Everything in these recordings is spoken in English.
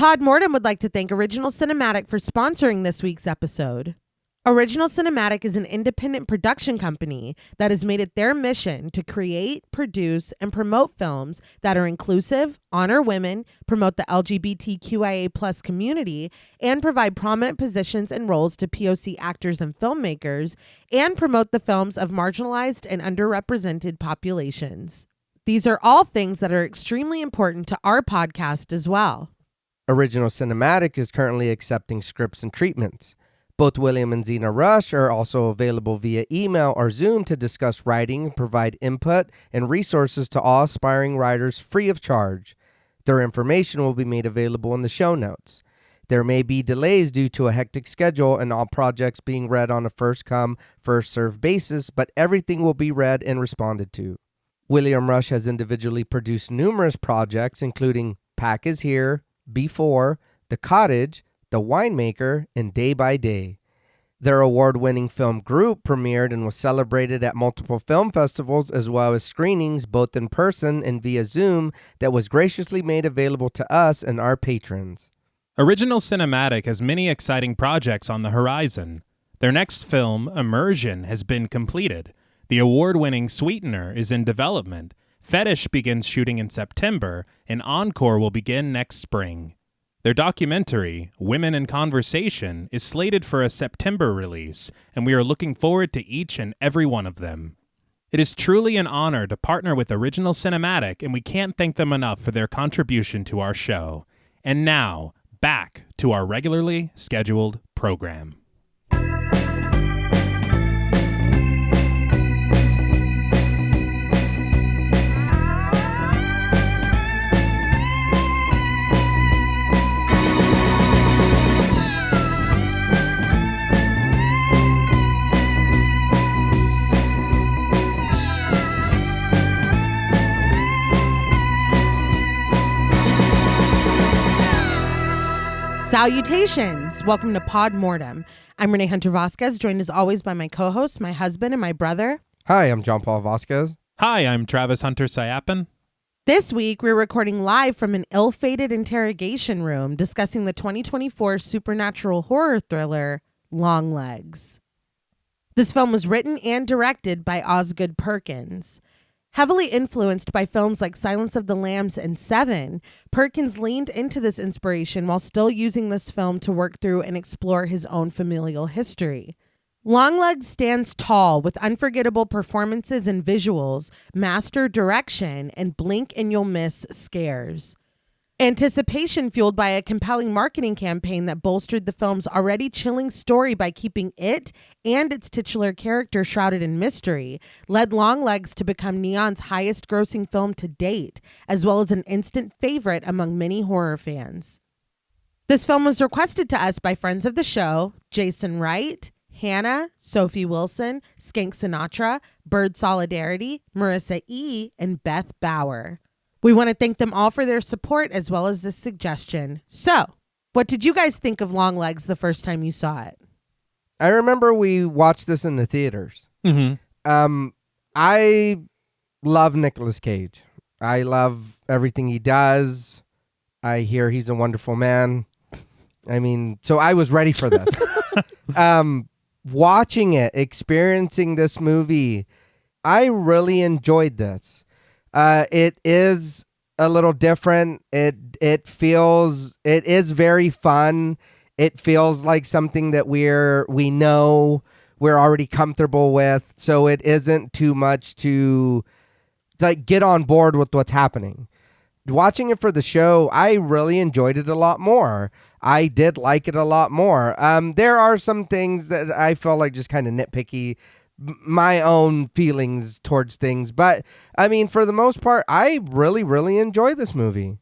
Mortem would like to thank Original Cinematic for sponsoring this week's episode. Original Cinematic is an independent production company that has made it their mission to create, produce, and promote films that are inclusive, honor women, promote the LGBTQIA+ community, and provide prominent positions and roles to POC actors and filmmakers, and promote the films of marginalized and underrepresented populations. These are all things that are extremely important to our podcast as well. Original Cinematic is currently accepting scripts and treatments. Both William and Xxena Rush are also available via email or Zoom to discuss writing and provide input and resources to all aspiring writers free of charge. Their information will be made available in the show notes. There may be delays due to a hectic schedule and all projects being read on a first-come, first-served basis, but everything will be read and responded to. William Rush has individually produced numerous projects, including Pack is Here, Before, The Cottage, The Winemaker, and Day by Day. Their award-winning film Group premiered and was celebrated at multiple film festivals as well as screenings both in person and via Zoom that was graciously made available to us and our patrons. Original Cinematic has many exciting projects on the horizon. Their next film, Immersion, has been completed. The award-winning Sweetener is in development. Fetish begins shooting in September, and Encore will begin next spring. Their documentary, Women in Conversation, is slated for a September release, and we are looking forward to each and every one of them. It is truly an honor to partner with Original Cinematic, and we can't thank them enough for their contribution to our show. And now, back to our regularly scheduled program. Salutations! Welcome to Pod Mortem. I'm Reneé Hunter-Vasquez, joined as always by my co-host, my husband, and my brother. Hi, I'm John Paul Vasquez. Hi, I'm Travis Hunter-Sayapin. This week, we're recording live from an ill-fated interrogation room discussing the 2024 supernatural horror thriller, Longlegs. This film was written and directed by Osgood Perkins. Heavily influenced by films like Silence of the Lambs and Seven, Perkins leaned into this inspiration while still using this film to work through and explore his own familial history. Longlegs stands tall with unforgettable performances and visuals, master direction, and blink and you'll miss scares. Anticipation fueled by a compelling marketing campaign that bolstered the film's already chilling story by keeping it and its titular character shrouded in mystery, led Longlegs to become Neon's highest grossing film to date, as well as an instant favorite among many horror fans. This film was requested to us by friends of the show, Jason Wright, Hannah, Sophie Wilson, Skank Sinatra, Bird Solidarity, Marissa E., and Beth Bauer. We want to thank them all for their support as well as this suggestion. So, what did you guys think of Longlegs the first time you saw it? I remember we watched this in the theaters. Mm-hmm. I love Nicolas Cage. I love everything he does. I hear he's a wonderful man. I mean, so I was ready for this. Watching it, experiencing this movie, I really enjoyed this. It is a little different. It is very fun. It feels like something that we know, we're already comfortable with. So it isn't too much to like get on board with what's happening. Watching it for the show, I really enjoyed it a lot more. I did like it a lot more. There are some things that I felt like just kind of nitpicky, my own feelings towards things. But, I mean, for the most part, I really, really enjoy this movie.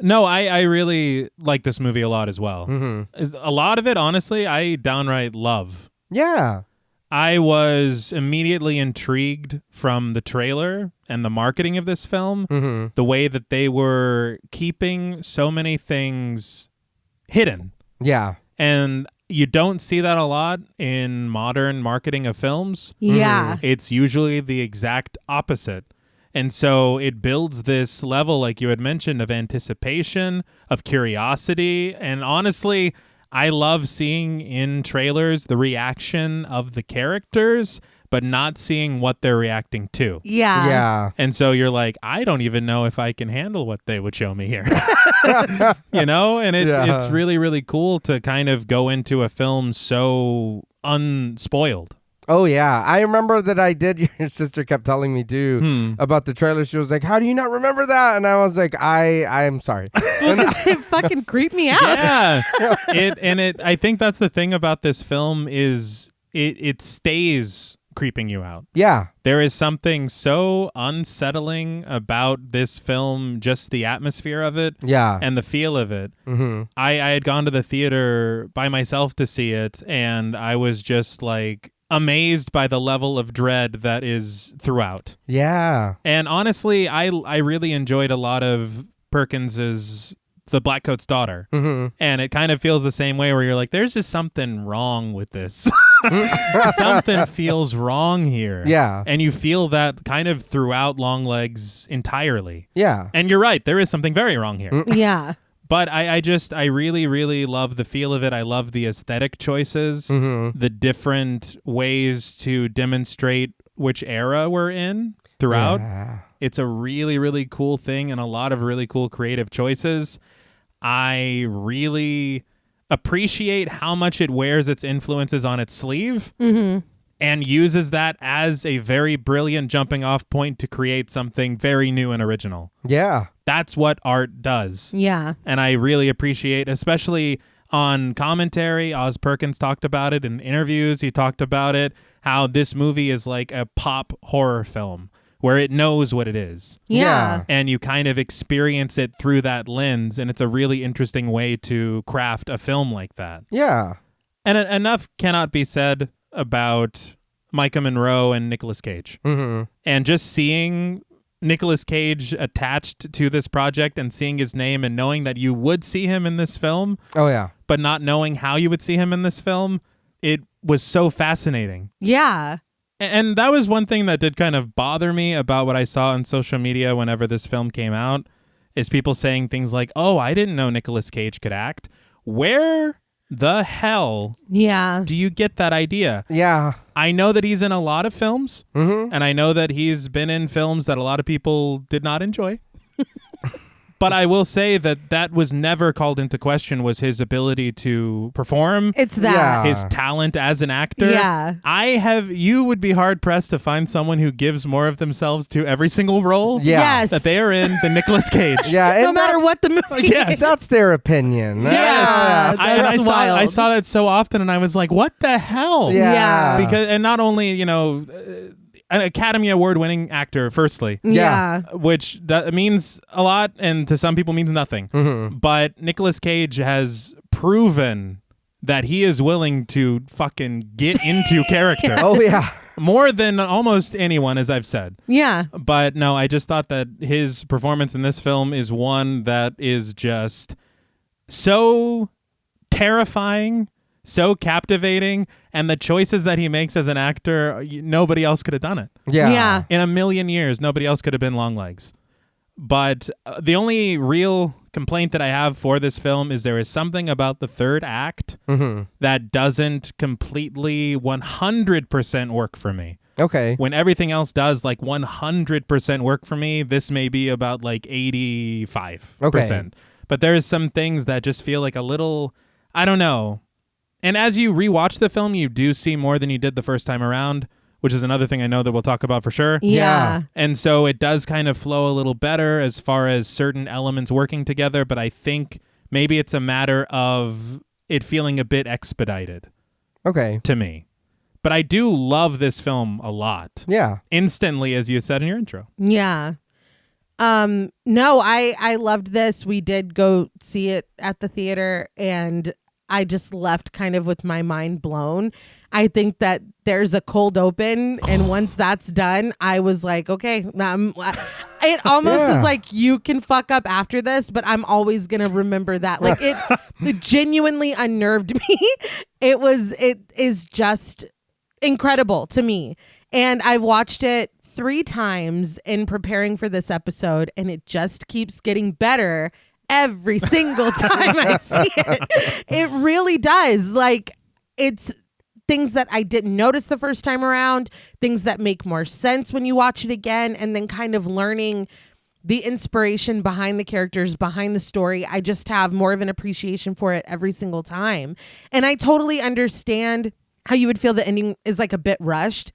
No, I really like this movie a lot as well. Mm-hmm. A lot of it, honestly, I downright love. Yeah. I was immediately intrigued from the trailer and the marketing of this film, Mm-hmm. the way that they were keeping so many things hidden. Yeah. And you don't see that a lot in modern marketing of films. Yeah. It's usually the exact opposite. And so it builds this level, like you had mentioned, of anticipation, of curiosity. And honestly, I love seeing in trailers the reaction of the characters, but not seeing what they're reacting to. Yeah. Yeah. And so you're like, I don't even know if I can handle what they would show me here. You know? And it's really, really cool to kind of go into a film so unspoiled. Oh, yeah. I remember that I did. Your sister kept telling me, too, about the trailer. She was like, how do you not remember that? And I was like, I'm sorry. It fucking creeped me out. Yeah. I think that's the thing about this film is it stays creeping you out. Yeah. There is something so unsettling about this film, just the atmosphere of it Yeah. and the feel of it. Mm-hmm. I had gone to the theater by myself to see it, and I was just like amazed by the level of dread that is throughout. Yeah. And honestly, I really enjoyed a lot of Perkins's The Blackcoat's Daughter. Mm-hmm. And it kind of feels the same way where you're like, there's just something wrong with this. Something feels wrong here. Yeah. And you feel that kind of throughout Longlegs entirely. Yeah. And you're right, there is something very wrong here. Yeah. But I really, really love the feel of it. I love the aesthetic choices, the different ways to demonstrate which era we're in throughout. Yeah. It's a really, really cool thing and a lot of really cool creative choices. I really appreciate how much it wears its influences on its sleeve and uses that as a very brilliant jumping off point to create something very new and original. Yeah. That's what art does. Yeah. And I really appreciate, especially on commentary, Oz Perkins talked about it in interviews. He talked about it, how this movie is like a pop horror film where it knows what it is. Yeah. And you kind of experience it through that lens. And it's a really interesting way to craft a film like that. Yeah. And enough cannot be said about Micah Monroe and Nicolas Cage. Mm-hmm. And just seeing Nicolas Cage attached to this project and seeing his name and knowing that you would see him in this film, Oh, yeah. but not knowing how you would see him in this film, it was so fascinating. Yeah. And that was one thing that did kind of bother me about what I saw on social media whenever this film came out, is people saying things like, oh, I didn't know Nicolas Cage could act. Where the hell Yeah. do you get that idea? Yeah. I know that he's in a lot of films, Mm-hmm. and I know that he's been in films that a lot of people did not enjoy. But I will say that was never called into question, was his ability to perform, It's that. Yeah. his talent as an actor. Yeah. You would be hard pressed to find someone who gives more of themselves to every single role Yeah. Yes. that they are in than Nicolas Cage. Yeah. No and matter that's- what the movie Yes. is. That's their opinion. Yeah. I That's wild. saw that so often, and I was like, what the hell? Yeah. Yeah. Because, and not only, an Academy Award winning actor, firstly, Yeah. which means a lot and to some people means nothing. Mm-hmm. But Nicolas Cage has proven that he is willing to fucking get into character Oh, yeah. more than almost anyone, as I've said. Yeah. But no, I just thought that his performance in this film is one that is just so terrifying, so captivating, and the choices that he makes as an actor, nobody else could have done it. Yeah. Yeah. In a million years, nobody else could have been Longlegs. But the only real complaint that I have for this film is there is something about the third act Mm-hmm. that doesn't completely 100% work for me. Okay. When everything else does like 100% work for me, this may be about like 85%. Okay. But there's some things that just feel like a little, I don't know. And as you rewatch the film, you do see more than you did the first time around, which is another thing I know that we'll talk about for sure. Yeah. And so it does kind of flow a little better as far as certain elements working together, but I think maybe it's a matter of it feeling a bit expedited Okay. to me. But I do love this film a lot. Yeah. Instantly, as you said in your intro. Yeah. No, I loved this. We did go see it at the theater, and I just left kind of with my mind blown. I think that there's a cold open, and once that's done, I was like, okay, it almost Yeah. is like you can fuck up after this, but I'm always gonna remember that. Like it genuinely unnerved me. It is just incredible to me, and I've watched it 3 times in preparing for this episode, and it just keeps getting better every single time I see it. It really does. Like, it's things that I didn't notice the first time around, things that make more sense when you watch it again, and then kind of learning the inspiration behind the characters, behind the story. I just have more of an appreciation for it every single time. And I totally understand how you would feel the ending is like a bit rushed.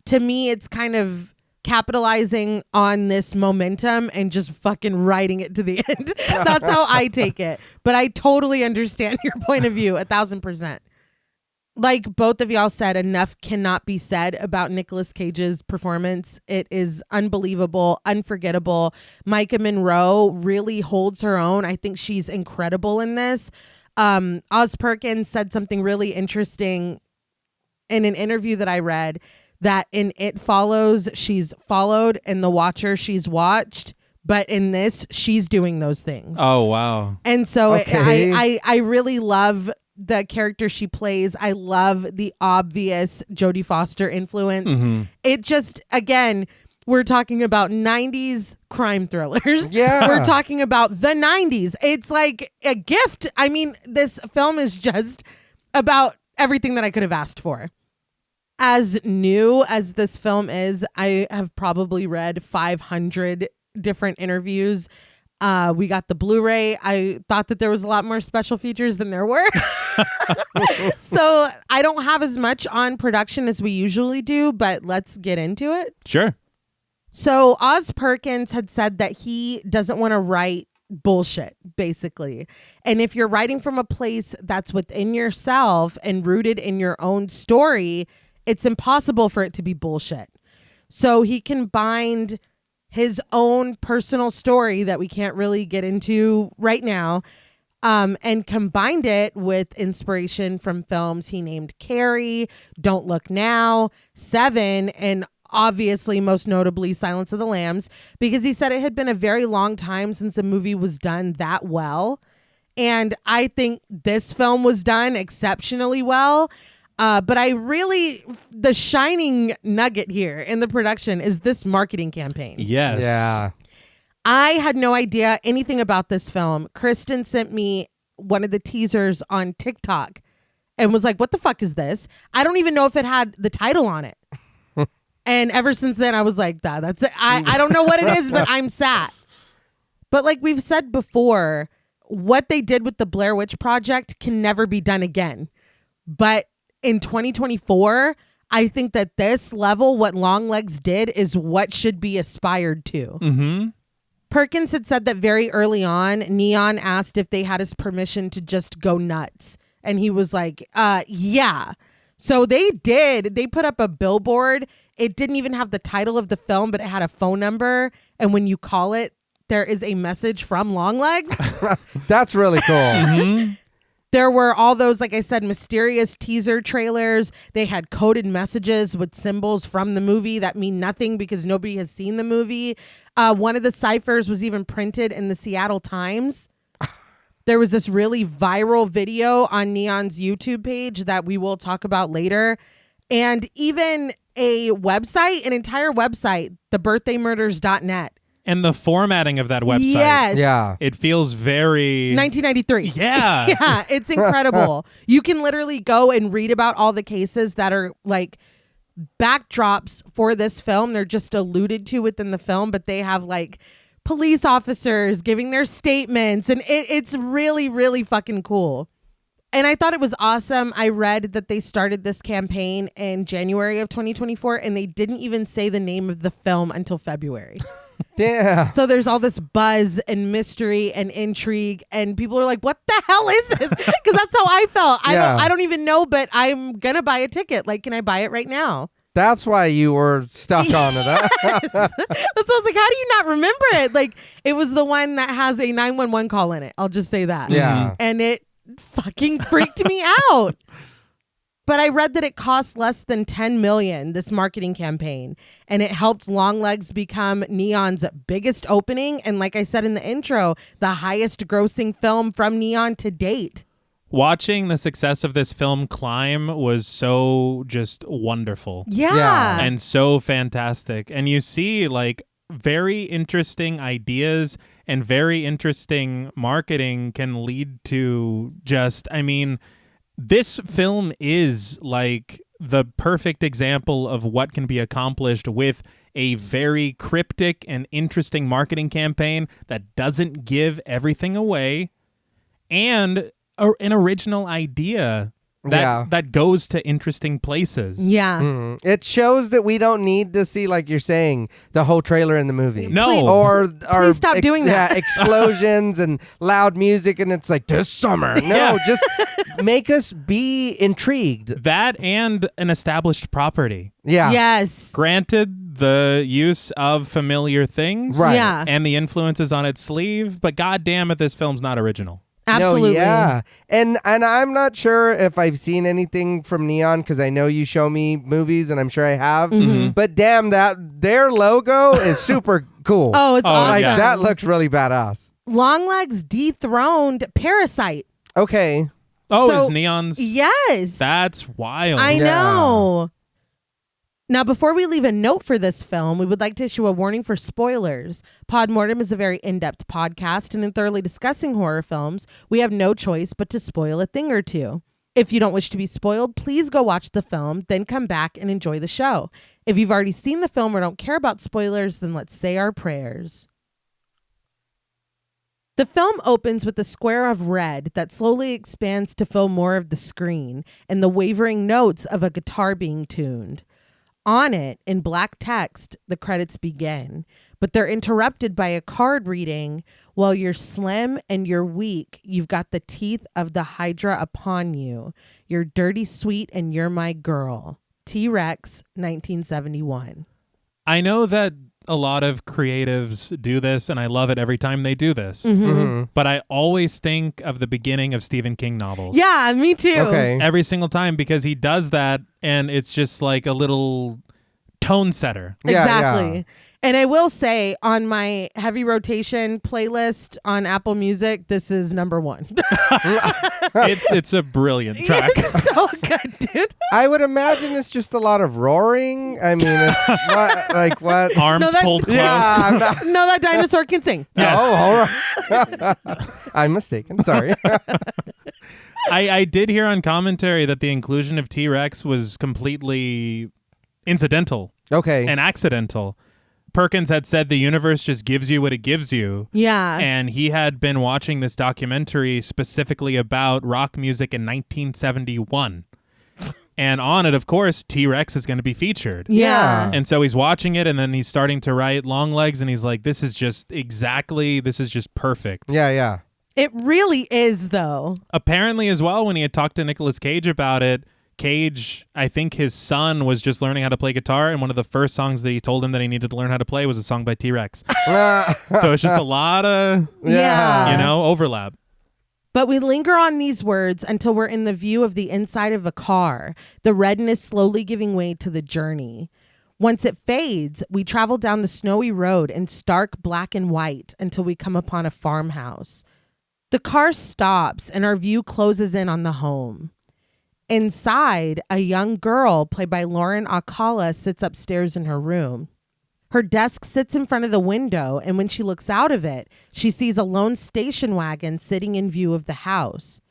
To me, it's kind of capitalizing on this momentum and just fucking riding it to the end. That's how I take it. But I totally understand your point of view 1,000%. Like both of y'all said, enough cannot be said about Nicolas Cage's performance. It is unbelievable, unforgettable. Micah Monroe really holds her own. I think she's incredible in this. Oz Perkins said something really interesting in an interview that I read, that in It Follows, she's followed, and The Watcher, she's watched. But in this, she's doing those things. Oh, wow. And so Okay. I really love the character she plays. I love the obvious Jodie Foster influence. Mm-hmm. It just, again, we're talking about 90s crime thrillers. Yeah. We're talking about the 90s. It's like a gift. I mean, this film is just about everything that I could have asked for. As new as this film is, I have probably read 500 different interviews. We got the Blu-ray. I thought that there was a lot more special features than there were. So I don't have as much on production as we usually do, but let's get into it. Sure. So Oz Perkins had said that he doesn't want to write bullshit, basically. And if you're writing from a place that's within yourself and rooted in your own story, it's impossible for it to be bullshit. So he combined his own personal story that we can't really get into right now, and combined it with inspiration from films he named Carrie, Don't Look Now, Seven, and obviously most notably Silence of the Lambs, because he said it had been a very long time since a movie was done that well. And I think this film was done exceptionally well. But I really, the shining nugget here in the production is this marketing campaign. Yes. Yeah. I had no idea anything about this film. Kristen sent me one of the teasers on TikTok and was like, what the fuck is this? I don't even know if it had the title on it. And ever since then, I was like, that's it. I don't know what it is, but I'm sat. But like we've said before, what they did with the Blair Witch Project can never be done again. But in 2024, I think that this level, what Longlegs did, is what should be aspired to. Mm-hmm. Perkins had said that very early on, Neon asked if they had his permission to just go nuts. And he was like, yeah. So they did. They put up a billboard. It didn't even have the title of the film, but it had a phone number. And when you call it, there is a message from Longlegs. That's really cool. Mm-hmm. There were all those, like I said, mysterious teaser trailers. They had coded messages with symbols from the movie that mean nothing because nobody has seen the movie. One of the ciphers was even printed in the Seattle Times. There was this really viral video on Neon's YouTube page that we will talk about later. And even a website, an entire website, thebirthdaymurders.net. And the formatting of that website. Yes. Yeah. It feels very 1993. Yeah. Yeah, it's incredible. You can literally go and read about all the cases that are like backdrops for this film. They're just alluded to within the film, but they have like police officers giving their statements, and it's really, really fucking cool. And I thought it was awesome. I read that they started this campaign in January of 2024, and they didn't even say the name of the film until February. Yeah. So there's all this buzz and mystery and intrigue, and people are like, what the hell is this? Because that's how I felt. I don't even know, but I'm gonna buy a ticket. Like, can I buy it right now? That's why you were stuck on it. Huh? That's what I was like, how do you not remember it? Like, it was the one that has a 911 call in it. I'll just say that. Yeah. And it fucking freaked me out. But I read that it cost less than $10 million, this marketing campaign, and it helped Longlegs become Neon's biggest opening, and like I said in the intro, the highest grossing film from Neon to date. Watching the success of this film climb was so just wonderful. Yeah. And so fantastic. And you see like very interesting ideas and very interesting marketing can lead to just, I mean, this film is like the perfect example of what can be accomplished with a very cryptic and interesting marketing campaign that doesn't give everything away and an original idea that goes to interesting places. Yeah. It shows that we don't need to see, like you're saying, the whole trailer in the movie. No. Please stop doing that. Yeah, explosions and loud music, and it's like, this summer. No, just make us be intrigued. That and an established property. Yeah. Yes. Granted, the use of familiar things Right. Yeah. and the influences on its sleeve, but goddamn it, this film's not original. Absolutely. No, yeah. And I'm not sure if I've seen anything from Neon because I know you show me movies and I'm sure I have. Mm-hmm. But damn, their logo is super cool. Oh, it's awesome. Like, yeah. that looks really badass. Longlegs dethroned Parasite. Okay. Oh, So- is Neon's? Yes. That's wild. I Yeah. know. Now, before we leave a note for this film, we would like to issue a warning for spoilers. Pod Mortem is a very in-depth podcast, and in thoroughly discussing horror films, we have no choice but to spoil a thing or two. If you don't wish to be spoiled, please go watch the film, then come back and enjoy the show. If you've already seen the film or don't care about spoilers, then let's say our prayers. The film opens with a square of red that slowly expands to fill more of the screen and the wavering notes of a guitar being tuned. On it, in black text, the credits begin, but they're interrupted by a card reading, "While you're slim and you're weak, you've got the teeth of the Hydra upon you. You're dirty sweet and you're my girl." T-Rex, 1971. I know that a lot of creatives do this, and I love it every time they do this. But I always think of the beginning of Stephen King novels. Yeah, me too. Okay. Every single time, because he does that, and it's just like a little tone setter. Yeah, Exactly. yeah. And I will say on my heavy rotation playlist on Apple Music, this is number one. It's a brilliant track. It's so good, dude. I would imagine it's just a lot of roaring. I mean, it's what? Arms No, that- pulled close. Yeah, I'm not. No, that dinosaur can sing. Yes. Oh, all right. I'm mistaken. Sorry. I did hear on commentary that the inclusion of T-Rex was completely incidental Okay. and accidental. Perkins had said the universe just gives you what it gives you. Yeah. And he had been watching this documentary specifically about rock music in 1971. And on it, of course, T-Rex is going to be featured. Yeah. And so he's watching it, and then he's starting to write Longlegs, and he's like, this is just perfect. Yeah, yeah. It really is, though. Apparently, as well, when he had talked to Nicolas Cage about it, Cage, I think his son was just learning how to play guitar, and one of the first songs that he told him that he needed to learn how to play was a song by T-Rex. So it's just a lot of, Yeah. overlap. But we linger on these words until we're in the view of the inside of a car, the redness slowly giving way to the journey. Once it fades, we travel down the snowy road in stark black and white until we come upon a farmhouse. The car stops and our view closes in on the home. Inside, a young girl, played by Lauren Alcala, sits upstairs in her room. Her desk sits in front of the window, and when she looks out of it, she sees a lone station wagon sitting in view of the house.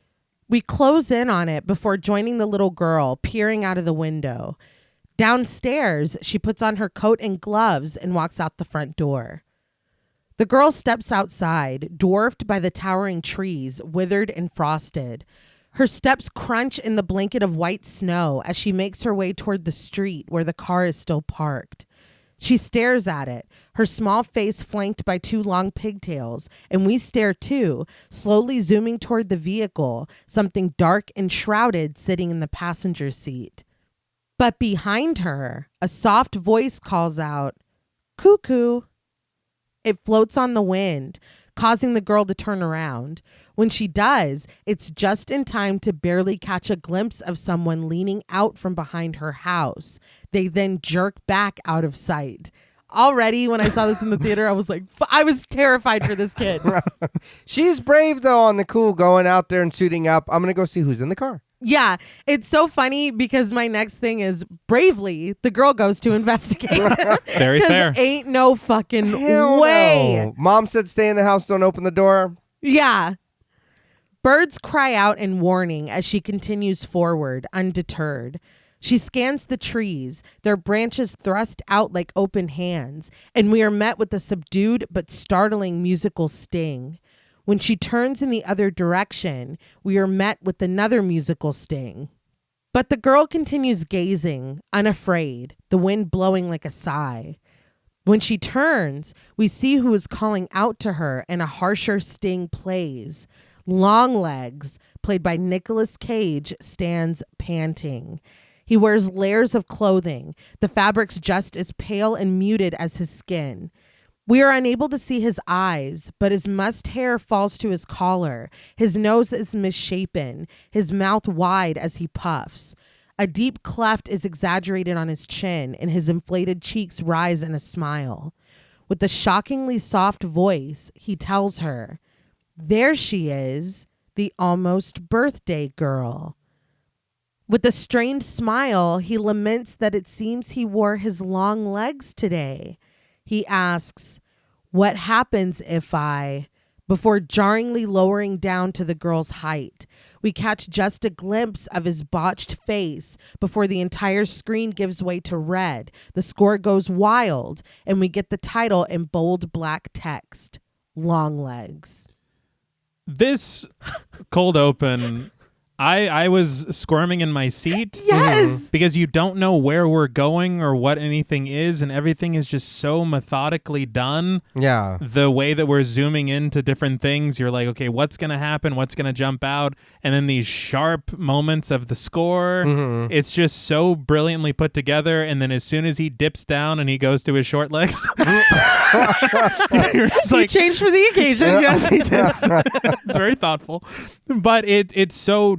We close in on it before joining the little girl, peering out of the window. Downstairs, she puts on her coat and gloves and walks out the front door. The girl steps outside, dwarfed by the towering trees, withered and frosted. Her steps crunch in the blanket of white snow as she makes her way toward the street where the car is still parked. She stares at it, her small face flanked by two long pigtails, and we stare too, slowly zooming toward the vehicle, something dark and shrouded sitting in the passenger seat. But behind her, a soft voice calls out, "Cuckoo." It floats on the wind, causing the girl to turn around. When she does, it's just in time to barely catch a glimpse of someone leaning out from behind her house. They then jerk back out of sight. already when I saw this in the theater, I was like, I was terrified for this kid. She's brave, though, on the cool, going out there and suiting up. I'm going to go see who's in the car. Yeah, it's so funny because my next thing is bravely the girl goes to investigate. Very fair. Ain't no fucking Hell way. no. Mom said stay in the house, don't open the door. Yeah. Birds cry out in warning as she continues forward, undeterred. She scans the trees, their branches thrust out like open hands, and we are met with a subdued but startling musical sting. When she turns in the other direction, we are met with another musical sting. But the girl continues gazing, unafraid, the wind blowing like a sigh. When she turns, we see who is calling out to her, and a harsher sting plays. Longlegs, played by Nicolas Cage, stands panting. He wears layers of clothing, the fabrics just as pale and muted as his skin. We are unable to see his eyes, but his mussed hair falls to his collar. His nose is misshapen, his mouth wide as he puffs. A deep cleft is exaggerated on his chin, and his inflated cheeks rise in a smile. With a shockingly soft voice, he tells her, "There she is, the almost birthday girl." With a strained smile, he laments that it seems he wore his long legs today. He asks, "What happens if I..." before jarringly lowering down to the girl's height. We catch just a glimpse of his botched face before the entire screen gives way to red. The score goes wild, and we get the title in bold black text, Longlegs. This cold open, I was squirming in my seat. Yes! Because you don't know where we're going or what anything is, and everything is just so methodically done. Yeah. The way that we're zooming into different things, you're like, okay, what's going to happen? What's going to jump out? And then these sharp moments of the score, it's just so brilliantly put together. And then as soon as he dips down and he goes to his short legs, you're just He like, changed for the occasion. Yes, he did. it's very thoughtful, but it's so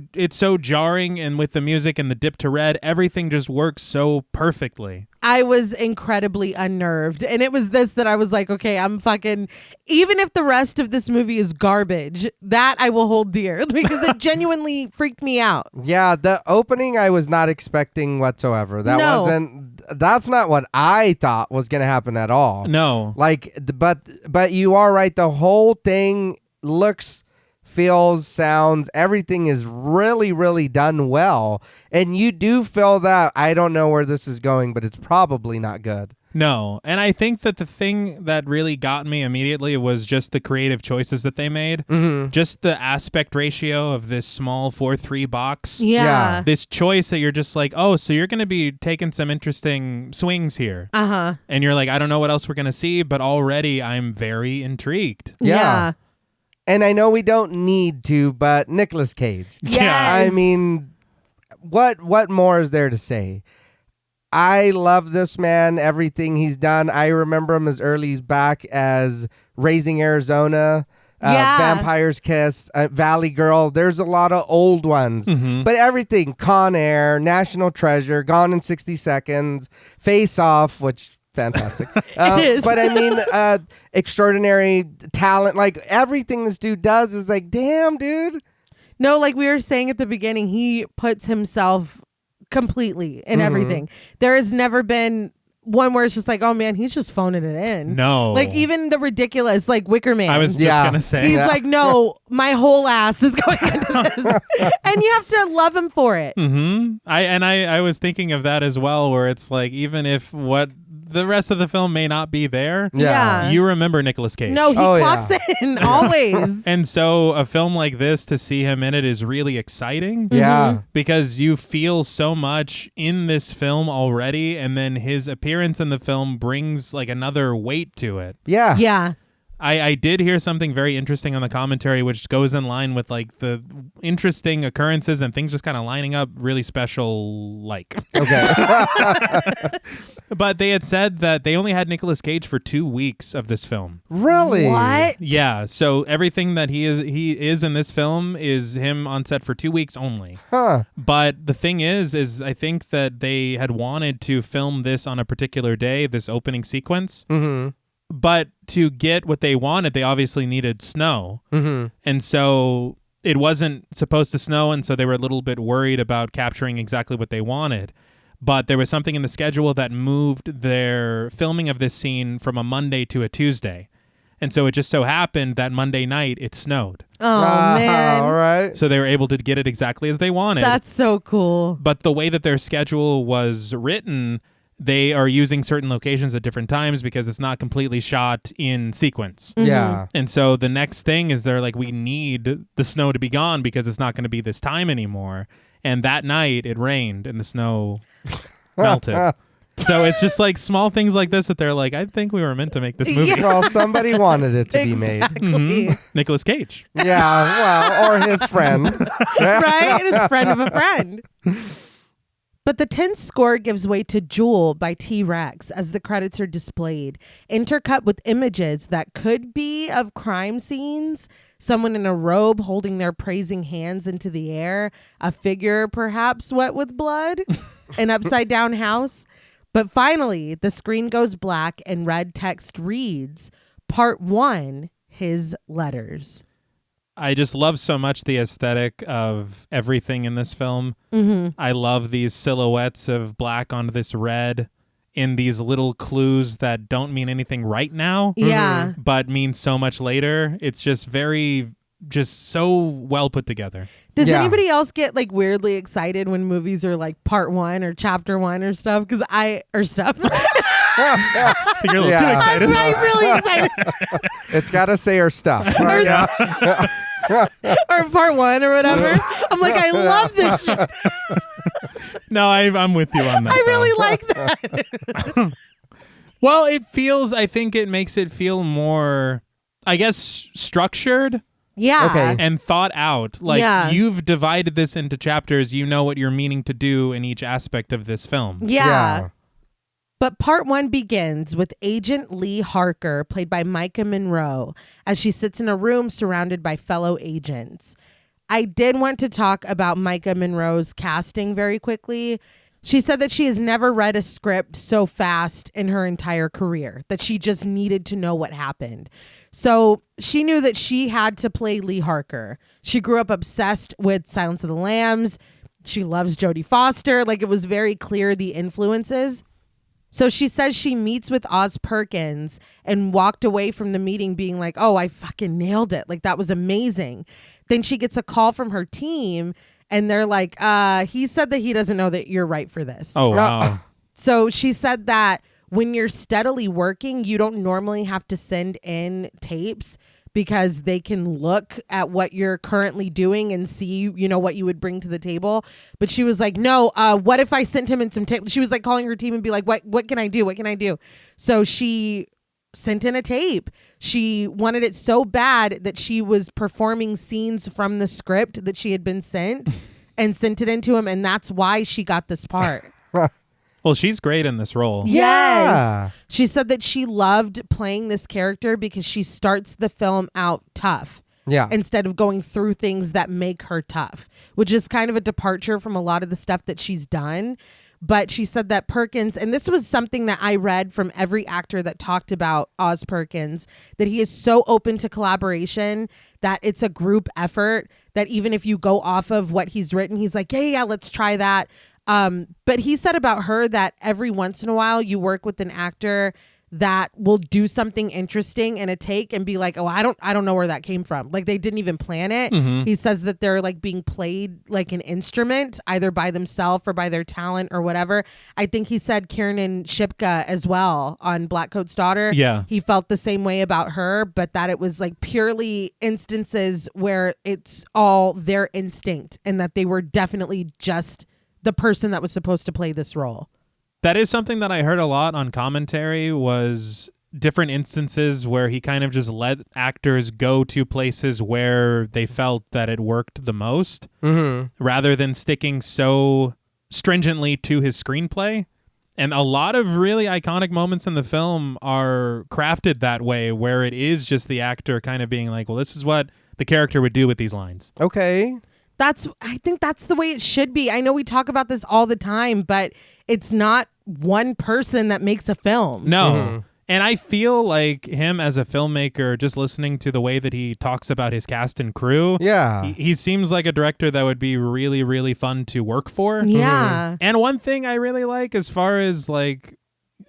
jarring, and with the music and the dip to red, everything just works so perfectly. I was incredibly unnerved, and it was this that I was like, okay, I'm fucking, even if the rest of this movie is garbage, that I will hold dear because it genuinely freaked me out. Yeah, the opening I was not expecting whatsoever. That's not what I thought was going to happen at all. No, But you are right. The whole thing looks, feels, sounds, everything is really, really done well. And you do feel that, I don't know where this is going, but it's probably not good. No. And I think that the thing that really got me immediately was just the creative choices that they made. Just the aspect ratio of this small 4:3 box. Yeah. This choice that you're just like, oh, so you're going to be taking some interesting swings here. Uh-huh. And you're like, I don't know what else we're going to see, but already I'm very intrigued. Yeah. And I know we don't need to, but Nicolas Cage. Yes. I mean, what more is there to say? I love this man, everything he's done. I remember him as early as back as Raising Arizona, Vampire's Kiss, Valley Girl. There's a lot of old ones. But everything, Con Air, National Treasure, Gone in 60 Seconds, Face Off, which... fantastic. It is. But I mean, extraordinary talent. Like, everything this dude does is like, damn, dude. No, like we were saying at the beginning, he puts himself completely in everything. There has never been one where it's just like, oh man, he's just phoning it in. No. Like even the ridiculous, like Wicker Man. I was just going to say. He's like, no, my whole ass is going into this. And you have to love him for it. I was thinking of that as well, where it's like, even if what the rest of the film may not be there, Yeah. you remember Nicolas Cage. No, he clocks in always. And so a film like this, to see him in it is really exciting. Yeah. Because you feel so much in this film already, and then his appearance in the film brings like another weight to it. Yeah. Yeah. I did hear something very interesting on the commentary, which goes in line with like the interesting occurrences and things just kind of lining up really special like. Okay. But they had said that they only had Nicolas Cage for 2 weeks of this film. Really? What? Yeah, so everything that he is in this film is him on set for 2 weeks only. Huh. But the thing is I think that they had wanted to film this on a particular day, this opening sequence. Mm-hmm. But to get what they wanted, they obviously needed snow. Mm-hmm. And so it wasn't supposed to snow, and so they were a little bit worried about capturing exactly what they wanted. But there was something in the schedule that moved their filming of this scene from a Monday to a Tuesday. And so it just so happened that Monday night it snowed. Oh, man. All right. So they were able to get it exactly as they wanted. That's so cool. But the way that their schedule was written, they are using certain locations at different times because it's not completely shot in sequence. Yeah. And so the next thing is they're like, we need the snow to be gone because it's not going to be this time anymore. And that night it rained and the snow melted. So it's just like small things like this that they're like, I think we were meant to make this movie. Yeah. Well, somebody wanted it to be made. Exactly. Nicolas Cage. Yeah, well, or his friend. Right? His friend of a friend. But the tense score gives way to Jewel by T-Rex as the credits are displayed, intercut with images that could be of crime scenes, someone in a robe holding their praising hands into the air, a figure perhaps wet with blood, an upside-down house. But finally, the screen goes black and red text reads, Part 1, His Letters. I just love so much the aesthetic of everything in this film. Mm-hmm. I love these silhouettes of black on this red in these little clues that don't mean anything right now, Yeah. but mean so much later. It's just so well put together. Does Yeah. anybody else get like weirdly excited when movies are like part 1 or chapter 1 or stuff? You're a little Yeah. too excited. I'm really excited. It's got to say her stuff. Or part 1 or whatever. I'm like, I love this shit. No, I'm with you on that. I though. really like that. Well, I think it makes it feel more, I guess, structured Yeah. Okay. and thought out. Like, Yeah. you've divided this into chapters. You know what you're meaning to do in each aspect of this film. Yeah. But part 1 begins with Agent Lee Harker, played by Micah Monroe, as she sits in a room surrounded by fellow agents. I did want to talk about Micah Monroe's casting very quickly. She said that she has never read a script so fast in her entire career, that she just needed to know what happened. So she knew that she had to play Lee Harker. She grew up obsessed with Silence of the Lambs. She loves Jodie Foster. Like, it was very clear the influences. So she says she meets with Oz Perkins and walked away from the meeting being like, oh, I fucking nailed it. Like, that was amazing. Then she gets a call from her team and they're like, he said that he doesn't know that you're right for this. Oh, wow. So she said that when you're steadily working, you don't normally have to send in tapes because they can look at what you're currently doing and see, what you would bring to the table. But she was like, no, what if I sent him in some tape? She was like calling her team and be like, what can I do? What can I do? So she sent in a tape. She wanted it so bad that she was performing scenes from the script that she had been sent and sent it into him. And that's why she got this part. Well, she's great in this role. Yes. Yeah. She said that she loved playing this character because she starts the film out tough. Yeah. Instead of going through things that make her tough, which is kind of a departure from a lot of the stuff that she's done. But she said that Perkins, and this was something that I read from every actor that talked about Oz Perkins, that he is so open to collaboration, that it's a group effort, that even if you go off of what he's written, he's like, yeah, let's try that. But he said about her that every once in a while you work with an actor that will do something interesting in a take and be like, oh, I don't know where that came from. Like, they didn't even plan it. Mm-hmm. He says that they're like being played like an instrument, either by themselves or by their talent or whatever. I think he said Kiernan Shipka as well on Blackcoat's Daughter. Yeah. He felt the same way about her, but that it was like purely instances where it's all their instinct and that they were definitely just the person that was supposed to play this role. That is something that I heard a lot on commentary, was different instances where he kind of just let actors go to places where they felt that it worked the most, rather than sticking so stringently to his screenplay. And a lot of really iconic moments in the film are crafted that way, where it is just the actor kind of being like, well, this is what the character would do with these lines. Okay. I think that's the way it should be. I know we talk about this all the time, but it's not one person that makes a film. No. And I feel like him as a filmmaker, just listening to the way that he talks about his cast and crew, he seems like a director that would be really, really fun to work for. Yeah. And one thing I really like as far as like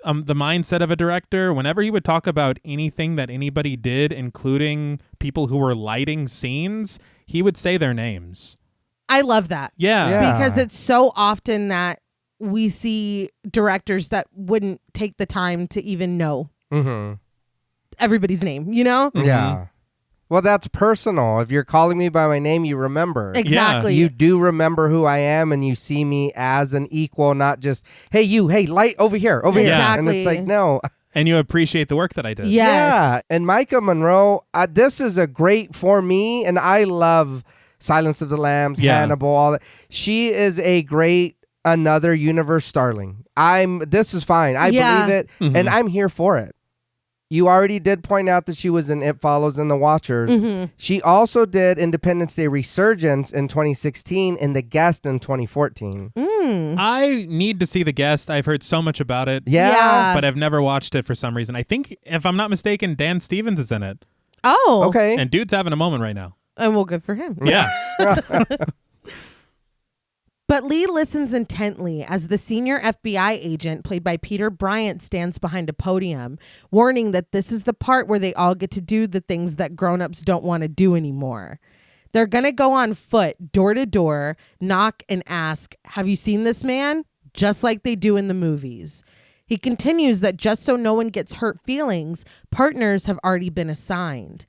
the mindset of a director, whenever he would talk about anything that anybody did, including people who were lighting scenes, he would say their names. I love that. Yeah. Because it's so often that we see directors that wouldn't take the time to even know everybody's name, you know? Yeah. Well, that's personal. If you're calling me by my name, you remember. Exactly. You do remember who I am, and you see me as an equal, not just, hey, light over here, over here. And it's like, no. And you appreciate the work that I did. Yes. Yeah. And Micah Monroe, this is a great for me, and I love Silence of the Lambs, Hannibal, all that. She is a great another universe starling. This is fine. I believe it, and I'm here for it. You already did point out that she was in It Follows and The Watchers. She also did Independence Day Resurgence in 2016 and The Guest in 2014. I need to see The Guest. I've heard so much about it. Yeah. But I've never watched it for some reason. I think, if I'm not mistaken, Dan Stevens is in it. Oh. Okay. And dude's having a moment right now. And well, good for him. Yeah. But Lee listens intently as the senior FBI agent, played by Peter Bryant, stands behind a podium, warning that this is the part where they all get to do the things that grown-ups don't want to do anymore. They're going to go on foot, door to door, knock and ask, "Have you seen this man?" Just like they do in the movies. He continues that just so no one gets hurt feelings, partners have already been assigned.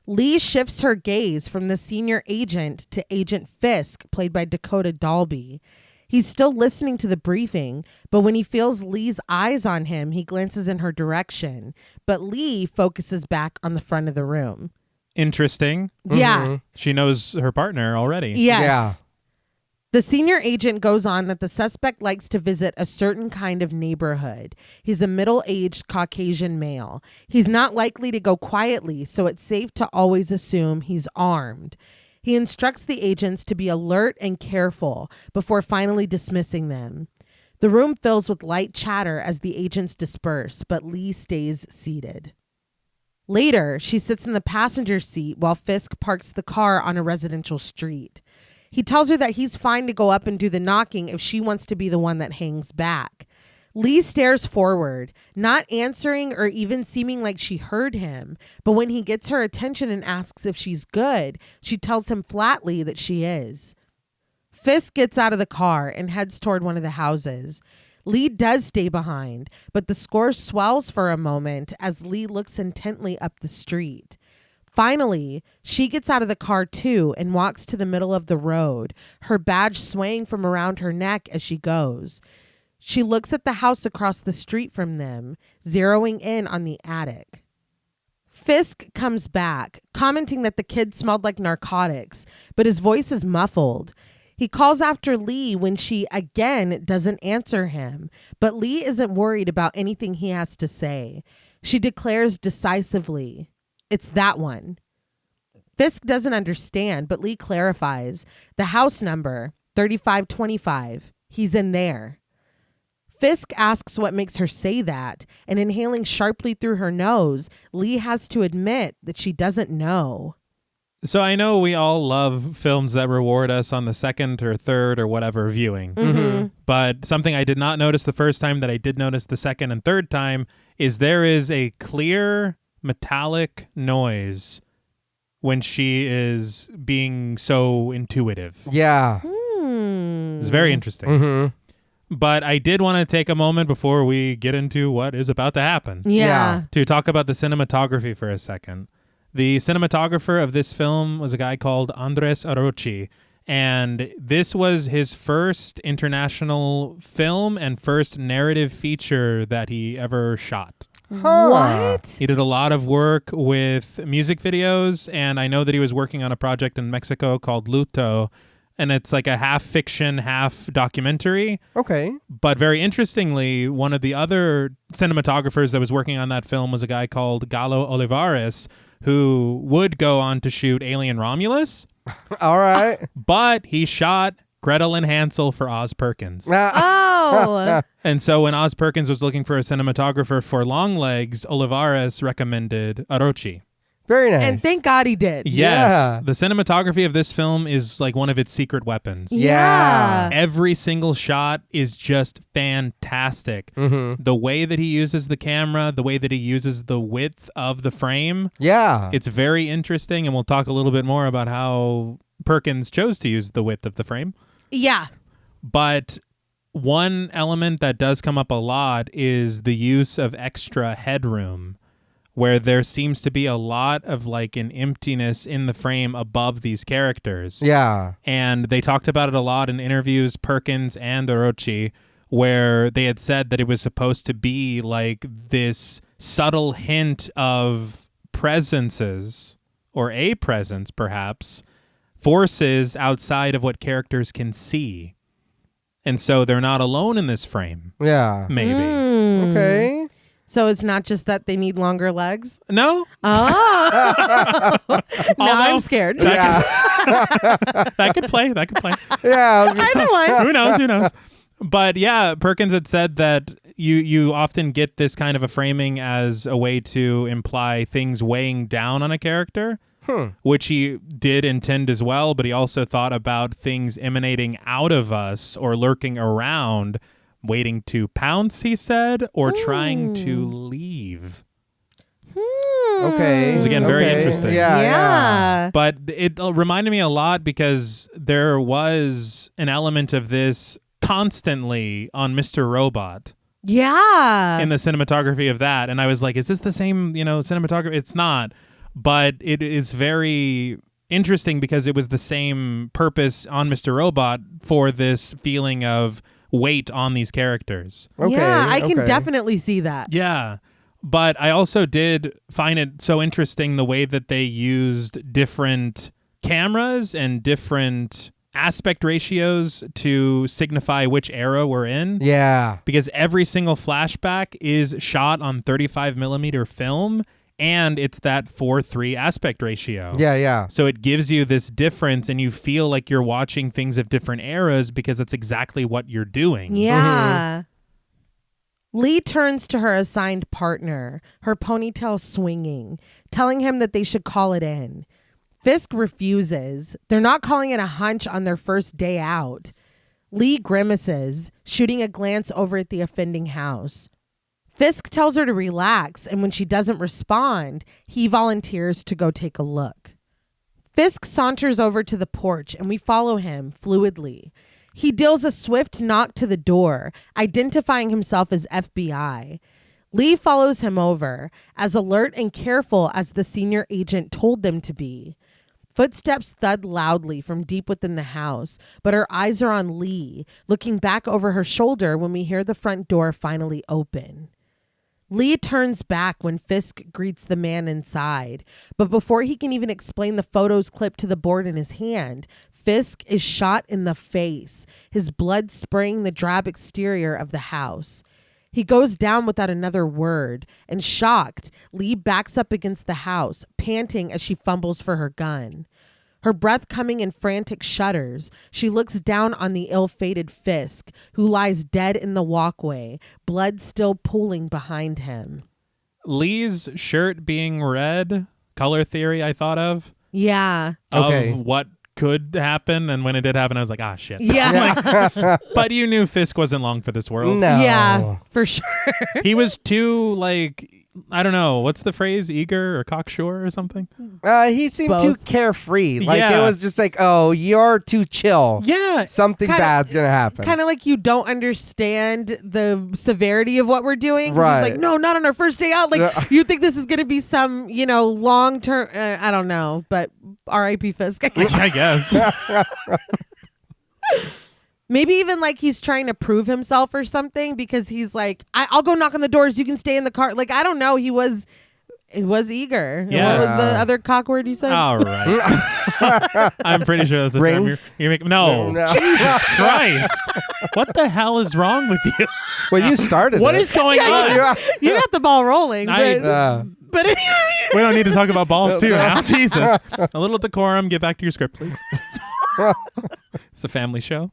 Lee shifts her gaze from the senior agent to Agent Fisk, played by Dakota Dalby. He's still listening to the briefing, but when he feels Lee's eyes on him, he glances in her direction. But Lee focuses back on the front of the room. Interesting. Yeah. She knows her partner already. Yes. Yeah. The senior agent goes on that the suspect likes to visit a certain kind of neighborhood. He's a middle-aged Caucasian male. He's not likely to go quietly, so it's safe to always assume he's armed. He instructs the agents to be alert and careful before finally dismissing them. The room fills with light chatter as the agents disperse, but Lee stays seated. Later, she sits in the passenger seat while Fisk parks the car on a residential street. He tells her that he's fine to go up and do the knocking if she wants to be the one that hangs back. Lee stares forward, not answering or even seeming like she heard him. But when he gets her attention and asks if she's good, she tells him flatly that she is. Fisk gets out of the car and heads toward one of the houses. Lee does stay behind, but the score swells for a moment as Lee looks intently up the street. Finally, she gets out of the car too and walks to the middle of the road, her badge swaying from around her neck as she goes. She looks at the house across the street from them, zeroing in on the attic. Fisk comes back, commenting that the kid smelled like narcotics, but his voice is muffled. He calls after Lee when she again doesn't answer him, but Lee isn't worried about anything he has to say. She declares decisively, "It's that one." Fisk doesn't understand, but Lee clarifies. The house number, 3525. He's in there. Fisk asks what makes her say that, and inhaling sharply through her nose, Lee has to admit that she doesn't know. So I know we all love films that reward us on the second or third or whatever viewing. But something I did not notice the first time that I did notice the second and third time is there is a clear metallic noise when she is being so intuitive. Yeah. It's very interesting. But I did want to take a moment before we get into what is about to happen. Yeah. To talk about the cinematography for a second. The cinematographer of this film was a guy called Andres Arocci, and this was his first international film and first narrative feature that he ever shot. What? He did a lot of work with music videos, and I know that he was working on a project in Mexico called Luto, and it's like a half fiction, half documentary. Okay. But very interestingly, one of the other cinematographers that was working on that film was a guy called Galo Olivares, who would go on to shoot Alien Romulus, All right. but he shot Gretel and Hansel for Oz Perkins. Oh. And so when Oz Perkins was looking for a cinematographer for Longlegs, Olivares recommended Arochi. Very nice. And thank God he did. Yes. Yeah. The cinematography of this film is like one of its secret weapons. Yeah. Every single shot is just fantastic. Mm-hmm. The way that he uses the camera, the way that he uses the width of the frame, Yeah. it's very interesting. And we'll talk a little bit more about how Perkins chose to use the width of the frame. Yeah. But one element that does come up a lot is the use of extra headroom, where there seems to be a lot of like an emptiness in the frame above these characters. Yeah. And they talked about it a lot in interviews, Perkins and Orochi, where they had said that it was supposed to be like this subtle hint of presences, or a presence perhaps, forces outside of what characters can see. And so they're not alone in this frame, Yeah. maybe. Okay. So it's not just that they need longer legs? No? Oh. Now I'm Although- scared. Yeah. That could play. Yeah. Either one. Who knows? But yeah, Perkins had said that you often get this kind of a framing as a way to imply things weighing down on a character, which he did intend as well, but he also thought about things emanating out of us or lurking around, waiting to pounce, he said, or trying to leave. Okay. It was, again, very Okay. interesting. Yeah. Yeah. But it reminded me a lot because there was an element of this constantly on Mr. Robot Yeah. in the cinematography of that. And I was like, is this the same, cinematography? It's not. But it is very interesting because it was the same purpose on Mr. Robot for this feeling of weight on these characters. Okay. Yeah, I can okay. definitely see that. Yeah. But I also did find it so interesting the way that they used different cameras and different aspect ratios to signify which era we're in. Yeah. Because every single flashback is shot on 35 millimeter film, and it's that 4:3 aspect ratio. Yeah. Yeah. So it gives you this difference, and you feel like you're watching things of different eras because that's exactly what you're doing. Yeah. Lee turns to her assigned partner, her ponytail swinging, telling him that they should call it in. Fisk refuses. They're not calling it a hunch on their first day out. Lee grimaces, shooting a glance over at the offending house. Fisk tells her to relax, and when she doesn't respond, he volunteers to go take a look. Fisk saunters over to the porch, and we follow him fluidly. He deals a swift knock to the door, identifying himself as FBI. Lee follows him over, as alert and careful as the senior agent told them to be. Footsteps thud loudly from deep within the house, but her eyes are on Lee, looking back over her shoulder when we hear the front door finally open. Lee turns back when Fisk greets the man inside, but before he can even explain the photos clipped to the board in his hand, Fisk is shot in the face, his blood spraying the drab exterior of the house. He goes down without another word, and shocked, Lee backs up against the house, panting as she fumbles for her gun. Her breath coming in frantic shudders, she looks down on the ill-fated Fisk, who lies dead in the walkway, blood still pooling behind him. Lee's shirt being red, color theory I thought of Yeah. Okay. of what could happen, and when it did happen I was like, shit. Yeah. But you knew Fisk wasn't long for this world. No. Yeah, for sure. He was too, like, I don't know, what's the phrase, eager or cocksure or something? He seemed Both. too carefree. Like Yeah. it was just like, oh, you're too chill. Yeah. Something Kinda- bad's gonna happen. Kind of like you don't understand the severity of what we're doing. 'Cause Right. He's like, no, not on our first day out. Like, Yeah. you think this is going to be some, long term. I don't know, but R.I.P. Fisk. I guess. Maybe even like he's trying to prove himself or something because he's like, I'll go knock on the doors. You can stay in the car. Like, I don't know. He was eager. Yeah. What was the other cock word you said? All right. I'm pretty sure that's the Ring? term you're making. No. Jesus Christ. What the hell is wrong with you? Well, you started What it. is going on? You got the ball rolling. I- But anyway. We don't need to talk about balls too now. Jesus. A little decorum. Get back to your script, please. It's a family show.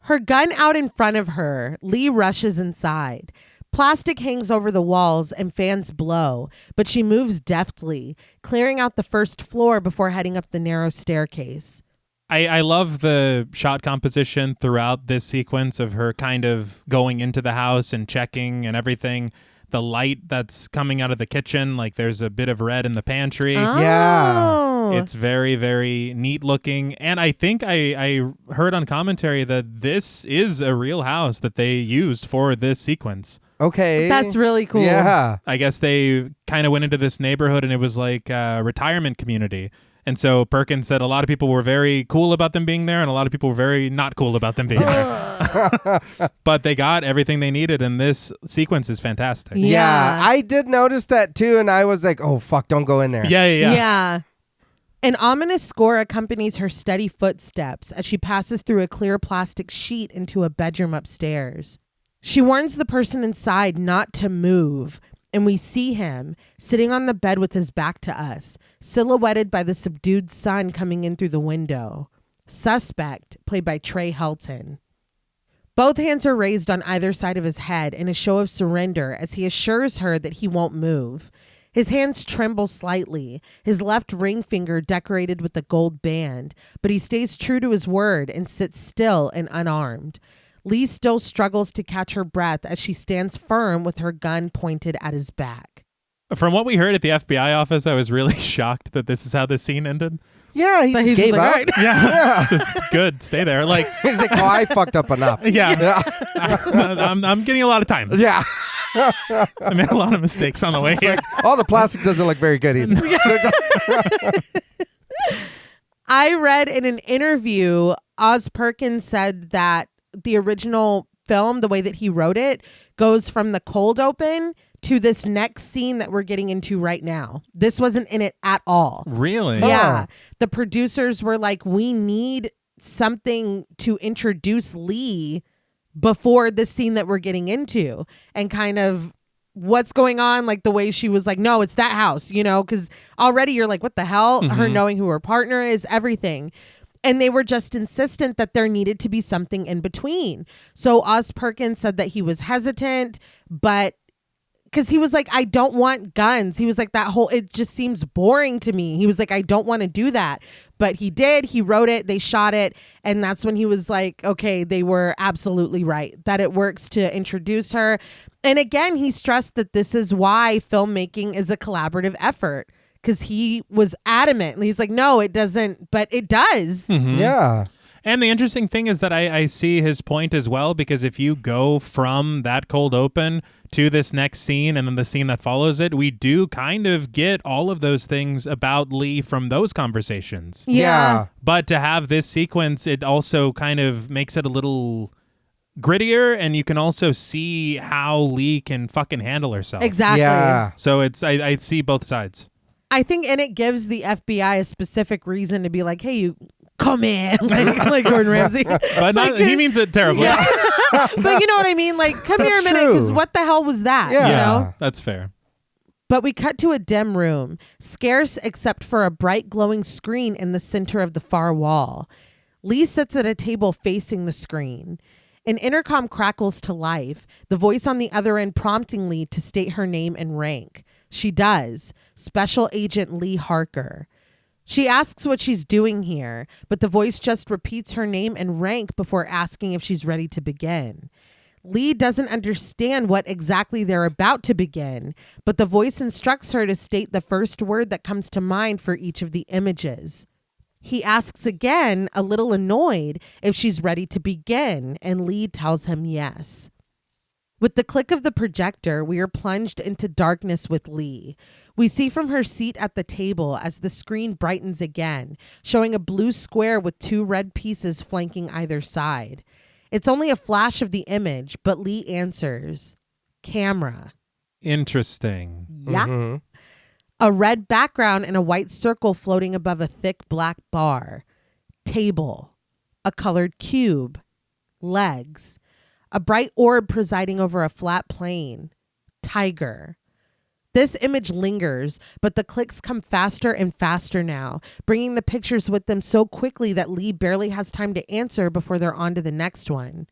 Her gun out in front of her, Lee rushes inside. Plastic hangs over the walls and fans blow, but she moves deftly, clearing out the first floor before heading up the narrow staircase. I love the shot composition throughout this sequence of her kind of going into the house and checking and everything. The light that's coming out of the kitchen, like there's a bit of red in the pantry. Oh. It's very, very neat looking. And I think I heard on commentary that this is a real house that they used for this sequence. Okay. That's really cool. Yeah. I guess they kind of went into this neighborhood and it was like a retirement community. And so Perkins said a lot of people were very cool about them being there and a lot of people were very not cool about them being there. But they got everything they needed and this sequence is fantastic. Yeah. I did notice that too, and I was like, oh, fuck, don't go in there. Yeah. An ominous score accompanies her steady footsteps as she passes through a clear plastic sheet into a bedroom upstairs. She warns the person inside not to move, and we see him sitting on the bed with his back to us, silhouetted by the subdued sun coming in through the window. Suspect, played by Trey Helton. Both hands are raised on either side of his head in a show of surrender as he assures her that he won't move. His hands tremble slightly, his left ring finger decorated with a gold band, but he stays true to his word and sits still and unarmed. Lee still struggles to catch her breath as she stands firm with her gun pointed at his back. From what we heard at the FBI office, I was really shocked that this is how this scene ended. Yeah, he But just he's gave just like, up. "All right." Yeah. Just good. Stay there. Like, He's like, oh, I fucked up enough. yeah. I'm getting a lot of time. Yeah. I made a lot of mistakes on the way here. All the plastic doesn't look very good either. I read in an interview, Oz Perkins said that the original film, the way that he wrote it, goes from the cold open to this next scene that we're getting into right now. This wasn't in it at all. Really? Yeah. The producers were like, we need something to introduce Lee before the scene that we're getting into and kind of what's going on, like the way she was like, no, it's that house, you know, because already you're like, what the hell? Her knowing who her partner is, everything. And they were just insistent that there needed to be something in between. So Oz Perkins said that he was hesitant, but because he was like, I don't want guns. He was like, it just seems boring to me. He was like, I don't want to do that. But he did. He wrote it. They shot it. And that's when he was like, okay, they were absolutely right, that it works to introduce her. And again, he stressed that this is why filmmaking is a collaborative effort. Because he was adamant. He's like, no, it doesn't, but it does. Mm-hmm. Yeah. And the interesting thing is that I see his point as well, because if you go from that cold open to this next scene and then the scene that follows it, we do kind of get all of those things about Lee from those conversations. Yeah. But to have this sequence, it also kind of makes it a little grittier, and you can also see how Lee can fucking handle herself. Exactly. Yeah. So I see both sides. I think, and it gives the FBI a specific reason to be like, hey, you come in, like Gordon Ramsay. But not, he means it terribly. Yeah. But you know what I mean? Like, come here a minute, because true. what the hell was that? Yeah. You know? That's fair. But we cut to a dim room, scarce except for a bright glowing screen in the center of the far wall. Lee sits at a table facing the screen. An intercom crackles to life, the voice on the other end prompting Lee to state her name and rank. She does. Special Agent Lee Harker. She asks what she's doing here, but the voice just repeats her name and rank before asking if she's ready to begin. Lee doesn't understand what exactly they're about to begin, but the voice instructs her to state the first word that comes to mind for each of the images. He asks again, a little annoyed, if she's ready to begin, and Lee tells him yes. With the click of the projector, we are plunged into darkness with Lee. We see from her seat at the table as the screen brightens again, showing a blue square with 2 red pieces flanking either side. It's only a flash of the image, but Lee answers, "Camera." Interesting. Yeah. Mm-hmm. A red background and a white circle floating above a thick black bar. Table. A colored cube. Legs. A bright orb presiding over a flat plane. Tiger. This image lingers, but the clicks come faster and faster now, bringing the pictures with them so quickly that Lee barely has time to answer before they're on to the next one.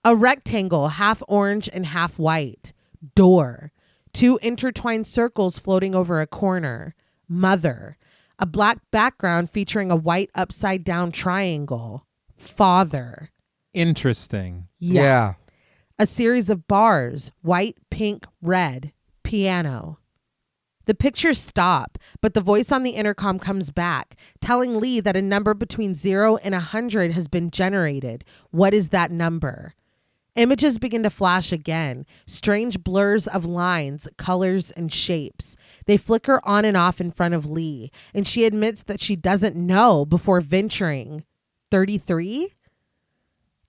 A rectangle, half orange and half white. Door. 2 intertwined circles floating over a corner. Mother. A black background featuring a white upside down triangle. Father. Interesting. Yeah. A series of bars, white, pink, red. Piano. The pictures stop, but the voice on the intercom comes back, telling Lee that a number between 0 and 100 has been generated. What is that number? Images begin to flash again, strange blurs of lines, colors, and shapes. They flicker on and off in front of Lee, and she admits that she doesn't know before venturing. 33?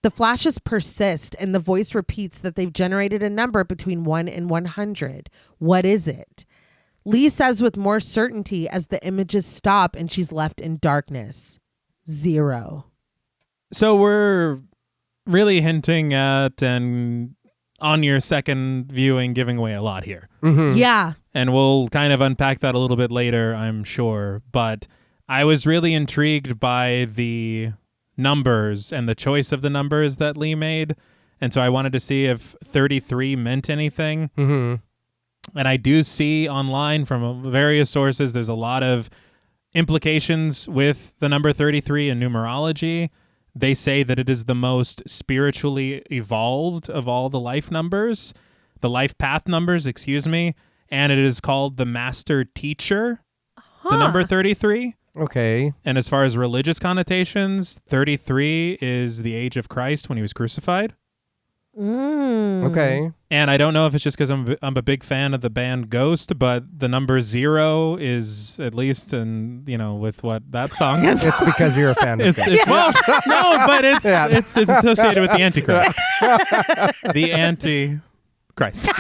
The flashes persist, and the voice repeats that they've generated a number between 1 and 100. What is it? Lee says with more certainty as the images stop and she's left in darkness. 0. So we're really hinting at, and on your second viewing, giving away a lot here. Mm-hmm. Yeah. And we'll kind of unpack that a little bit later, I'm sure. But I was really intrigued by the numbers and the choice of the numbers that Lee made. And so I wanted to see if 33 meant anything. Mm-hmm. And I do see online from various sources, there's a lot of implications with the number 33 in numerology. They say that it is the most spiritually evolved of all the life numbers, the life path numbers, and it is called the master teacher, the number 33. Okay. And as far as religious connotations, 33 is the age of Christ when he was crucified. Okay. And I don't know if it's just because I'm a big fan of the band Ghost, but the number 0 is, at least in, with what that song is. It's because you're a fan of Ghost. Well, no, but it's associated with the Antichrist. The Antichrist.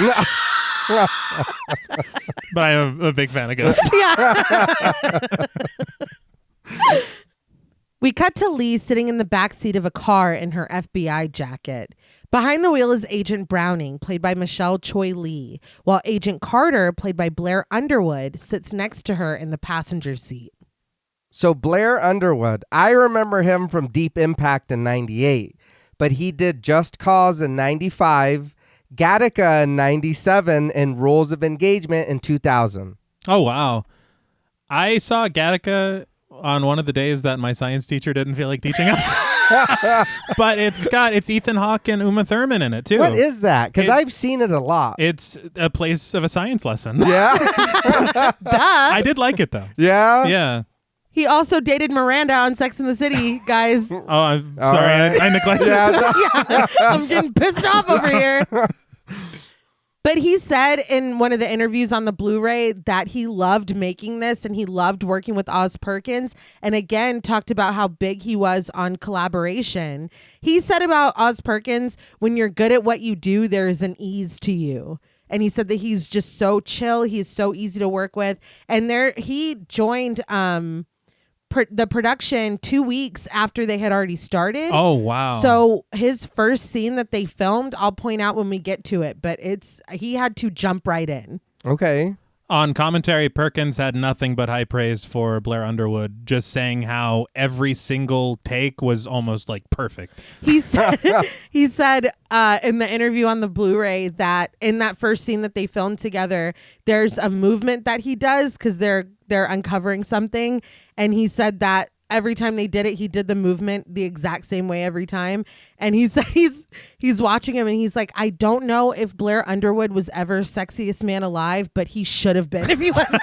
But I am a big fan of Ghost. Yeah. We cut to Lee sitting in the backseat of a car in her FBI jacket. Behind the wheel is Agent Browning, played by Michelle Choi Lee, while Agent Carter, played by Blair Underwood, sits next to her in the passenger seat. So Blair Underwood, I remember him from Deep Impact in 98, but he did Just Cause in 95, Gattaca in 97, and Rules of Engagement in 2000. Oh, wow. I saw Gattaca on one of the days that my science teacher didn't feel like teaching us. But it's Ethan Hawke and Uma Thurman in it too. What is that? Because I've seen it a lot. It's a place of a science lesson. Yeah. Duh. I did like it though. Yeah. Yeah. He also dated Miranda on Sex and the City, guys. Oh, I'm All sorry. right. I neglected it. Yeah, I'm getting pissed off over here. But he said in one of the interviews on the Blu-ray that he loved making this and he loved working with Oz Perkins, and again talked about how big he was on collaboration. He said about Oz Perkins, when you're good at what you do, there is an ease to you. And he said that he's just so chill. He's so easy to work with. And he joined the production 2 weeks after they had already started. Oh, wow. So his first scene that they filmed, I'll point out when we get to it, but he had to jump right in. Okay. On commentary, Perkins had nothing but high praise for Blair Underwood, just saying how every single take was almost like perfect. He said in the interview on the Blu-ray that in that first scene that they filmed together, there's a movement that he does because they're uncovering something, and he said that every time they did it, he did the movement the exact same way every time. And he said he's watching him and he's like, I don't know if Blair Underwood was ever sexiest man alive, but he should have been if he wasn't.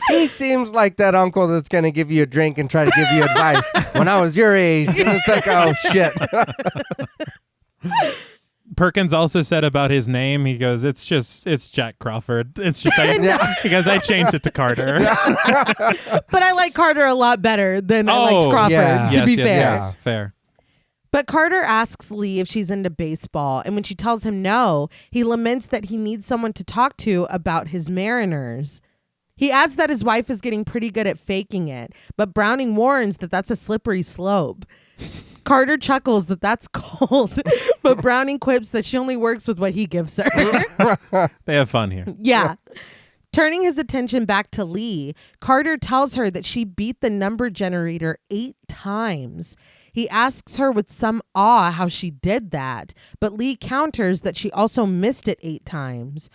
He seems like that uncle that's going to give you a drink and try to give you advice. When I was your age, it's like, oh, shit. Perkins also said about his name, he goes, it's Jack Crawford. It's just, because I changed it to Carter. But I like Carter a lot better than I liked Crawford, to be fair. Yes, fair. But Carter asks Lee if she's into baseball, and when she tells him no, he laments that he needs someone to talk to about his Mariners. He adds that his wife is getting pretty good at faking it, but Browning warns that that's a slippery slope. Carter chuckles that that's cold, but Browning quips that she only works with what he gives her. They have fun here. Yeah. Turning his attention back to Lee, Carter tells her that she beat the number generator 8 times. He asks her with some awe how she did that, but Lee counters that she also missed it 8 times.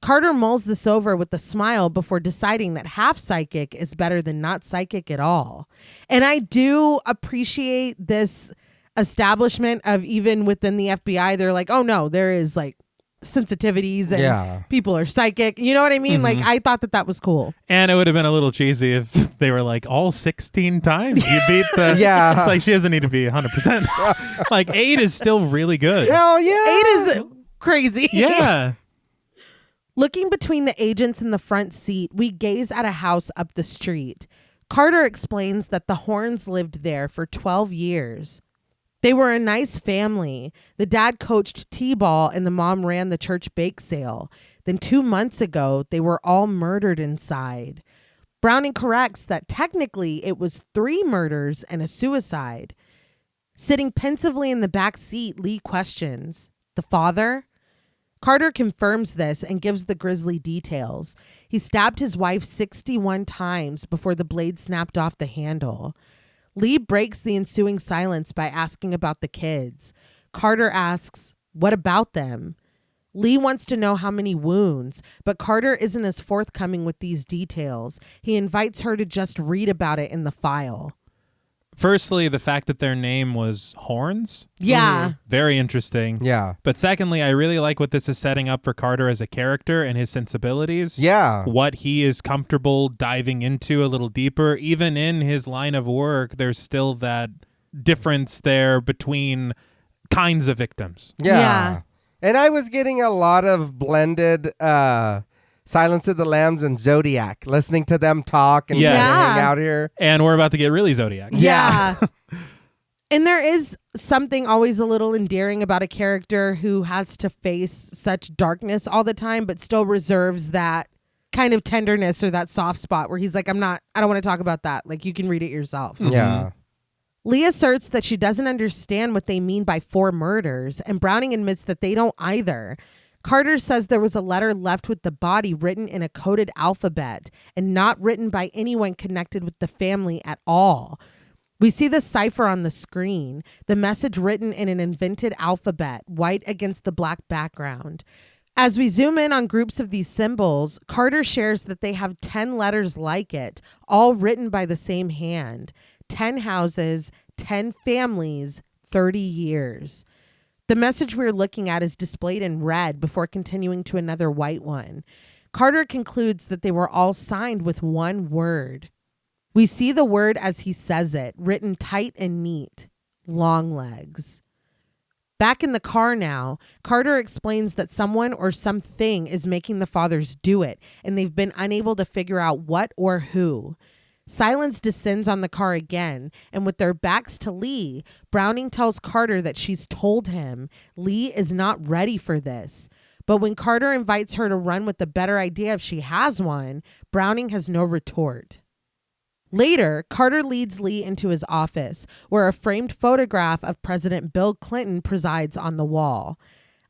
Carter mulls this over with a smile before deciding that half psychic is better than not psychic at all. And I do appreciate this establishment of, even within the FBI, they're like, oh no, there is like sensitivities and people are psychic. You know what I mean? Like, I thought that was cool. And it would have been a little cheesy if they were like, all 16 times you beat the... It's like, she doesn't need to be 100%. Like, 8 is still really good. Hell yeah. 8 is crazy. Yeah. Looking between the agents in the front seat, we gaze at a house up the street. Carter explains that the Horns lived there for 12 years. They were a nice family. The dad coached t-ball and the mom ran the church bake sale. Then 2 months ago, they were all murdered inside. Browning corrects that technically it was 3 murders and a suicide. Sitting pensively in the back seat, Lee questions, the father? Carter confirms this and gives the grisly details. He stabbed his wife 61 times before the blade snapped off the handle. Lee breaks the ensuing silence by asking about the kids. Carter asks, what about them? Lee wants to know how many wounds, but Carter isn't as forthcoming with these details. He invites her to just read about it in the file. Firstly, the fact that their name was Horns. Yeah. Very interesting. Yeah. But secondly, I really like what this is setting up for Carter as a character and his sensibilities. Yeah. What he is comfortable diving into a little deeper. Even in his line of work, there's still that difference there between kinds of victims. Yeah. And I was getting a lot of blended Silence of the Lambs and Zodiac, listening to them talk and hang out here. And we're about to get really Zodiac. Yeah. And there is something always a little endearing about a character who has to face such darkness all the time, but still reserves that kind of tenderness or that soft spot where he's like, I don't want to talk about that. Like, you can read it yourself. Yeah. Lee asserts that she doesn't understand what they mean by 4 murders, and Browning admits that they don't either. Carter says there was a letter left with the body written in a coded alphabet and not written by anyone connected with the family at all. We see the cipher on the screen, the message written in an invented alphabet, white against the black background. As we zoom in on groups of these symbols, Carter shares that they have 10 letters like it, all written by the same hand. 10 houses, 10 families, 30 years. The message we're looking at is displayed in red before continuing to another white one. Carter concludes that they were all signed with one word. We see the word as he says it, written tight and neat. Longlegs. Back in the car now, Carter explains that someone or something is making the fathers do it, and they've been unable to figure out what or who. Silence descends on the car again, and with their backs to Lee, Browning tells Carter that she's told him Lee is not ready for this. But when Carter invites her to run with a better idea if she has one, Browning has no retort. Later, Carter leads Lee into his office, where a framed photograph of President Bill Clinton presides on the wall.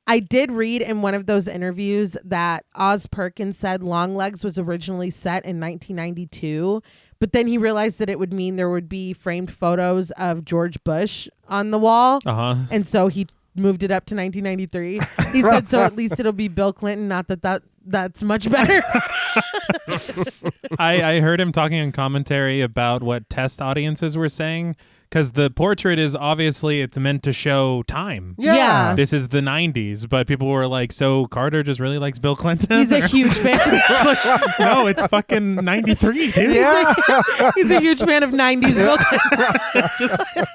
I did read in one of those interviews that Oz Perkins said Longlegs was originally set in 1992, but then he realized that it would mean there would be framed photos of George Bush on the wall. And so he moved it up to 1993. He said, so at least it'll be Bill Clinton. Not that's much better. I heard him talking in commentary about what test audiences were saying. Because the portrait is obviously, it's meant to show time. Yeah. This is the 90s, but people were like, so Carter just really likes Bill Clinton? He's a huge fan. Like, no, it's fucking 93, dude. Yeah. He's a huge fan of 90s Bill Clinton.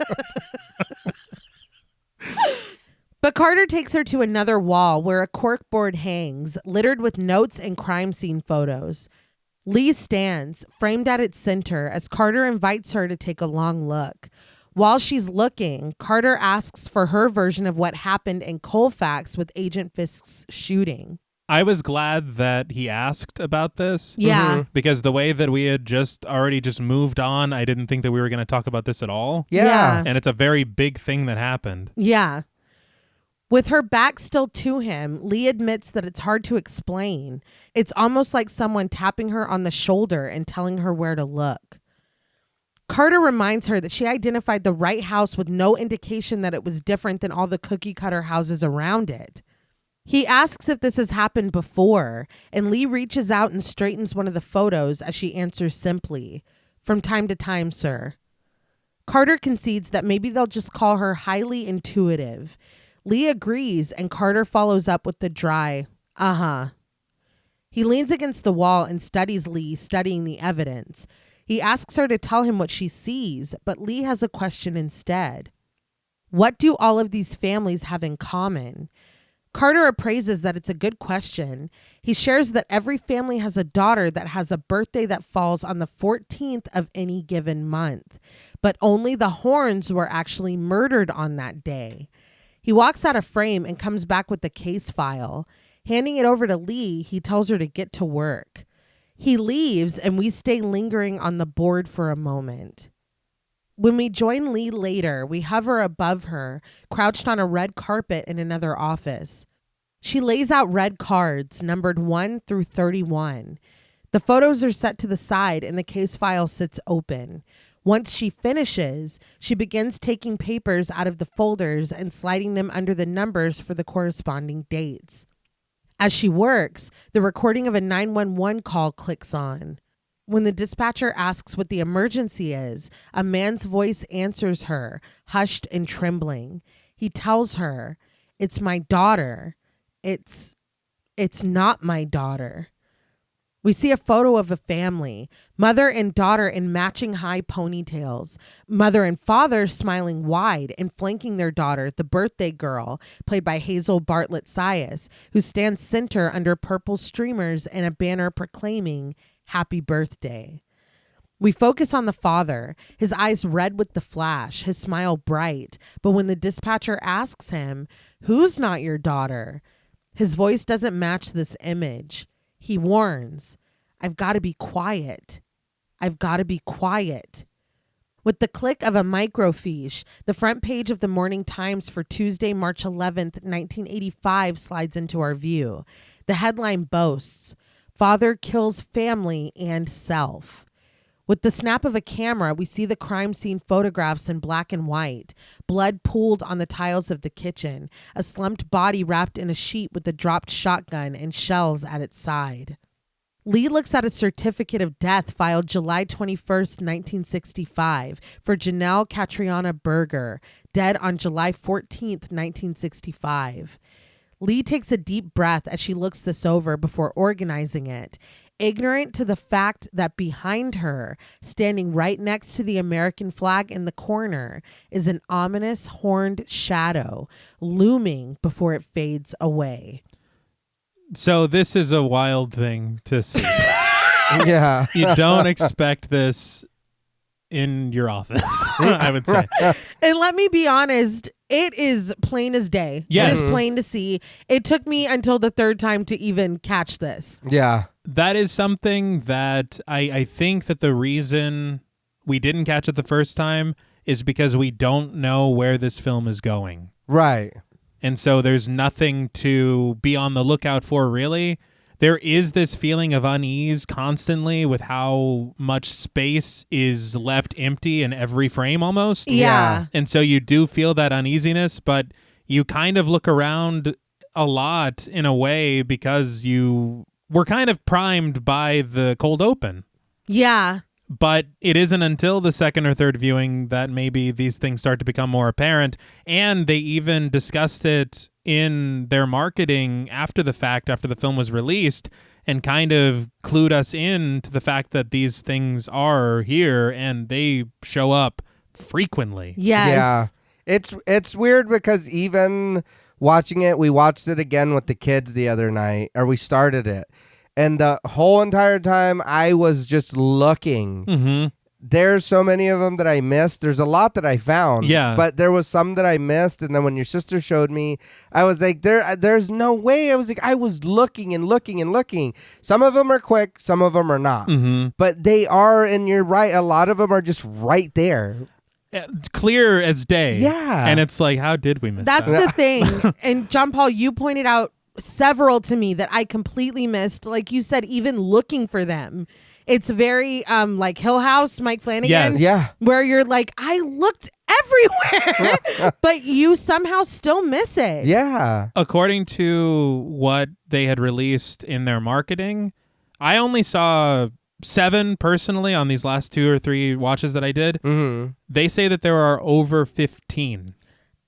But Carter takes her to another wall where a corkboard hangs, littered with notes and crime scene photos. Lee stands, framed at its center, as Carter invites her to take a long look. While she's looking, Carter asks for her version of what happened in Colfax with Agent Fisk's shooting. I was glad that he asked about this. Yeah. Because the way that we had just moved on, I didn't think that we were going to talk about this at all. Yeah. And it's a very big thing that happened. Yeah. With her back still to him, Lee admits that it's hard to explain. It's almost like someone tapping her on the shoulder and telling her where to look. Carter reminds her that she identified the right house with no indication that it was different than all the cookie cutter houses around it. He asks if this has happened before, and Lee reaches out and straightens one of the photos as she answers simply, "From time to time, sir." Carter concedes that maybe they'll just call her highly intuitive. Lee agrees, and Carter follows up with the dry, "Uh-huh." He leans against the wall and studies Lee, studying the evidence. He asks her to tell him what she sees, but Lee has a question instead. What do all of these families have in common? Carter appraises that it's a good question. He shares that every family has a daughter that has a birthday that falls on the 14th of any given month, but only the Horns were actually murdered on that day. He walks out of frame and comes back with the case file. Handing it over to Lee, he tells her to get to work. He leaves, and we stay lingering on the board for a moment. When we join Lee later, we hover above her, crouched on a red carpet in another office. She lays out red cards, numbered 1 through 31. The photos are set to the side, and the case file sits open. Once she finishes, she begins taking papers out of the folders and sliding them under the numbers for the corresponding dates. As she works, the recording of a 911 call clicks on. When the dispatcher asks what the emergency is, a man's voice answers her, hushed and trembling. He tells her, "It's my daughter. It's not my daughter." We see a photo of a family, mother and daughter in matching high ponytails, mother and father smiling wide and flanking their daughter, the birthday girl, played by Hazel Bartlett Sias, who stands center under purple streamers and a banner proclaiming "Happy Birthday." We focus on the father, his eyes red with the flash, his smile bright, but when the dispatcher asks him, "Who's not your daughter?" his voice doesn't match this image. He warns, "I've got to be quiet. I've got to be quiet." With the click of a microfiche, the front page of the Morning Times for Tuesday, March 11th, 1985 slides into our view. The headline boasts, "Father kills family and self." With the snap of a camera, we see the crime scene photographs in black and white, blood pooled on the tiles of the kitchen, a slumped body wrapped in a sheet with a dropped shotgun and shells at its side. Lee looks at a certificate of death filed July 21st, 1965 for Janelle Catriona Berger, dead on July 14th, 1965. Lee takes a deep breath as she looks this over before organizing it, ignorant to the fact that behind her, standing right next to the American flag in the corner, is an ominous horned shadow looming before it fades away. So this is a wild thing to see. Yeah. You don't expect this in your office, I would say. And let me be honest, it is plain as day. Yes. It is plain to see. It took me until the third time to even catch this. Yeah. That is something that I think that the reason we didn't catch it the first time is because we don't know where this film is going. Right. And so there's nothing to be on the lookout for, really. There is this feeling of unease constantly with how much space is left empty in every frame almost. Yeah. And so you do feel that uneasiness, but you kind of look around a lot in a way because you were kind of primed by the cold open. Yeah. But it isn't until the second or third viewing that maybe these things start to become more apparent. And they even discussed it in their marketing after the fact, after the film was released, and kind of clued us in to the fact that these things are here and they show up frequently. Yes. Yeah. It's weird because even watching it. We watched it again with the kids the other night, or we started it. And the whole entire time I was just looking. Mm-hmm. There's so many of them that I missed. There's a lot that I found. Yeah. But there was some that I missed. And then when your sister showed me, I was like, there's no way. I was looking and looking and looking. Some of them are quick. Some of them are not. Mm-hmm. But they are, and you're right, a lot of them are just right there. Clear as day. Yeah. And it's like, how did we miss That's that? the thing. And John Paul, you pointed out several to me that I completely missed. Like you said, even looking for them. It's very like Hill House, Mike Flanagan. Yes. Yeah. Where you're like, I looked everywhere, but you somehow still miss it. Yeah. According to what they had released in their marketing, I only saw 7 personally on these last 2 or 3 watches that I did. Mm-hmm. They say that there are over 15.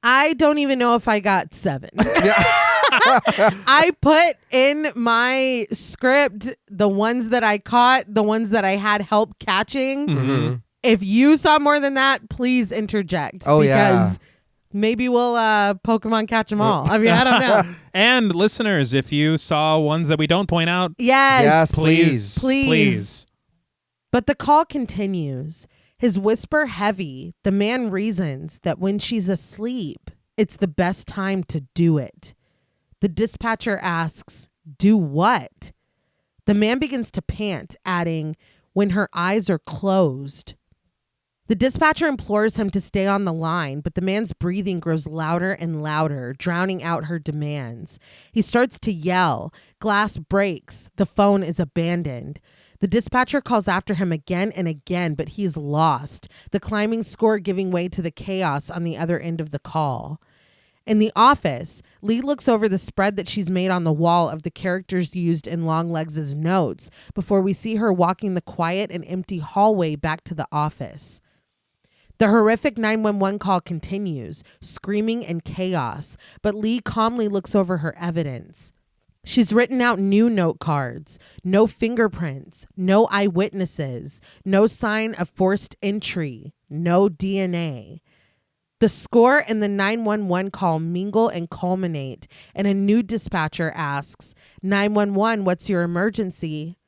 I don't even know if I got 7. Yeah. I put in my script the ones that I caught, the ones that I had help catching. Mm-hmm. If you saw more than that, please interject. Oh, because yeah. maybe we'll Pokemon catch them all. I mean, I don't know. And listeners, if you saw ones that we don't point out, Yes. please. But the call continues. His whisper heavy. The man reasons that when she's asleep, it's the best time to do it. The dispatcher asks, do what? The man begins to pant, adding, when her eyes are closed. The dispatcher implores him to stay on the line, but the man's breathing grows louder and louder, drowning out her demands. He starts to yell. Glass breaks. The phone is abandoned. The dispatcher calls after him again and again, but he's lost, the climbing score giving way to the chaos on the other end of the call. In the office, Lee looks over the spread that she's made on the wall of the characters used in Longlegs' notes before we see her walking the quiet and empty hallway back to the office. The horrific 911 call continues, screaming and chaos, but Lee calmly looks over her evidence. She's written out new note cards, no fingerprints, no eyewitnesses, no sign of forced entry, no DNA. The score and the 911 call mingle and culminate, and a new dispatcher asks, 911, what's your emergency?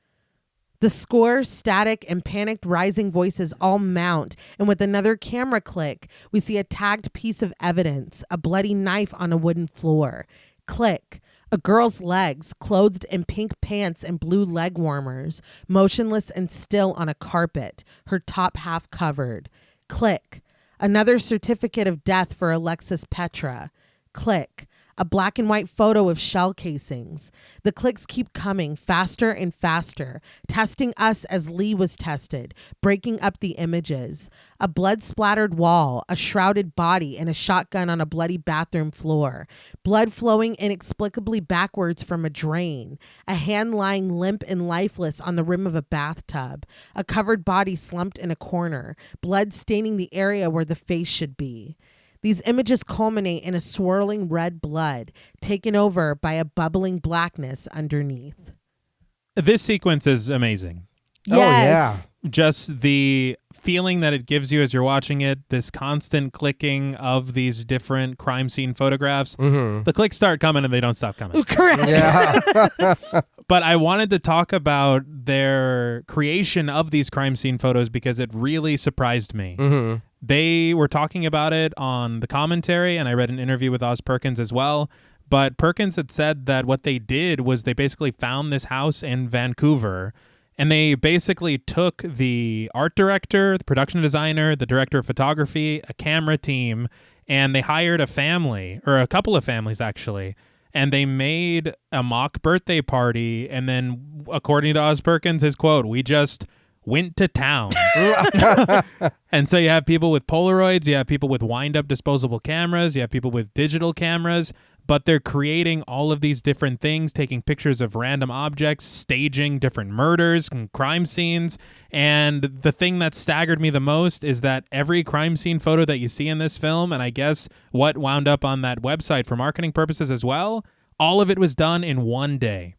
The score, static, and panicked rising voices all mount, and with another camera click, we see a tagged piece of evidence, a bloody knife on a wooden floor. Click. A girl's legs, clothed in pink pants and blue leg warmers, motionless and still on a carpet, her top half covered. Click. Another certificate of death for Alexis Petra. Click. A black and white photo of shell casings. The clicks keep coming faster and faster, testing us as Lee was tested, breaking up the images. A blood-splattered wall, a shrouded body, and a shotgun on a bloody bathroom floor. Blood flowing inexplicably backwards from a drain. A hand lying limp and lifeless on the rim of a bathtub. A covered body slumped in a corner. Blood staining the area where the face should be. These images culminate in a swirling red blood, taken over by a bubbling blackness underneath. This sequence is amazing. Yes. Oh, Just the feeling that it gives you as you're watching it, this constant clicking of these different crime scene photographs. Mm-hmm. The clicks start coming and they don't stop coming. Correct. Yeah. But I wanted to talk about their creation of these crime scene photos because it really surprised me. Mm-hmm. They were talking about it on the commentary, and I read an interview with Osgood Perkins as well. But Perkins had said that what they did was they basically found this house in Vancouver, and they basically took the art director, the production designer, the director of photography, a camera team, and they hired a family, or a couple of families actually, and they made a mock birthday party. And then, according to Oz Perkins, his quote, "We just went to town." And so you have people with Polaroids, you have people with wind-up disposable cameras, you have people with digital cameras, but they're creating all of these different things, taking pictures of random objects, staging different murders and crime scenes. And the thing that staggered me the most is that every crime scene photo that you see in this film, and I guess what wound up on that website for marketing purposes as well, all of it was done in one day.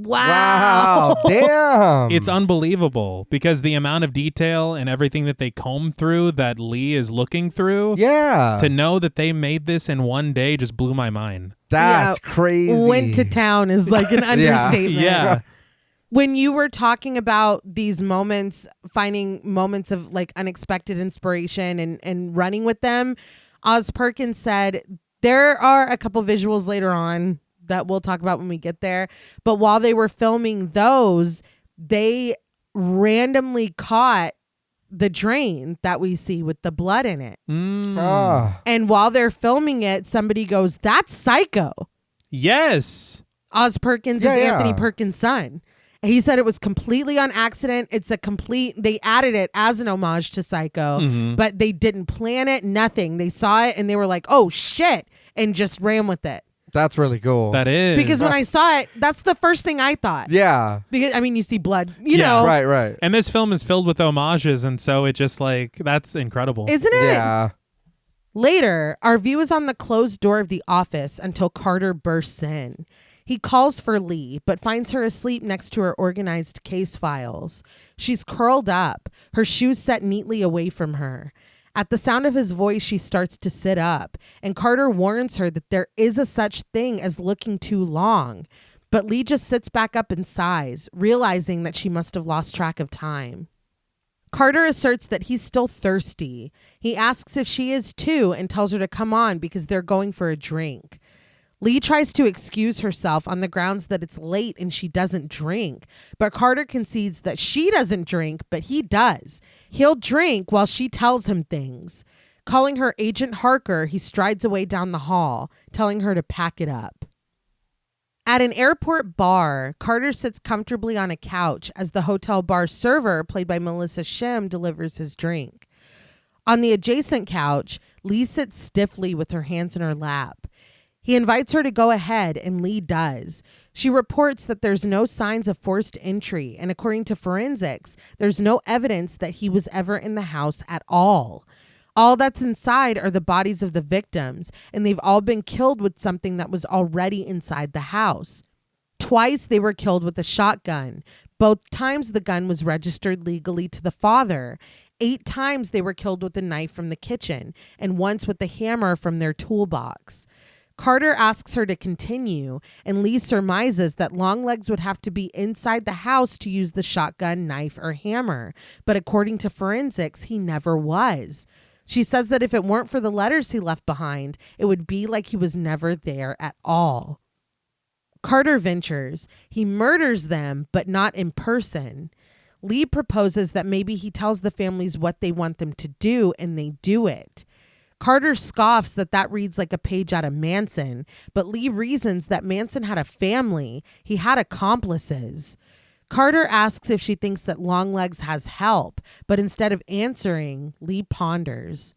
Wow. Damn. It's unbelievable because the amount of detail and everything that they comb through that Lee is looking through, Yeah. to know that they made this in one day just blew my mind. That's crazy. Went to town is like an understatement. Yeah. When you were talking about these moments, finding moments of like unexpected inspiration and running with them, Oz Perkins said there are a couple visuals later on that we'll talk about when we get there. But while they were filming those, they randomly caught the drain that we see with the blood in it. And while they're filming it, somebody goes, "That's Psycho." Yes. Oz Perkins is Anthony Perkins' son. He said it was completely on accident. It's a complete, they added it as an homage to Psycho, but they didn't plan it, nothing. They saw it and they were like, oh shit, and just ran with it. That's really cool. That is. Because when I saw it, that's the first thing I thought. Yeah. Because, I mean, you see blood, you know. Right. And this film is filled with homages, and so it just like, that's incredible. Isn't it? Yeah. Later, our view is on the closed door of the office until Carter bursts in. He calls for Lee, but finds her asleep next to her organized case files. She's curled up, her shoes set neatly away from her. At the sound of his voice, she starts to sit up, and Carter warns her that there is a such thing as looking too long. But Lee just sits back up and sighs, realizing that she must have lost track of time. Carter asserts that he's still thirsty. He asks if she is too and tells her to come on because they're going for a drink. Lee tries to excuse herself on the grounds that it's late and she doesn't drink, but Carter concedes that she doesn't drink, but he does. He'll drink while she tells him things. Calling her Agent Harker, he strides away down the hall, telling her to pack it up. At an airport bar, Carter sits comfortably on a couch as the hotel bar server, played by Melissa Shim, delivers his drink. On the adjacent couch, Lee sits stiffly with her hands in her lap. He invites her to go ahead, and Lee does. She reports that there's no signs of forced entry, and according to forensics, there's no evidence that he was ever in the house at all. All that's inside are the bodies of the victims, and they've all been killed with something that was already inside the house. Twice they were killed with a shotgun. Both times the gun was registered legally to the father. 8 times they were killed with a knife from the kitchen, and once with a hammer from their toolbox. Carter asks her to continue, and Lee surmises that Longlegs would have to be inside the house to use the shotgun, knife, or hammer. But according to forensics, he never was. She says that if it weren't for the letters he left behind, it would be like he was never there at all. Carter ventures. He murders them, but not in person. Lee proposes that maybe he tells the families what they want them to do, and they do it. Carter scoffs that reads like a page out of Manson, but Lee reasons that Manson had a family. He had accomplices. Carter asks if she thinks that Longlegs has help, but instead of answering, Lee ponders.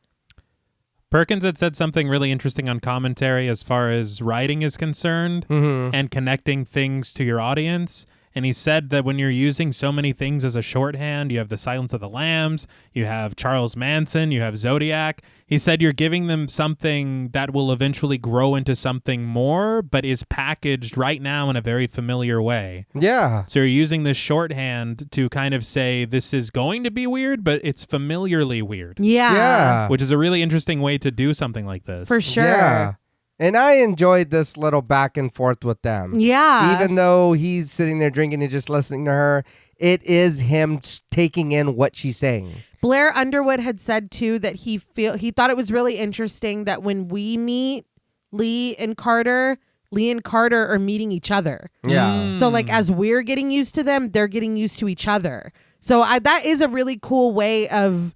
Perkins had said something really interesting on commentary as far as writing is concerned and connecting things to your audience. And he said that when you're using so many things as a shorthand, you have the Silence of the Lambs, you have Charles Manson, you have Zodiac. He said you're giving them something that will eventually grow into something more, but is packaged right now in a very familiar way. Yeah. So you're using this shorthand to kind of say this is going to be weird, but it's familiarly weird. Yeah. Which is a really interesting way to do something like this. For sure. Yeah. And I enjoyed this little back and forth with them. Yeah. Even though he's sitting there drinking and just listening to her, it is him taking in what she's saying. Blair Underwood had said too that he thought it was really interesting that when we meet Lee and Carter are meeting each other. Yeah. So like as we're getting used to them, they're getting used to each other. So that is a really cool way of,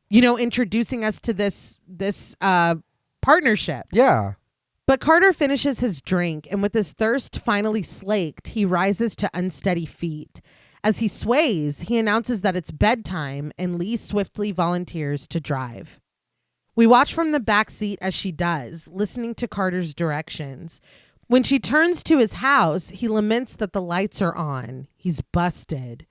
introducing us to this partnership. Yeah. But Carter finishes his drink, and with his thirst finally slaked, he rises to unsteady feet. As he sways, he announces that it's bedtime, and Lee swiftly volunteers to drive. We watch from the back seat as she does, listening to Carter's directions. When she turns to his house, he laments that the lights are on. He's busted.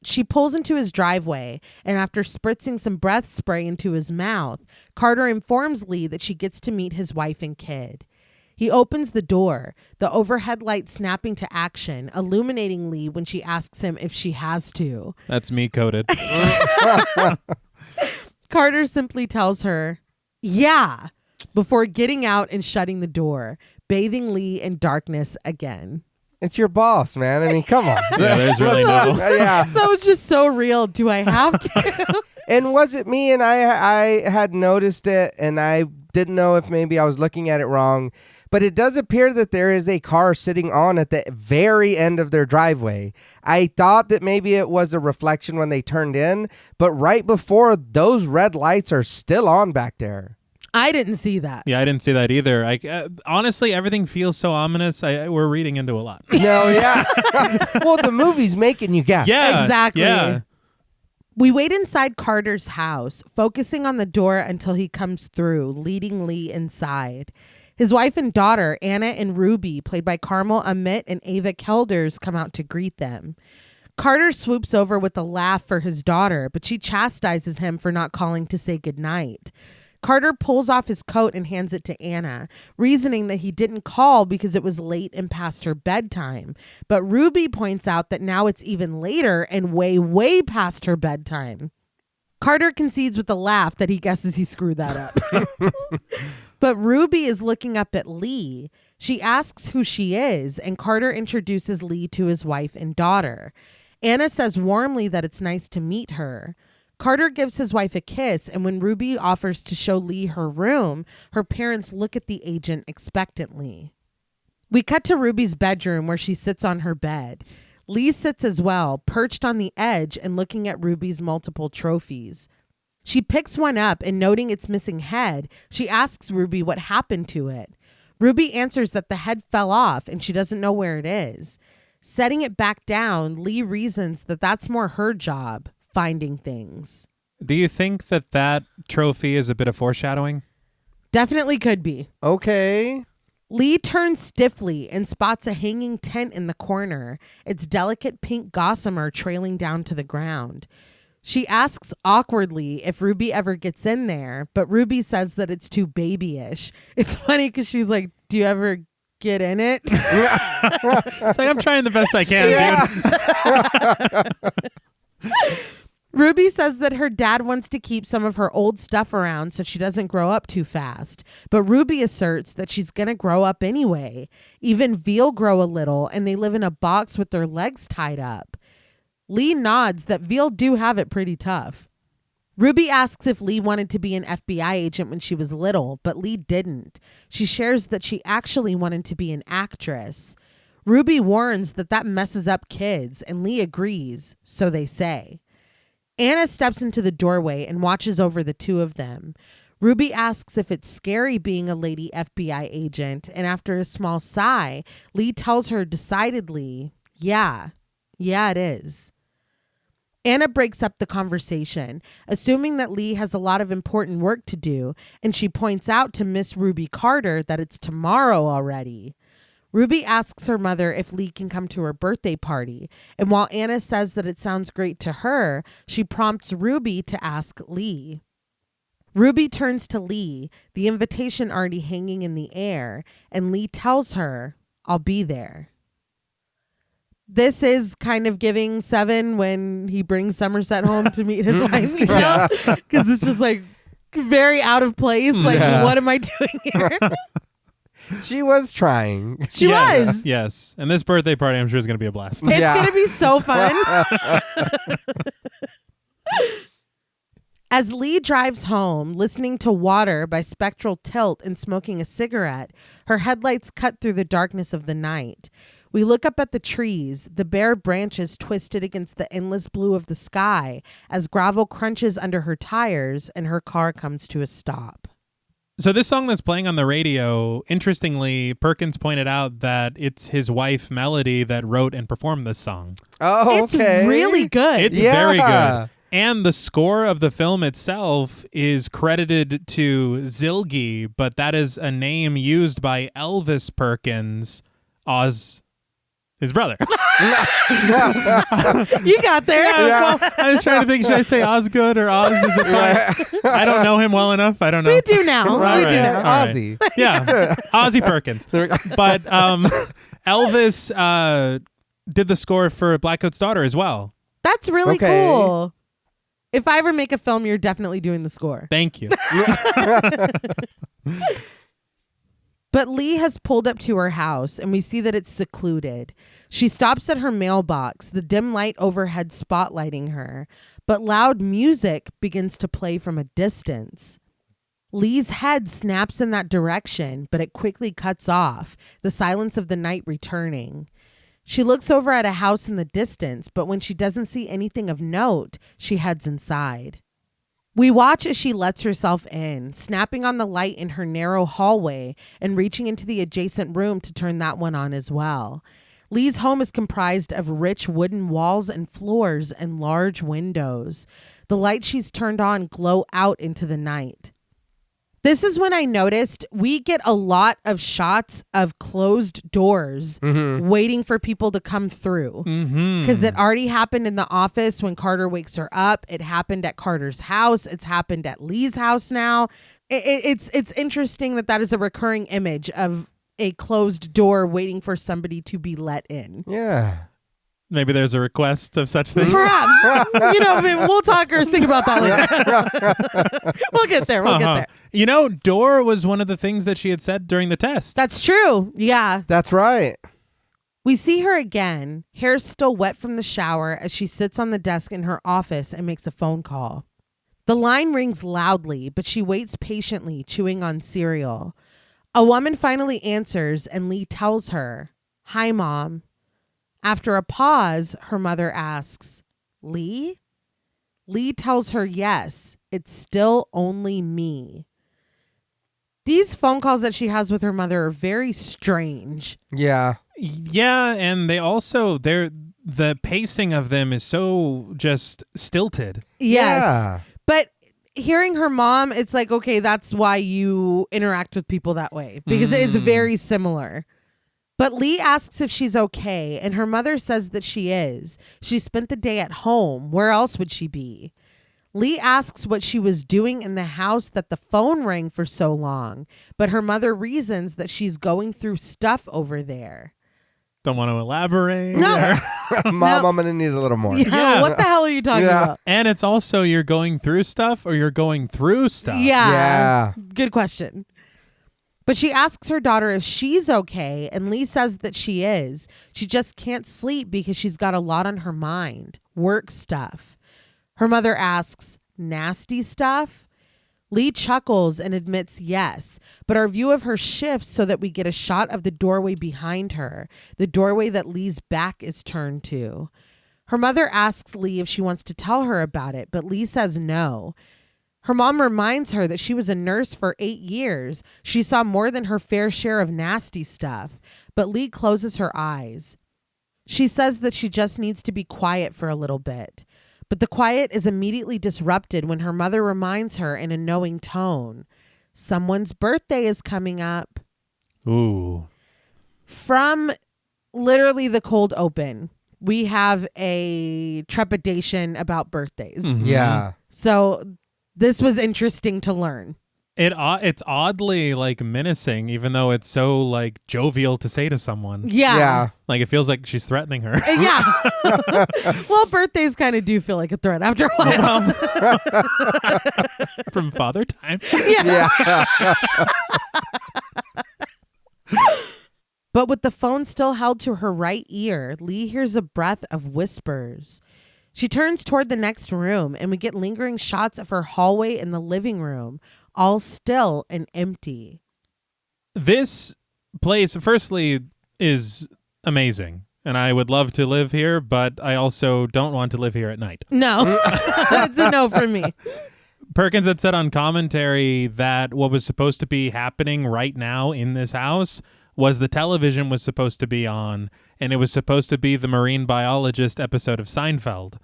She pulls into his driveway, and after spritzing some breath spray into his mouth, Carter informs Lee that she gets to meet his wife and kid. He opens the door, the overhead light snapping to action, illuminating Lee when she asks him if she has to. That's me coded. Carter simply tells her, yeah, before getting out and shutting the door. bathing Lee in darkness again. It's your boss, man. I mean, come on. Yeah, there's really no. Yeah. That was just so real. Do I have to? And was it me and I had noticed it and I didn't know if maybe I was looking at it wrong, but it does appear that there is a car sitting on at the very end of their driveway. I thought that maybe it was a reflection when they turned in, but right before, those red lights are still on back there. I didn't see that. Yeah, I didn't see that either. Honestly, everything feels so ominous. We're reading into a lot. No, yeah. Well, the movie's making you guess. Yeah, Exactly. Yeah. We wait inside Carter's house, focusing on the door until he comes through, leading Lee inside. His wife and daughter, Anna and Ruby, played by Carmel Amit and Ava Kelders, come out to greet them. Carter swoops over with a laugh for his daughter, but she chastises him for not calling to say goodnight. Carter pulls off his coat and hands it to Anna, reasoning that he didn't call because it was late and past her bedtime. But Ruby points out that now it's even later and way, way past her bedtime. Carter concedes with a laugh that he guesses he screwed that up. But Ruby is looking up at Lee. She asks who she is, and Carter introduces Lee to his wife and daughter. Anna says warmly that it's nice to meet her. Carter gives his wife a kiss, and when Ruby offers to show Lee her room, her parents look at the agent expectantly. We cut to Ruby's bedroom where she sits on her bed. Lee sits as well, perched on the edge and looking at Ruby's multiple trophies. She picks one up and noting its missing head, she asks Ruby what happened to it. Ruby answers that the head fell off and she doesn't know where it is. Setting it back down, Lee reasons that that's more her job. Finding things. Do you think that trophy is a bit of foreshadowing? Definitely could be. Okay. Lee turns stiffly and spots a hanging tent in the corner, its delicate pink gossamer trailing down to the ground. She asks awkwardly if Ruby ever gets in there, but Ruby says that it's too babyish. It's funny because she's like, do you ever get in it? It's like, I'm trying the best I can, dude. Ruby says that her dad wants to keep some of her old stuff around so she doesn't grow up too fast. But Ruby asserts that she's going to grow up anyway. Even Veal grow a little and they live in a box with their legs tied up. Lee nods that Veal do have it pretty tough. Ruby asks if Lee wanted to be an FBI agent when she was little, but Lee didn't. She shares that she actually wanted to be an actress. Ruby warns that messes up kids, and Lee agrees, so they say. Anna steps into the doorway and watches over the two of them. Ruby asks if it's scary being a lady FBI agent, and after a small sigh, Lee tells her decidedly, yeah, it is. Anna breaks up the conversation, assuming that Lee has a lot of important work to do, and she points out to Miss Ruby Carter that it's tomorrow already. Ruby asks her mother if Lee can come to her birthday party, and while Anna says that it sounds great to her, she prompts Ruby to ask Lee. Ruby turns to Lee, the invitation already hanging in the air, and Lee tells her, I'll be there. This is kind of giving Seven when he brings Somerset home to meet his wife, you know? Because it's just like very out of place. Like, what am I doing here? She was trying. She was. Yes. And this birthday party, I'm sure, is going to be a blast. It's going to be so fun. As Lee drives home, listening to Water by Spectral Tilt and smoking a cigarette, her headlights cut through the darkness of the night. We look up at the trees, the bare branches twisted against the endless blue of the sky as gravel crunches under her tires and her car comes to a stop. So this song that's playing on the radio, interestingly, Perkins pointed out that it's his wife, Melody, that wrote and performed this song. Oh, okay. It's really good. It's very good. And the score of the film itself is credited to Zilgi, but that is a name used by Elvis Perkins, his brother. You got there. Well, I was trying to think, should I say Osgood or Oz? Is it fine? I don't know him well enough. I don't know. We do now. Right, We do right. now. All right. Ozzy. Yeah, Ozzy Perkins. But Elvis did the score for Blackcoat's Daughter as well. That's really Okay. cool. If I ever make a film, you're definitely doing the score. Thank you. But Lee has pulled up to her house, and we see that it's secluded. She stops at her mailbox, the dim light overhead spotlighting her, but loud music begins to play from a distance. Lee's head snaps in that direction, but it quickly cuts off, the silence of the night returning. She looks over at a house in the distance, but when she doesn't see anything of note, she heads inside. We watch as she lets herself in, snapping on the light in her narrow hallway and reaching into the adjacent room to turn that one on as well. Lee's home is comprised of rich wooden walls and floors and large windows. The lights she's turned on glow out into the night. This is when I noticed we get a lot of shots of closed doors waiting for people to come through. Because it already happened in the office when Carter wakes her up. It happened at Carter's house. It's happened at Lee's house now. It's interesting that is a recurring image of a closed door waiting for somebody to be let in. Yeah. Maybe there's a request of such things. Perhaps. Maybe we'll talk or think about that later. We'll get there. We'll get there. Door was one of the things that she had said during the test. That's true. Yeah. That's right. We see her again, hair still wet from the shower, as she sits on the desk in her office and makes a phone call. The line rings loudly, but she waits patiently, chewing on cereal. A woman finally answers, and Lee tells her, "Hi, Mom." After a pause, her mother asks, "Lee?" Lee tells her yes, it's still only me. These phone calls that she has with her mother are very strange. Yeah. Yeah, and the pacing of them is so just stilted. Yes. Yeah. But hearing her mom, it's like, okay, that's why you interact with people that way, because it is very similar. But Lee asks if she's okay, and her mother says that she is. She spent the day at home. Where else would she be? Lee asks what she was doing in the house that the phone rang for so long, but her mother reasons that she's going through stuff over there. Don't want to elaborate. No. Mom, I'm going to need a little more. Yeah, what the hell are you talking about? And it's also you're going through stuff or you're going through stuff. Yeah. Good question. But she asks her daughter if she's okay, and Lee says that she is. She just can't sleep because she's got a lot on her mind. Work stuff. Her mother asks, "Nasty stuff?" Lee chuckles and admits yes, but our view of her shifts so that we get a shot of the doorway behind her, the doorway that Lee's back is turned to. Her mother asks Lee if she wants to tell her about it, but Lee says no. Her mom reminds her that she was a nurse for 8 years. She saw more than her fair share of nasty stuff, but Lee closes her eyes. She says that she just needs to be quiet for a little bit. But the quiet is immediately disrupted when her mother reminds her in a knowing tone, "Someone's birthday is coming up." Ooh. From literally the cold open, we have a trepidation about birthdays. Yeah. So this was interesting to learn. It's oddly like menacing, even though it's so like jovial to say to someone. Yeah. Like it feels like she's threatening her. Yeah. Well, birthdays kind of do feel like a threat after a while. From Father Time. Yeah. But with the phone still held to her right ear, Lee hears a breath of whispers. She turns toward the next room, and we get lingering shots of her hallway in the living room, all still and empty. This place, firstly, is amazing, and I would love to live here, but I also don't want to live here at night. No. It's a no from me. Perkins had said on commentary that what was supposed to be happening right now in this house was the television was supposed to be on, and it was supposed to be the marine biologist episode of Seinfeld.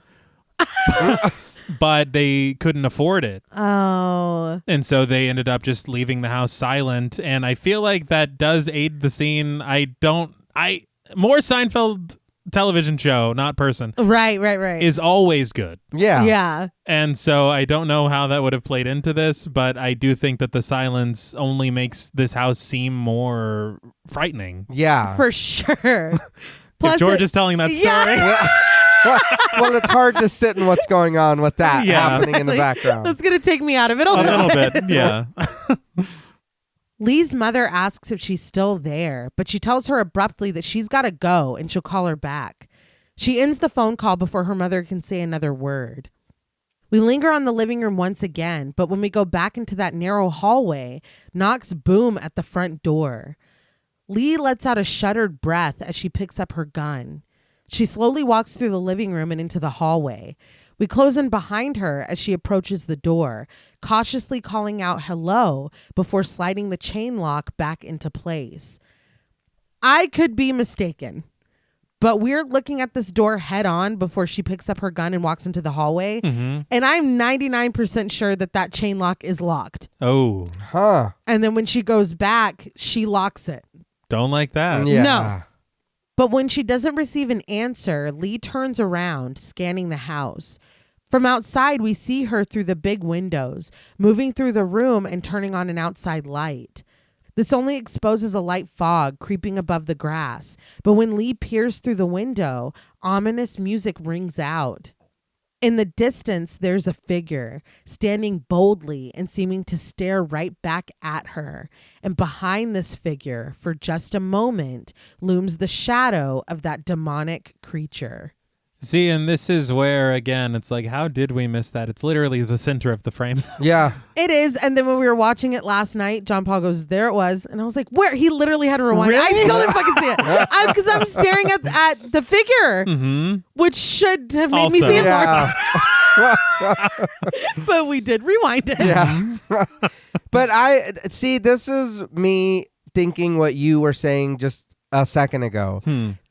But they couldn't afford it. Oh. And so they ended up just leaving the house silent. And I feel like that does aid the scene. More Seinfeld television show, not person. Right. Is always good. Yeah. Yeah. And so I don't know how that would have played into this, but I do think that the silence only makes this house seem more frightening. Yeah. For sure. Plus if George is telling that story. Yeah. Well, it's hard to sit in what's going on with that happening in the background. That's going to take me out of it a little bit. Yeah. Lee's mother asks if she's still there, but she tells her abruptly that she's got to go and she'll call her back. She ends the phone call before her mother can say another word. We linger on the living room once again, but when we go back into that narrow hallway, knocks boom at the front door. Lee lets out a shuddered breath as she picks up her gun. She slowly walks through the living room and into the hallway. We close in behind her as she approaches the door, cautiously calling out hello before sliding the chain lock back into place. I could be mistaken, but we're looking at this door head on before she picks up her gun and walks into the hallway. Mm-hmm. And I'm 99% sure that chain lock is locked. Oh. Huh. And then when she goes back, she locks it. Don't like that. Yeah. No. But when she doesn't receive an answer, Lee turns around, scanning the house. From outside, we see her through the big windows, moving through the room and turning on an outside light. This only exposes a light fog creeping above the grass, but when Lee peers through the window, ominous music rings out. In the distance, there's a figure standing boldly and seeming to stare right back at her. And behind this figure, for just a moment, looms the shadow of that demonic creature. See, and this is where, again, it's like, how did we miss that? It's literally the center of the frame. Yeah. It is. And then when we were watching it last night, John Paul goes, there it was. And I was like, where? He literally had to rewind. Really? I still didn't fucking see it. Because I'm staring at the figure, which should have made me Also. see it Yeah. more. But we did rewind it. Yeah. But I see, this is me thinking what you were saying just a second ago.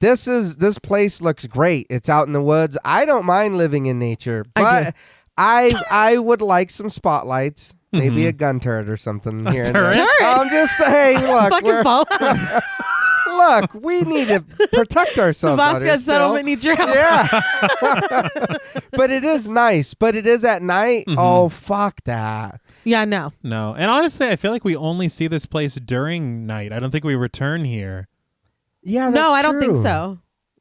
This place looks great. It's out in the woods. I don't mind living in nature, but I would like some spotlights, maybe a gun turret or something here and there. Turret? I'm just saying, look, Fucking Fallout. look, we need to protect ourselves. out here Bosco still. settlement needs your help. Yeah. But it is nice. But it is at night. Oh, fuck that. Yeah, no. No. And honestly, I feel like we only see this place during night. I don't think we return here. Yeah, No, that's I don't think true. so.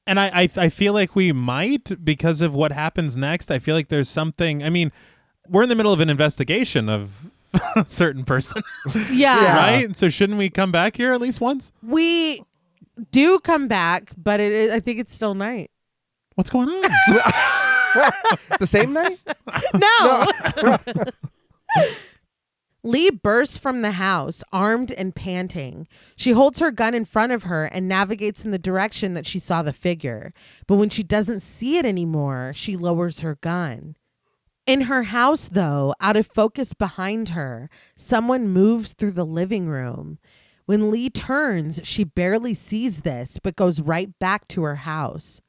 And I feel like we might because of what happens next. I feel like there's something. I mean, we're in the middle of an investigation of a certain person, Yeah. right? So shouldn't we come back here at least once? We do come back, but I think it's still night. What's going on? The same night? No. Lee bursts from the house, armed and panting. She holds her gun in front of her and navigates in the direction that she saw the figure. But when she doesn't see it anymore, she lowers her gun. In her house, though, out of focus behind her, someone moves through the living room. When Lee turns, she barely sees this, but goes right back to her house.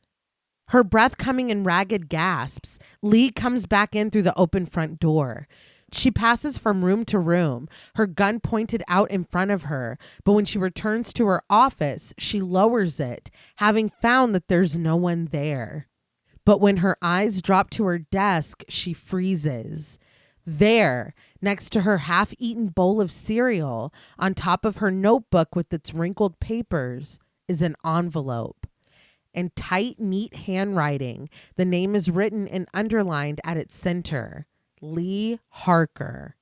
Her breath coming in ragged gasps, Lee comes back in through the open front door. She passes from room to room, her gun pointed out in front of her, but when she returns to her office, she lowers it, having found that there's no one there. But when her eyes drop to her desk, she freezes. There, next to her half-eaten bowl of cereal, on top of her notebook with its wrinkled papers, is an envelope. In tight, neat handwriting, the name is written and underlined at its center. Lee Harker.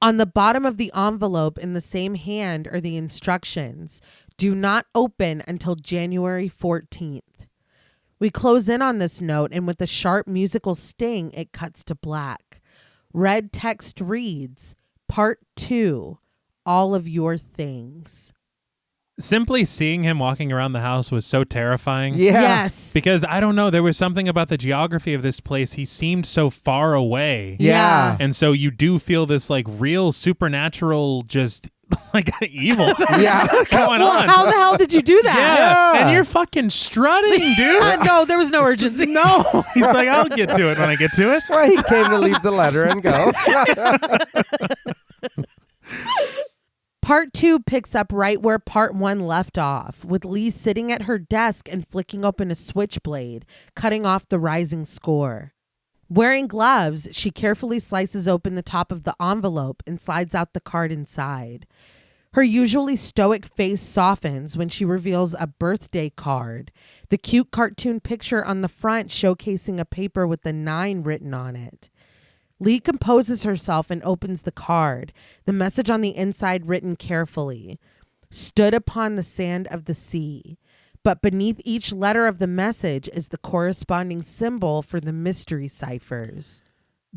On the bottom of the envelope in the same hand are the instructions. Do not open until January 14th. We close in on this note, and with a sharp musical sting, it cuts to black. Red text reads, Part 2, All of Your Things. Simply seeing him walking around the house was so terrifying. Yeah. Yes. Because I don't know, there was something about the geography of this place. He seemed so far away. Yeah. And so you do feel this like real supernatural, just like evil Yeah. going Well, on. how the hell did you do that? Yeah. And you're fucking strutting, dude. No, there was no urgency. No. He's like, I'll get to it when I get to it. Well, he came to leave the letter and go. Part 2 picks up right where Part 1 left off, with Lee sitting at her desk and flicking open a switchblade, cutting off the rising score. Wearing gloves, she carefully slices open the top of the envelope and slides out the card inside. Her usually stoic face softens when she reveals a birthday card, the cute cartoon picture on the front showcasing a paper with the 9 written on it. Lee composes herself and opens the card, the message on the inside written carefully. Stood upon the sand of the sea. But beneath each letter of the message is the corresponding symbol for the mystery ciphers.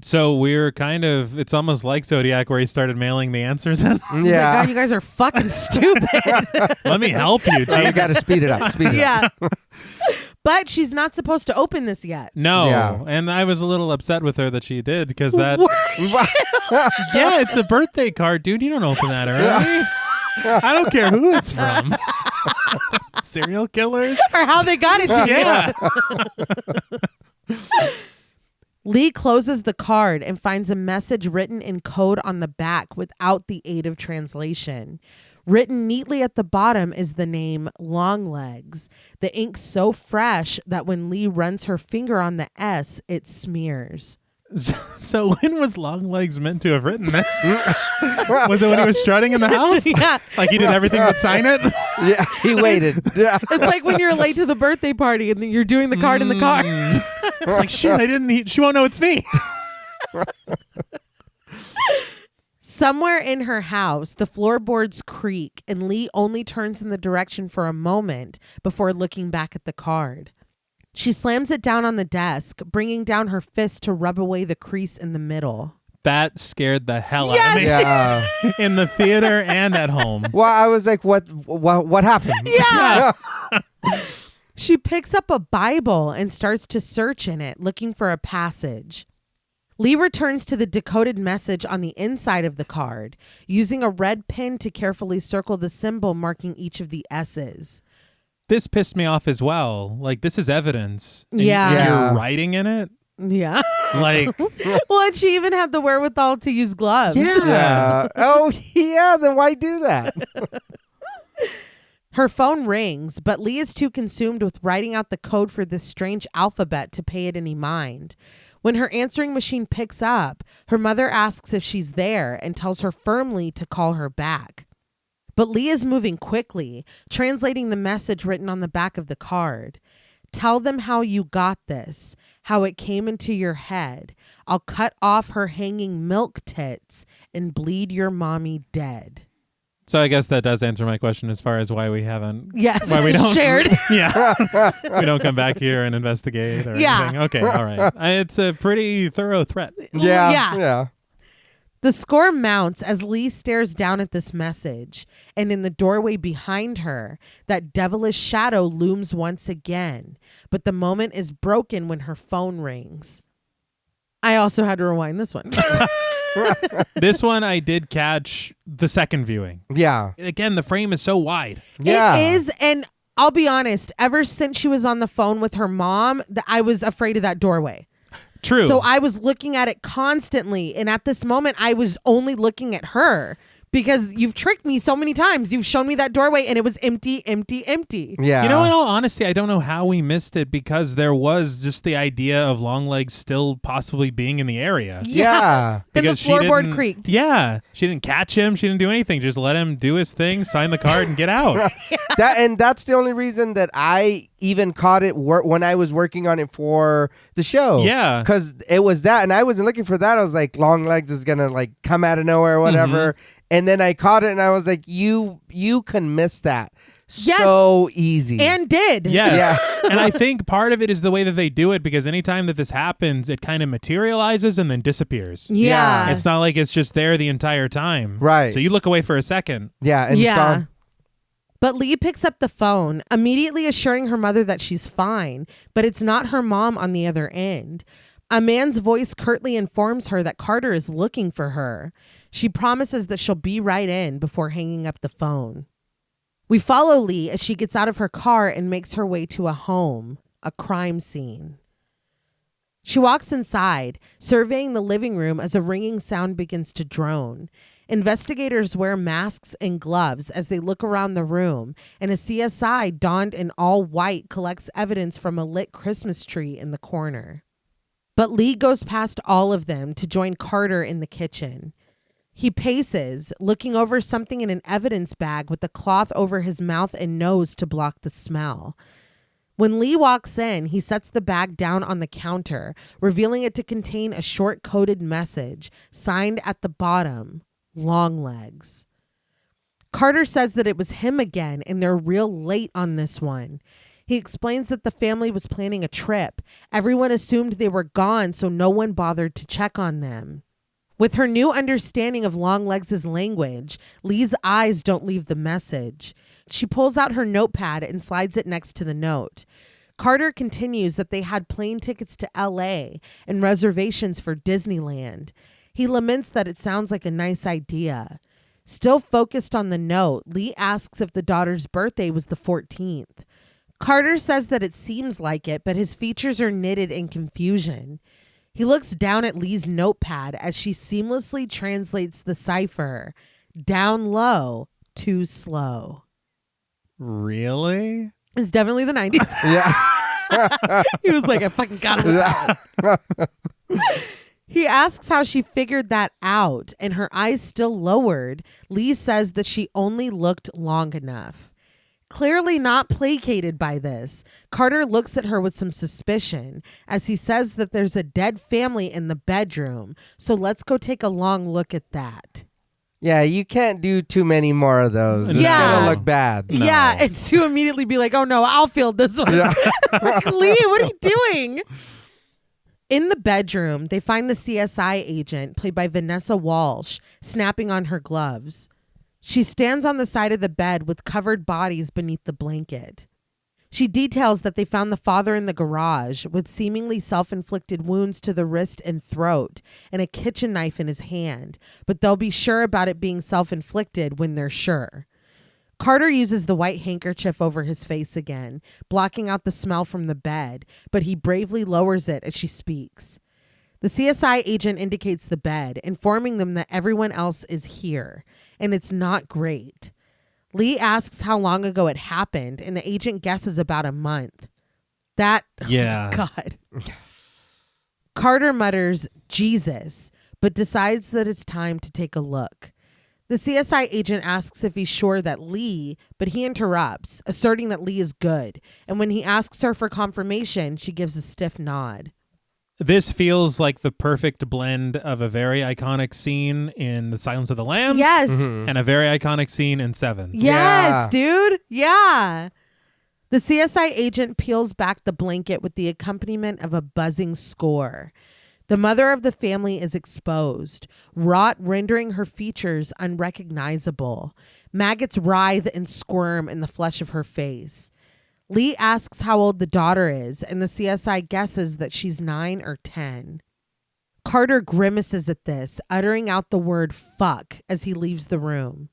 So we're it's almost like Zodiac where he started mailing the answers in. He's like, God, you guys are fucking stupid. Let me help you, You Jesus. got to speed it up. Speed it up. Yeah. But she's not supposed to open this yet. No. Yeah. And I was a little upset with her that she did because that... What? Yeah, it's a birthday card, dude. You don't open that early. I don't care who it's from. Serial killers? Or how they got it to you. Yeah. Lee closes the card and finds a message written in code on the back without the aid of translation. Written neatly at the bottom is the name Longlegs. The ink's so fresh that when Lee runs her finger on the S, it smears. So when was Longlegs meant to have written this? Was it when he was strutting in the house? Yeah. Like he did everything but sign it? Yeah, he waited. Yeah. It's like when you're late to the birthday party and then you're doing the card in the car. It's like, shit, I didn't eat. She won't know it's me. Somewhere in her house, the floorboards creak and Lee only turns in the direction for a moment before looking back at the card. She slams it down on the desk, bringing down her fist to rub away the crease in the middle. That scared the hell out Yes, of me. Yeah. In the theater and at home. Well, I was like, what happened? Yeah. She picks up a Bible and starts to search in it, looking for a passage. Lee returns to the decoded message on the inside of the card, using a red pen to carefully circle the symbol marking each of the S's. This pissed me off as well. Like, this is evidence. And Yeah. You're writing in it? Yeah. Like, Well, and she even had the wherewithal to use gloves. Yeah. Oh, yeah. Then why do that? Her phone rings, but Lee is too consumed with writing out the code for this strange alphabet to pay it any mind. When her answering machine picks up, her mother asks if she's there and tells her firmly to call her back. But Lee is moving quickly, translating the message written on the back of the card. Tell them how you got this, how it came into your head. I'll cut off her hanging milk tits and bleed your mommy dead. so I guess that does answer my question as far as why we haven't. Yes, Why we don't shared. Yeah. We don't come back here and investigate or Yeah. anything. Okay, all right. It's a pretty thorough threat. Yeah. Yeah. Yeah. The score mounts as Lee stares down at this message, and in the doorway behind her, that devilish shadow looms once again, but the moment is broken when her phone rings. I also had to rewind this one. This one I did catch the second viewing. Yeah. Again, the frame is so wide. Yeah. It is, and I'll be honest, ever since she was on the phone with her mom, I was afraid of that doorway. True. So I was looking at it constantly. And at this moment, I was only looking at her because you've tricked me so many times. You've shown me that doorway and it was empty, empty, empty. Yeah. You know, in all honesty, I don't know how we missed it because there was just the idea of Longlegs still possibly being in the area. Yeah. And the Because she floorboard didn't- creaked. Yeah. She didn't catch him. She didn't do anything. Just let him do his thing, sign the card, and get out. That's the only reason that I even caught it when I was working on it for the show. Yeah. Because it was that, and I wasn't looking for that. I was like, Longlegs is gonna like come out of nowhere or whatever. Mm-hmm. And then I caught it, and I was like, you can miss that Yes. so easy. And did. Yes. Yeah. And I think part of it is the way that they do it because anytime that this happens, it kind of materializes and then disappears. Yeah. It's not like it's just there the entire time. Right. So you look away for a second. yeah, and it's Yeah. gone. But Lee picks up the phone, immediately assuring her mother that she's fine, but it's not her mom on the other end. A man's voice curtly informs her that Carter is looking for her. She promises that she'll be right in before hanging up the phone. We follow Lee as she gets out of her car and makes her way to a home, a crime scene. She walks inside, surveying the living room as a ringing sound begins to drone. Investigators wear masks and gloves as they look around the room, and a CSI donned in all white collects evidence from a lit Christmas tree in the corner. But Lee goes past all of them to join Carter in the kitchen. He paces, looking over something in an evidence bag with a cloth over his mouth and nose to block the smell. When Lee walks in, he sets the bag down on the counter, revealing it to contain a short coded message signed at the bottom, Longlegs. Carter says that it was him again and they're real late on this one. He explains that the family was planning a trip. Everyone assumed they were gone, so no one bothered to check on them. With her new understanding of Longlegs' language, Lee's eyes don't leave the message. She pulls out her notepad and slides it next to the note. Carter continues that they had plane tickets to LA and reservations for Disneyland. He laments that it sounds like a nice idea. Still focused on the note, Lee asks if the daughter's birthday was the 14th. Carter says that it seems like it, but his features are knitted in confusion. He looks down at Lee's notepad as she seamlessly translates the cipher, down low, too slow. Really? It's definitely the 90s. Yeah. He was like, I fucking got it. He asks how she figured that out, and her eyes still lowered. Lee says that she only looked long enough. Clearly not placated by this, Carter looks at her with some suspicion as he says that there's a dead family in the bedroom, so let's go take a long look at that. Yeah, you can't do too many more of those. It's Yeah. gonna look bad. No. Yeah, and to immediately be like, oh no, I'll field this one. Yeah. It's like, Lee, what are you doing? In the bedroom, they find the CSI agent, played by Vanessa Walsh, snapping on her gloves. She stands on the side of the bed with covered bodies beneath the blanket. She details that they found the father in the garage with seemingly self-inflicted wounds to the wrist and throat and a kitchen knife in his hand, but they'll be sure about it being self-inflicted when they're sure. Carter uses the white handkerchief over his face again, blocking out the smell from the bed, but he bravely lowers it as she speaks. The CSI agent indicates the bed, informing them that everyone else is here, and it's not great. Lee asks how long ago it happened, and the agent guesses about a month. That, Yeah. oh God. Carter mutters, Jesus, but decides that it's time to take a look. The CSI agent asks if he's sure that Lee, but he interrupts, asserting that Lee is good, and when he asks her for confirmation, she gives a stiff nod. This feels like the perfect blend of a very iconic scene in The Silence of the Lambs. Yes. And a very iconic scene in Seven. Yes, dude. Yeah. The CSI agent peels back the blanket with the accompaniment of a buzzing score. The mother of the family is exposed, rot rendering her features unrecognizable. Maggots writhe and squirm in the flesh of her face. Lee asks how old the daughter is, and the CSI guesses that she's 9 or 10. Carter grimaces at this, uttering out the word fuck as he leaves the room.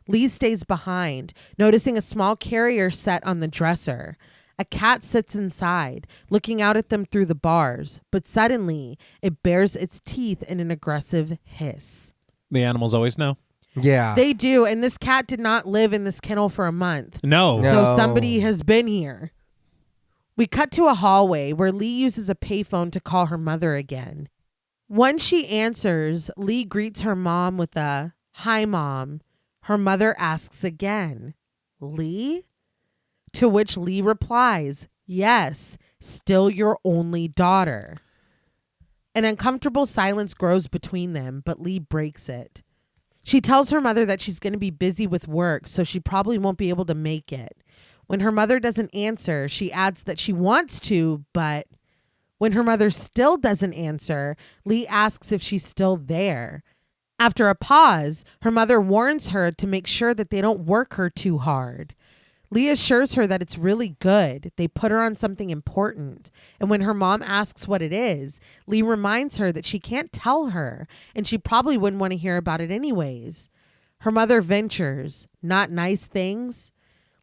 Lee stays behind, noticing a small carrier set on the dresser. A cat sits inside, looking out at them through the bars, but suddenly it bares its teeth in an aggressive hiss. The animals always know. Yeah. They do, and this cat did not live in this kennel for a month. No. No. So somebody has been here. We cut to a hallway where Lee uses a payphone to call her mother again. Once she answers, Lee greets her mom with a, "Hi, Mom." Her mother asks again, "Lee?" To which Lee replies, "Yes, still your only daughter." An uncomfortable silence grows between them, but Lee breaks it. She tells her mother that she's going to be busy with work, so she probably won't be able to make it. When her mother doesn't answer, she adds that she wants to, but when her mother still doesn't answer, Lee asks if she's still there. After a pause, her mother warns her to make sure that they don't work her too hard. Lee assures her that it's really good. They put her on something important. And when her mom asks what it is, Lee reminds her that she can't tell her, and she probably wouldn't want to hear about it anyways. Her mother ventures, "Not nice things?"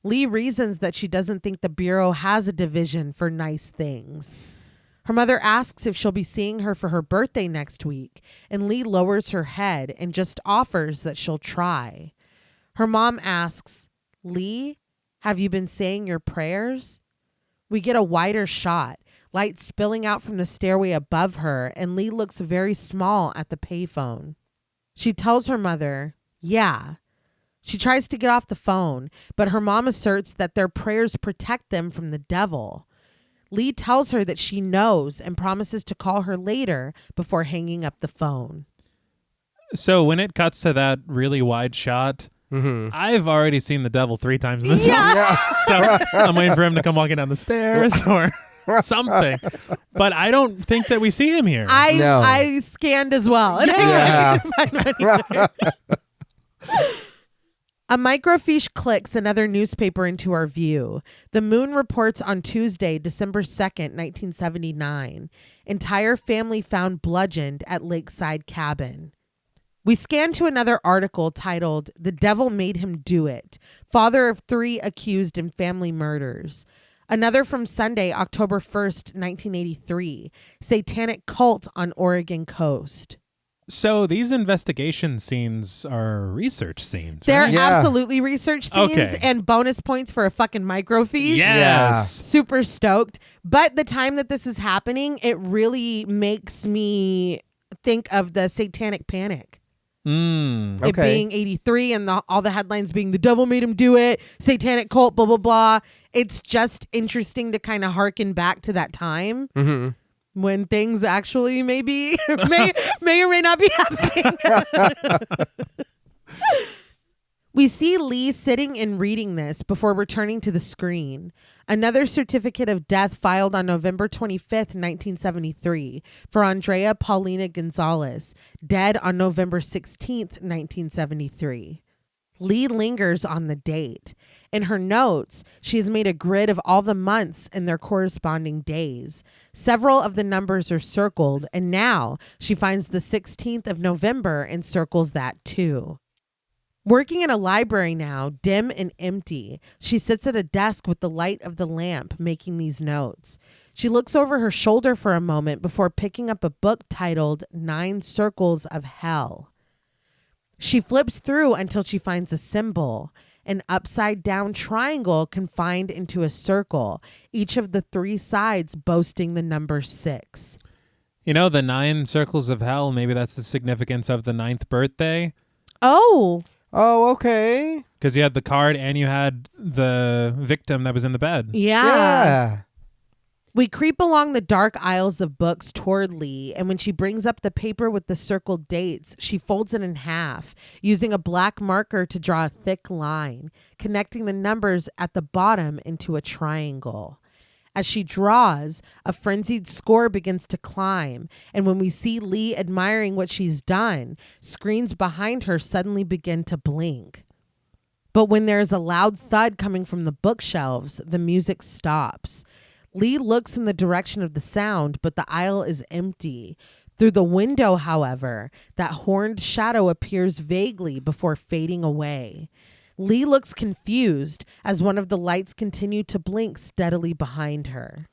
Lee reasons that she doesn't think the Bureau has a division for nice things. Her mother asks if she'll be seeing her for her birthday next week, and Lee lowers her head and just offers that she'll try. Her mom asks, "Lee, have you been saying your prayers?" We get a wider shot, light spilling out from the stairway above her, and Lee looks very small at the payphone. She tells her mother, "Yeah." She tries to get off the phone, but her mom asserts that their prayers protect them from the devil. Lee tells her that she knows and promises to call her later before hanging up the phone. So when it cuts to that really wide shot, I've already seen the devil 3 times in this film. So I'm waiting for him to come walking down the stairs or something. But I don't think that we see him here. I scanned as well. And I couldn't find him anywhere. A microfiche clicks another newspaper into our view. The Moon reports on Tuesday, December 2nd, 1979. Entire family found bludgeoned at Lakeside Cabin. We scan to another article titled, "The Devil Made Him Do It. Father of 3 accused in family murders." Another from Sunday, October 1st, 1983. Satanic cult on Oregon coast. So these investigation scenes are research scenes, They're right? absolutely research scenes Okay. and bonus points for a fucking microfiche. Yes. Super stoked. But the time that this is happening, it really makes me think of the Satanic Panic. It being 83 and all the headlines being "The devil made him do it," satanic cult, blah, blah, blah. It's just interesting to kind of harken back to that time when things actually may or may not be happening. We see Lee sitting and reading this before returning to the screen. Another certificate of death filed on November 25th, 1973 for Andrea Paulina Gonzalez, dead on November 16th, 1973. Lee lingers on the date. In her notes, she has made a grid of all the months and their corresponding days. Several of the numbers are circled, and now she finds the 16th of November and circles that too. Working in a library now, dim and empty, she sits at a desk with the light of the lamp making these notes. She looks over her shoulder for a moment before picking up a book titled 9 Circles of Hell. She flips through until she finds a symbol, an upside-down triangle confined into a circle, each of the 3 sides boasting the number 6. You know, the 9 circles of hell, maybe that's the significance of the 9th birthday. Oh, okay. Because you had the card and you had the victim that was in the bed. Yeah. We creep along the dark aisles of books toward Lee, and when she brings up the paper with the circled dates, she folds it in half, using a black marker to draw a thick line, connecting the numbers at the bottom into a triangle. As she draws, a frenzied score begins to climb, and when we see Lee admiring what she's done, screens behind her suddenly begin to blink. But when there is a loud thud coming from the bookshelves, the music stops. Lee looks in the direction of the sound, but the aisle is empty. Through the window, however, that horned shadow appears vaguely before fading away. Lee looks confused as one of the lights continue to blink steadily behind her.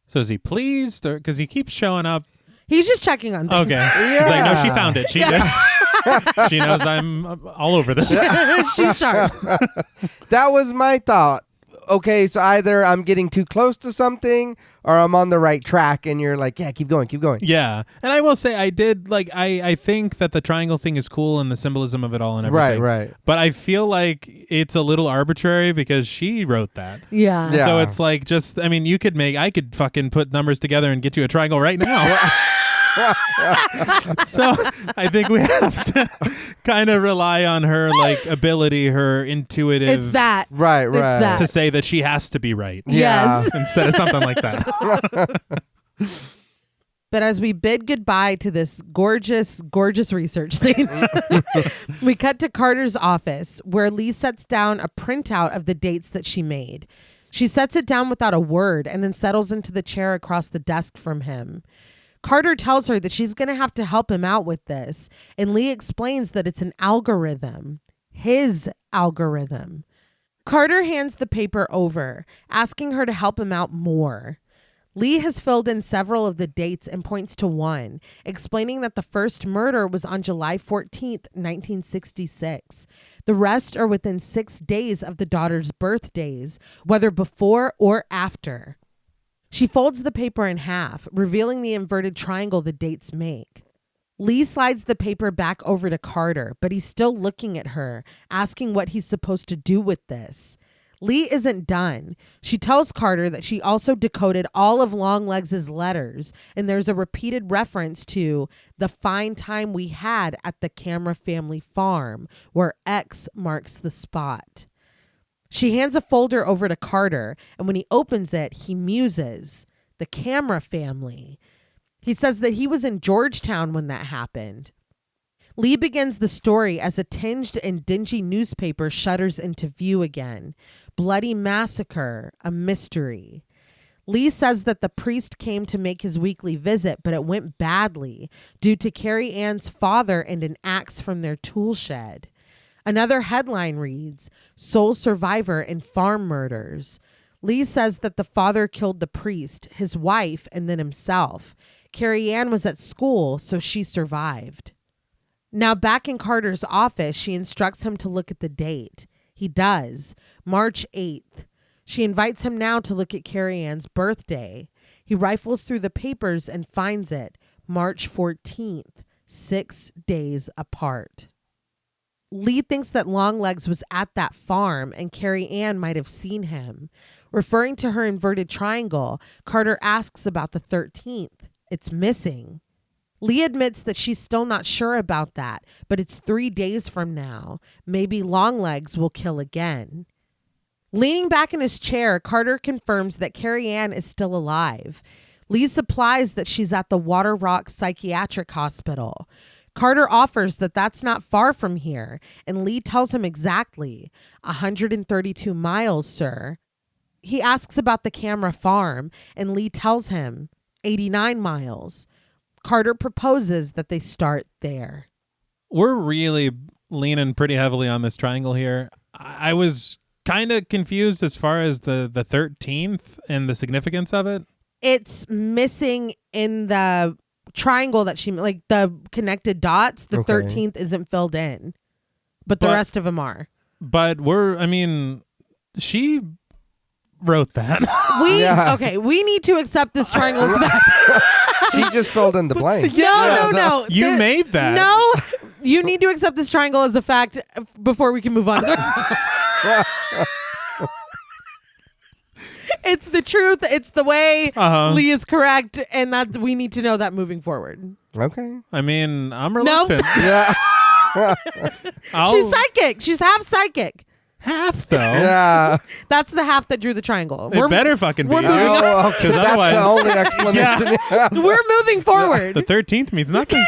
So is he pleased? Or because he keeps showing up? He's just checking on things. Okay. He's like, no, she found it. She did. She knows I'm all over this. She's sharp. That was my thought. Okay, so either I'm getting too close to something or I'm on the right track, and you're like, yeah, keep going. Yeah. And I will say I did, like, I think that the triangle thing is cool and the symbolism of it all and everything. Right. But I feel like it's a little arbitrary because she wrote that. Yeah. So it's like just, I mean, I could fucking put numbers together and get you a triangle right now. So I think we have to kind of rely on her like ability, her intuitive. It's that. Right. It's that. To say that she has to be right. Yeah. Yes. Instead of something like that. But as we bid goodbye to this gorgeous, gorgeous research scene, we cut to Carter's office where Lee sets down a printout of the dates that she made. She sets it down without a word and then settles into the chair across the desk from him. Carter tells her that she's going to have to help him out with this, and Lee explains that it's an algorithm. His algorithm. Carter hands the paper over, asking her to help him out more. Lee has filled in several of the dates and points to one, explaining that the first murder was on July 14th, 1966. The rest are within 6 days of the daughter's birthdays, whether before or after. She folds the paper in half, revealing the inverted triangle the dates make. Lee slides the paper back over to Carter, but he's still looking at her, asking what he's supposed to do with this. Lee isn't done. She tells Carter that she also decoded all of Longlegs' letters, and there's a repeated reference to the fine time we had at the Camera family farm, where X marks the spot. She hands a folder over to Carter, and when he opens it, he muses. The Camera family. He says that he was in Georgetown when that happened. Lee begins the story as a tinged and dingy newspaper shudders into view again. Bloody massacre, a mystery. Lee says that the priest came to make his weekly visit, but it went badly due to Carrie Ann's father and an axe from their tool shed. Another headline reads, Sole Survivor in Farm Murders. Lee says that the father killed the priest, his wife, and then himself. Carrie Ann was at school, so she survived. Now back in Carter's office, she instructs him to look at the date. He does. March 8th. She invites him now to look at Carrie Ann's birthday. He rifles through the papers and finds it. March 14th, 6 days apart. Lee thinks that Longlegs was at that farm and Carrie Ann might have seen him. Referring to her inverted triangle, Carter asks about the 13th. It's missing. Lee admits that she's still not sure about that, but it's 3 days from now. Maybe Longlegs will kill again. Leaning back in his chair, Carter confirms that Carrie Ann is still alive. Lee supplies that she's at the Water Rock Psychiatric Hospital. Carter offers that that's not far from here, and Lee tells him exactly. 132 miles, sir. He asks about the Camera farm, and Lee tells him 89 miles. Carter proposes that they start there. We're really leaning pretty heavily on this triangle here. I was kind of confused as far as the 13th and the significance of it. It's missing in the triangle that she, like the connected dots. The 13th isn't filled in, but the rest of them are. But she wrote that. We need to accept this triangle as fact. She just filled in the blank. No. You made that. No, you need to accept this triangle as a fact before we can move on. It's the truth. It's the way. Lee is correct, and that we need to know that moving forward. Okay. I mean, I'm reluctant. Yeah. She's psychic. She's half psychic. Half though. Yeah. That's the half that drew the triangle. It better fucking be. We're moving on. Okay. That's the only explanation. We're moving forward. The 13th means nothing.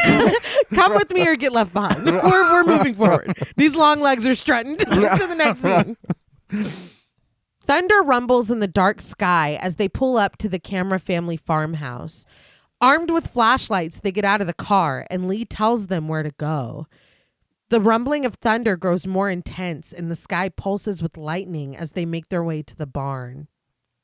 Come with me or get left behind. We're moving forward. These long legs are strutting to the next scene. Thunder rumbles in the dark sky as they pull up to the Camera family farmhouse. Armed with flashlights, they get out of the car, and Lee tells them where to go. The rumbling of thunder grows more intense, and the sky pulses with lightning as they make their way to the barn.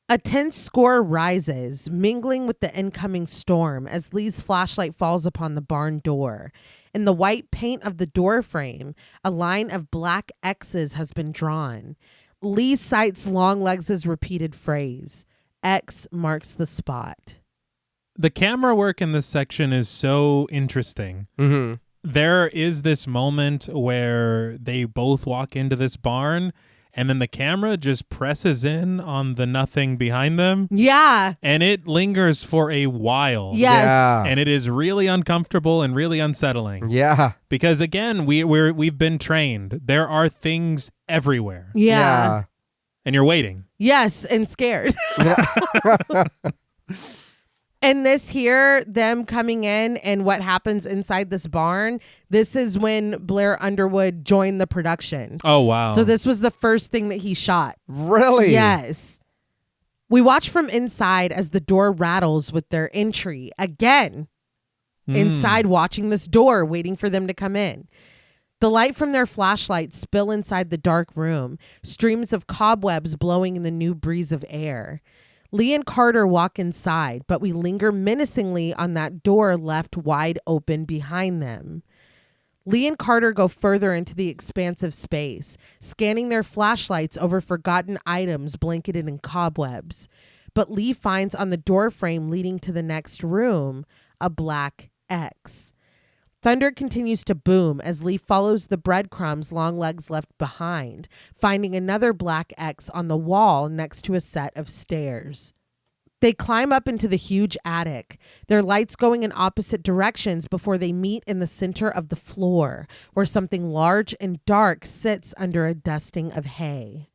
A tense score rises, mingling with the incoming storm as Lee's flashlight falls upon the barn door. In the white paint of the door frame, a line of black X's has been drawn. Lee cites Longlegs' repeated phrase, X marks the spot. The camera work in this section is so interesting. Mm-hmm. There is this moment where they both walk into this barn, and then the camera just presses in on the nothing behind them. Yeah. And it lingers for a while. Yes. Yeah. And it is really uncomfortable and really unsettling. Yeah. Because again, we've been trained. There are things everywhere. Yeah. And you're waiting. Yes, and scared. And this here, them coming in and what happens inside this barn, this is when Blair Underwood joined the production. Oh, wow. So this was the first thing that he shot. Really? Yes. We watch from inside as the door rattles with their entry. Again, inside watching this door, waiting for them to come in. The light from their flashlights spill inside the dark room, streams of cobwebs blowing in the new breeze of air. Lee and Carter walk inside, but we linger menacingly on that door left wide open behind them. Lee and Carter go further into the expansive space, scanning their flashlights over forgotten items blanketed in cobwebs. But Lee finds on the doorframe leading to the next room a black X. Thunder continues to boom as Lee follows the breadcrumbs Longlegs left behind, finding another black X on the wall next to a set of stairs. They climb up into the huge attic, their lights going in opposite directions before they meet in the center of the floor, where something large and dark sits under a dusting of hay.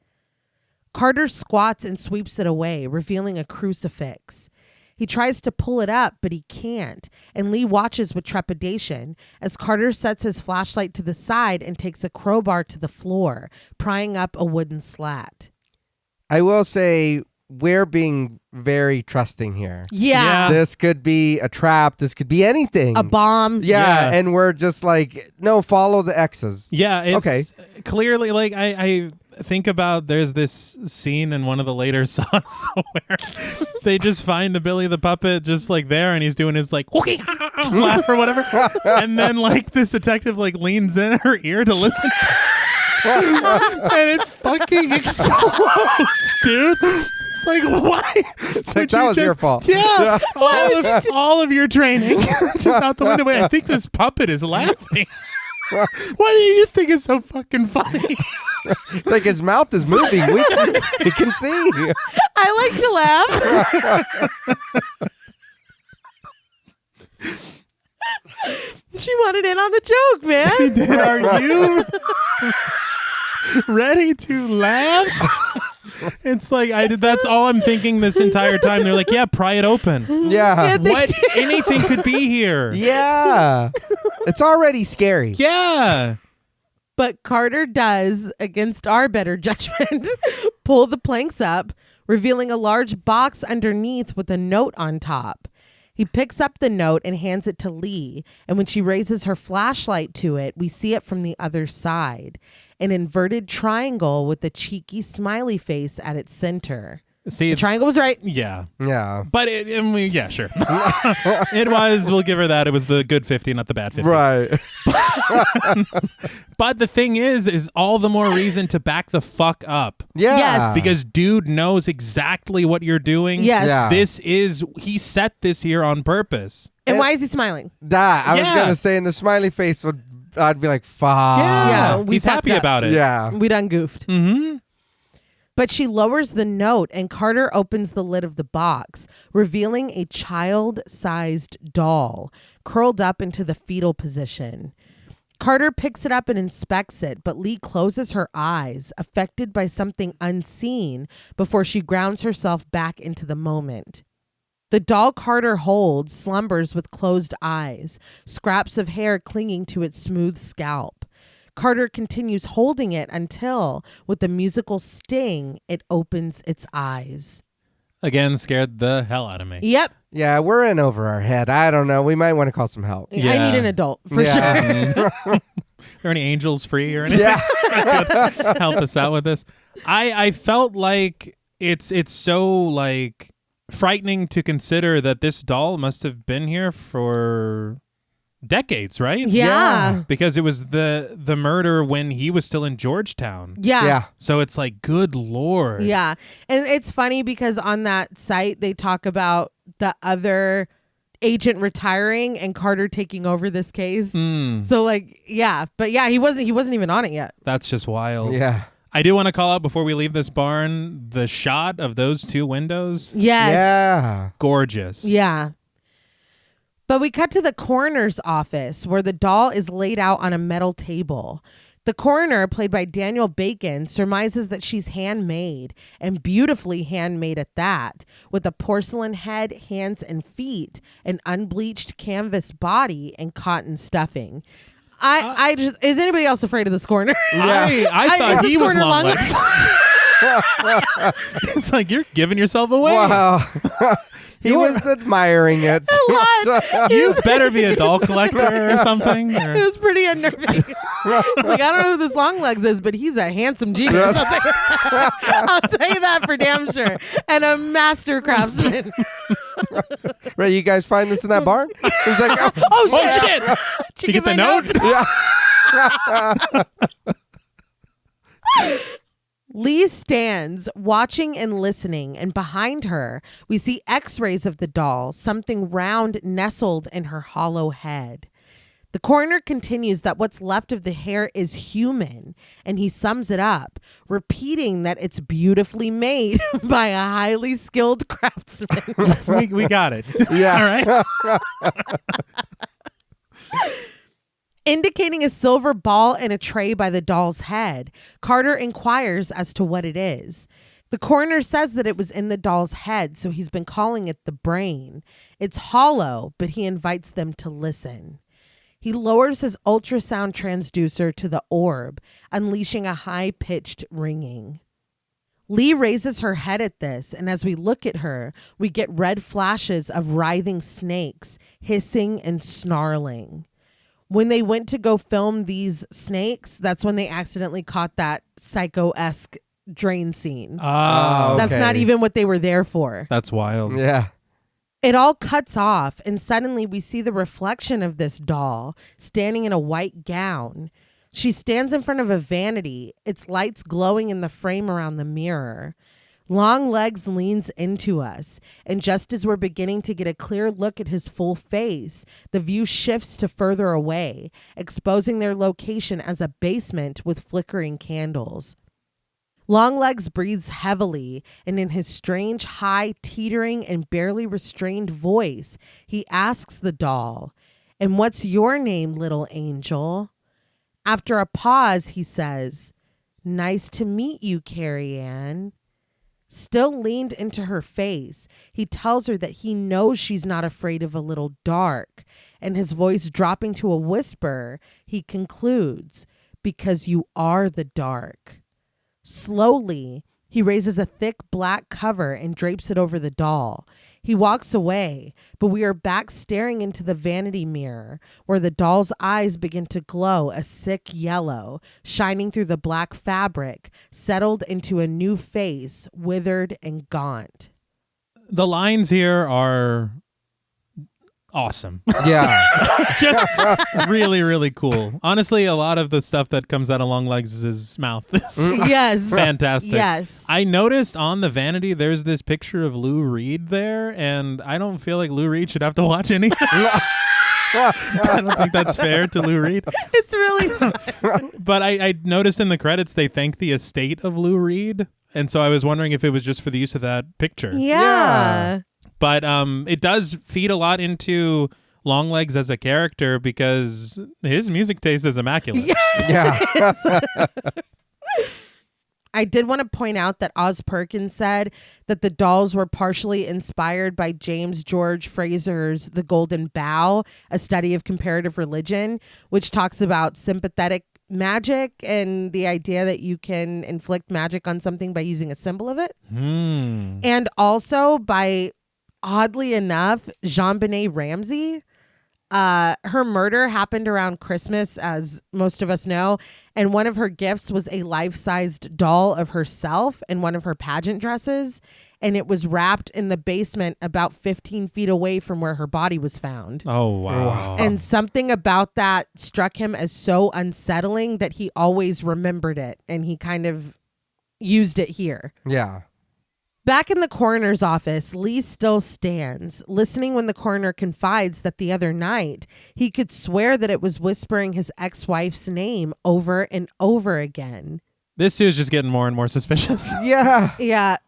Carter squats and sweeps it away, revealing a crucifix. He tries to pull it up, but he can't, and Lee watches with trepidation as Carter sets his flashlight to the side and takes a crowbar to the floor, prying up a wooden slat. I will say we're being very trusting here. Yeah. This could be a trap. This could be anything. A bomb. Yeah, and we're just like, no, follow the X's. Yeah, it's okay. Clearly, like, I think about there's this scene in one of the later Saws where they just find the Billy the Puppet just like there, and he's doing his like laugh or whatever, and then like this detective like leans in her ear to listen and it fucking explodes, dude. It's like, why? It's like, that was your fault. Yeah, all of your training just out the window. Wait, I think this puppet is laughing. What do you think is so fucking funny? It's like his mouth is moving. We can see. I like to laugh. She wanted in on the joke, man. Are you ready to laugh? It's like that's all I'm thinking this entire time. They're like, yeah, pry it open. Yeah. What? Anything could be here. Yeah. It's already scary. Yeah. But Carter does, against our better judgment, pull the planks up, revealing a large box underneath with a note on top. He picks up the note and hands it to Lee, and when she raises her flashlight to it, we see it from the other side. An inverted triangle with a cheeky smiley face at its center. See, the triangle was right. Yeah. Yeah. But yeah, sure. It was, we'll give her that. It was the good 50, not the bad 50. Right. But the thing is all the more reason to back the fuck up. Yeah. Yes. Because dude knows exactly what you're doing. Yes. Yeah. He set this here on purpose. And why is he smiling? That, I was Yeah. going to say, in the smiley face, I'd be like, fuck. Yeah, we He's happy fucked up. about it. Yeah. We done goofed. Mm-hmm. But she lowers the note and Carter opens the lid of the box, revealing a child-sized doll curled up into the fetal position. Carter picks it up and inspects it, but Lee closes her eyes, affected by something unseen, before she grounds herself back into the moment. The doll Carter holds slumbers with closed eyes, scraps of hair clinging to its smooth scalp. Carter continues holding it until, with a musical sting, it opens its eyes. Again, scared the hell out of me. Yep. Yeah, we're in over our head. I don't know. We might want to call some help. I Yeah. need an adult, for sure. Are there any angels free or anything? Yeah. that could help us out with this? I felt like it's so like frightening to consider that this doll must have been here for decades, right? Yeah. Because it was the murder when he was still in Georgetown. Yeah. Yeah. So it's like, good Lord. Yeah. And it's funny because on that site, they talk about the other agent retiring and Carter taking over this case. So like, yeah. But yeah, he wasn't even on it yet. That's just wild. Yeah. I do want to call out before we leave this barn, the shot of those two windows. Yes. Yeah. Gorgeous. Yeah. But we cut to the coroner's office where the doll is laid out on a metal table. The coroner, played by Daniel Bacon, surmises that she's handmade, and beautifully handmade at that, with a porcelain head, hands, and feet, an unbleached canvas body, and cotton stuffing. I just, is anybody else afraid of this coroner? I thought is he this was coroner Longlegs. It's like you're giving yourself away. Wow. He was admiring it. You better be a doll collector or something. It was pretty unnerving. It's like, I don't know who this Longlegs is, but he's a handsome genius. I'll tell you that for damn sure. And a master craftsman. Right, you guys find this in that barn? He's like, Oh shit! Did you get the note? Lee stands watching and listening, and behind her, we see x-rays of the doll, something round nestled in her hollow head. The coroner continues that what's left of the hair is human, and he sums it up, repeating that it's beautifully made by a highly skilled craftsman. we got it. Yeah. All right. Indicating a silver ball in a tray by the doll's head, Carter inquires as to what it is. The coroner says that it was in the doll's head, so he's been calling it the brain. It's hollow, but he invites them to listen. He lowers his ultrasound transducer to the orb, unleashing a high-pitched ringing. Lee raises her head at this, and as we look at her, we get red flashes of writhing snakes, hissing and snarling. When they went to go film these snakes, that's when they accidentally caught that psycho-esque drain scene. Oh, That's not even what they were there for. That's wild. Yeah. It all cuts off, and suddenly we see the reflection of this doll standing in a white gown. She stands in front of a vanity, its lights glowing in the frame around the mirror. Longlegs leans into us, and just as we're beginning to get a clear look at his full face, the view shifts to further away, exposing their location as a basement with flickering candles. Longlegs breathes heavily, and in his strange, high, teetering, and barely restrained voice, he asks the doll, "And what's your name, little angel?" After a pause, he says, "Nice to meet you, Carrie Ann." Still leaned into her face, he tells her that he knows she's not afraid of a little dark, and his voice dropping to a whisper, he concludes, "Because you are the dark." Slowly, he raises a thick black cover and drapes it over the doll. He walks away, but we are back staring into the vanity mirror, where the doll's eyes begin to glow a sick yellow, shining through the black fabric, settled into a new face, withered and gaunt. The lines here are awesome. Yeah. Just really, really cool. Honestly, a lot of the stuff that comes out of Longlegs' mouth is Yes. fantastic. Yes. I noticed on the vanity there's this picture of Lou Reed there, and I don't feel like Lou Reed should have to watch anything. I don't think that's fair to Lou Reed. It's really... But I noticed in the credits they thank the estate of Lou Reed, and so I was wondering if it was just for the use of that picture. Yeah. But it does feed a lot into Longlegs as a character because his music taste is immaculate. Yeah. I did want to point out that Oz Perkins said that the dolls were partially inspired by James George Fraser's The Golden Bough, a study of comparative religion, which talks about sympathetic magic and the idea that you can inflict magic on something by using a symbol of it. And also by, oddly enough, JonBenet Ramsey. Her murder happened around Christmas, as most of us know, and one of her gifts was a life-sized doll of herself in one of her pageant dresses, and it was wrapped in the basement about 15 feet away from where her body was found. Oh, wow. And something about that struck him as so unsettling that he always remembered it, and he kind of used it here. Yeah. Back in the coroner's office, Lee still stands, listening when the coroner confides that the other night he could swear that it was whispering his ex-wife's name over and over again. This is just getting more and more suspicious. Yeah. Yeah,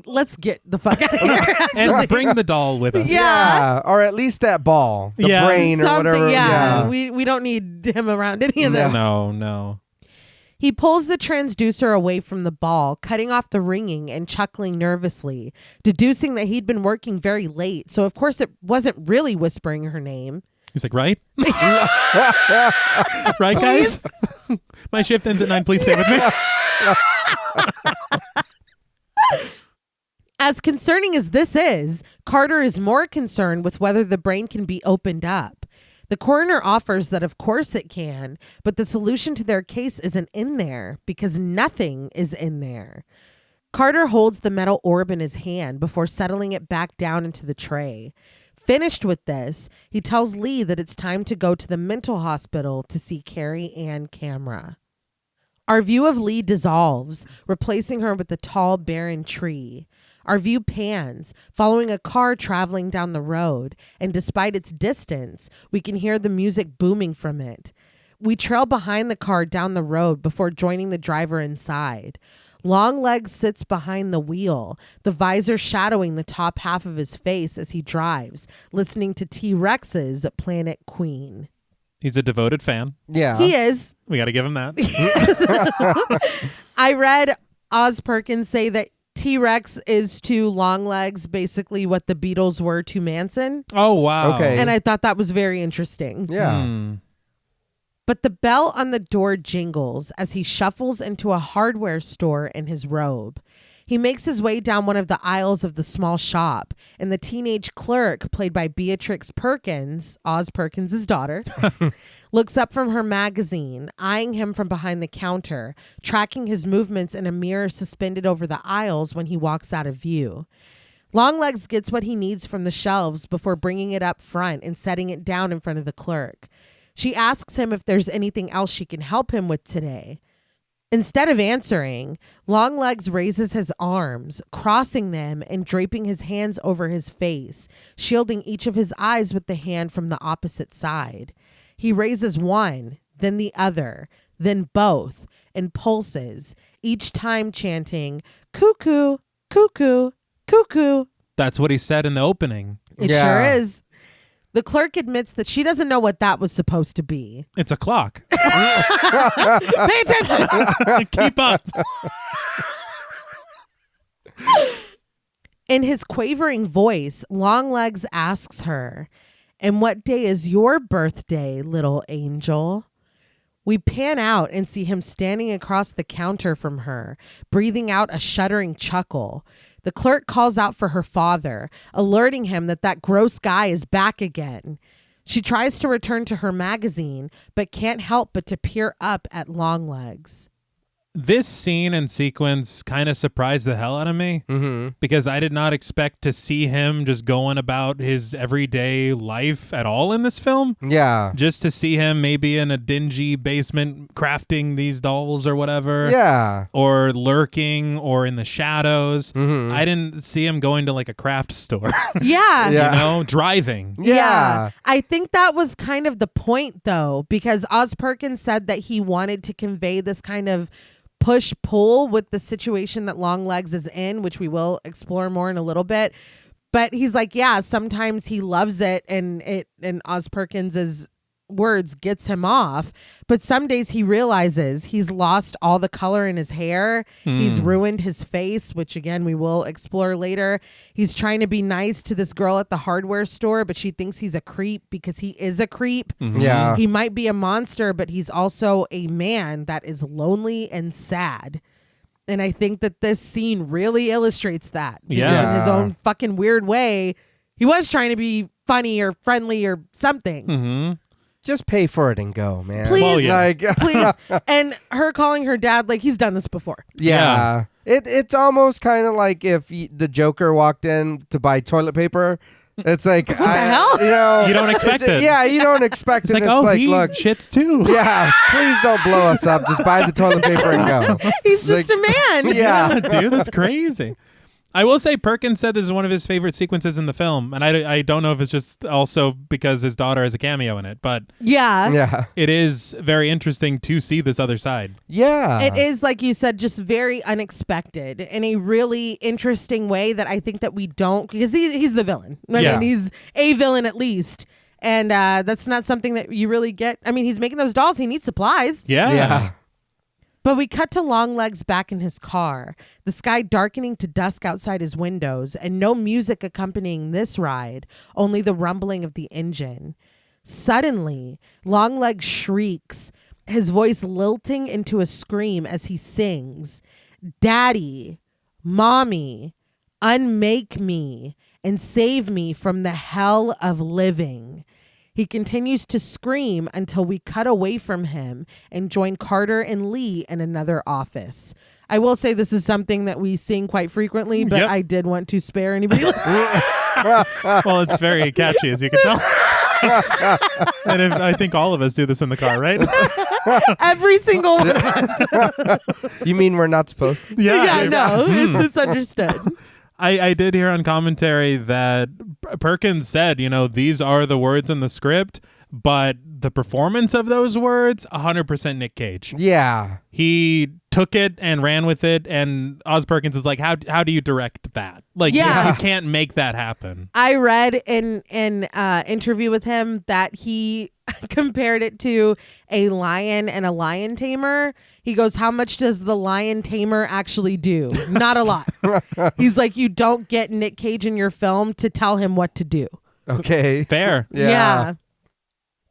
let's get the fuck out of here. And bring the doll with us. Yeah. Or at least that ball. The Yeah. brain or whatever. Yeah, we don't need him around any of this. No. He pulls the transducer away from the ball, cutting off the ringing and chuckling nervously, deducing that he'd been working very late, so of course it wasn't really whispering her name. He's like, right? Right, guys? My shift ends at 9. Please stay with me. As concerning as this is, Carter is more concerned with whether the brain can be opened up. The coroner offers that of course it can, but the solution to their case isn't in there because nothing is in there. Carter holds the metal orb in his hand before settling it back down into the tray. Finished with this, he tells Lee that it's time to go to the mental hospital to see Carrie Ann Camera. Our view of Lee dissolves, replacing her with a tall, barren tree. Our view pans, following a car traveling down the road, and despite its distance, we can hear the music booming from it. We trail behind the car down the road before joining the driver inside. Longlegs sits behind the wheel, the visor shadowing the top half of his face as he drives, listening to T-Rex's Planet Queen. He's a devoted fan. Yeah. He is. We got to give him that. I read Oz Perkins say that T-Rex is to Longlegs basically what the Beatles were to Manson. Oh, wow. Okay. And I thought that was very interesting. Yeah. But the bell on the door jingles as he shuffles into a hardware store in his robe. He makes his way down one of the aisles of the small shop, and the teenage clerk, played by Beatrix Perkins, Oz Perkins' daughter, looks up from her magazine, eyeing him from behind the counter, tracking his movements in a mirror suspended over the aisles when he walks out of view. Longlegs gets what he needs from the shelves before bringing it up front and setting it down in front of the clerk. She asks him if there's anything else she can help him with today. Instead of answering, Longlegs raises his arms, crossing them and draping his hands over his face, shielding each of his eyes with the hand from the opposite side. He raises one, then the other, then both, and pulses, each time chanting, "Cuckoo, cuckoo, cuckoo." That's what he said in the opening. It sure is. The clerk admits that she doesn't know what that was supposed to be. It's a clock. Pay attention. Keep up. In his quavering voice, Longlegs asks her, "And what day is your birthday, little angel?" We pan out and see him standing across the counter from her, breathing out a shuddering chuckle. The clerk calls out for her father, alerting him that gross guy is back again. She tries to return to her magazine, but can't help but to peer up at Longlegs. This scene and sequence kind of surprised the hell out of me because I did not expect to see him just going about his everyday life at all in this film. Yeah. Just to see him maybe in a dingy basement crafting these dolls or whatever. Yeah. Or lurking or in the shadows. I didn't see him going to like a craft store. Yeah. Yeah. You know, driving. Yeah. I think that was kind of the point, though, because Oz Perkins said that he wanted to convey this kind of push-pull with the situation that Longlegs is in, which we will explore more in a little bit. But he's like, yeah, sometimes he loves it and Oz Perkins's words gets him off. But some days he realizes he's lost all the color in his hair. He's ruined his face, which again, we will explore later. He's trying to be nice to this girl at the hardware store, but she thinks he's a creep because he is a creep. Yeah. He might be a monster, but he's also a man that is lonely and sad. And I think that this scene really illustrates that. Because Yeah. in his own fucking weird way, he was trying to be funny or friendly or something. Just pay for it and go, man. Please. Well, yeah. Like, Please. And her calling her dad, like, he's done this before. yeah. It's almost kind of like if the Joker walked in to buy toilet paper. It's like, What the hell? You know, You don't expect it. Yeah, you don't expect It's it. like, It's oh, like, he look, shits too. yeah, please don't blow us up. Just buy the toilet paper and go. He's just Like, a man. Yeah. Dude, that's crazy. I will say Perkins said this is one of his favorite sequences in the film, and I don't know if it's just also because his daughter has a cameo in it, but Yeah. Yeah. it is very interesting to see this other side. Yeah. It is, like you said, just very unexpected in a really interesting way that I think that we don't, because he's the villain. I Yeah. mean, he's a villain at least. And that's not something that you really get. I mean, he's making those dolls. He needs supplies. Yeah. Yeah. But we cut to Longlegs back in his car, the sky darkening to dusk outside his windows, and no music accompanying this ride, only the rumbling of the engine. Suddenly, Longlegs shrieks, his voice lilting into a scream as he sings, "Daddy, Mommy, unmake me and save me from the hell of living." He continues to scream until we cut away from him and join Carter and Lee in another office. I will say this is something that we sing quite frequently, but Yep. I did want to spare anybody listening. Well, it's very catchy, as you can tell. And I think all of us do this in the car, right? Every single one of us. You mean we're not supposed to? Yeah, no, it's understood. I did hear on commentary that Perkins said, these are the words in the script, but the performance of those words, 100% Nick Cage. Yeah. He took it and ran with it, and Oz Perkins is like, how do you direct that? Like, Yeah. you can't make that happen. I read in an interview with him that he compared it to a lion and a lion tamer. He goes, how much does the lion tamer actually do? Not a lot. He's like, you don't get Nick Cage in your film to tell him what to do. Okay. Fair. Yeah.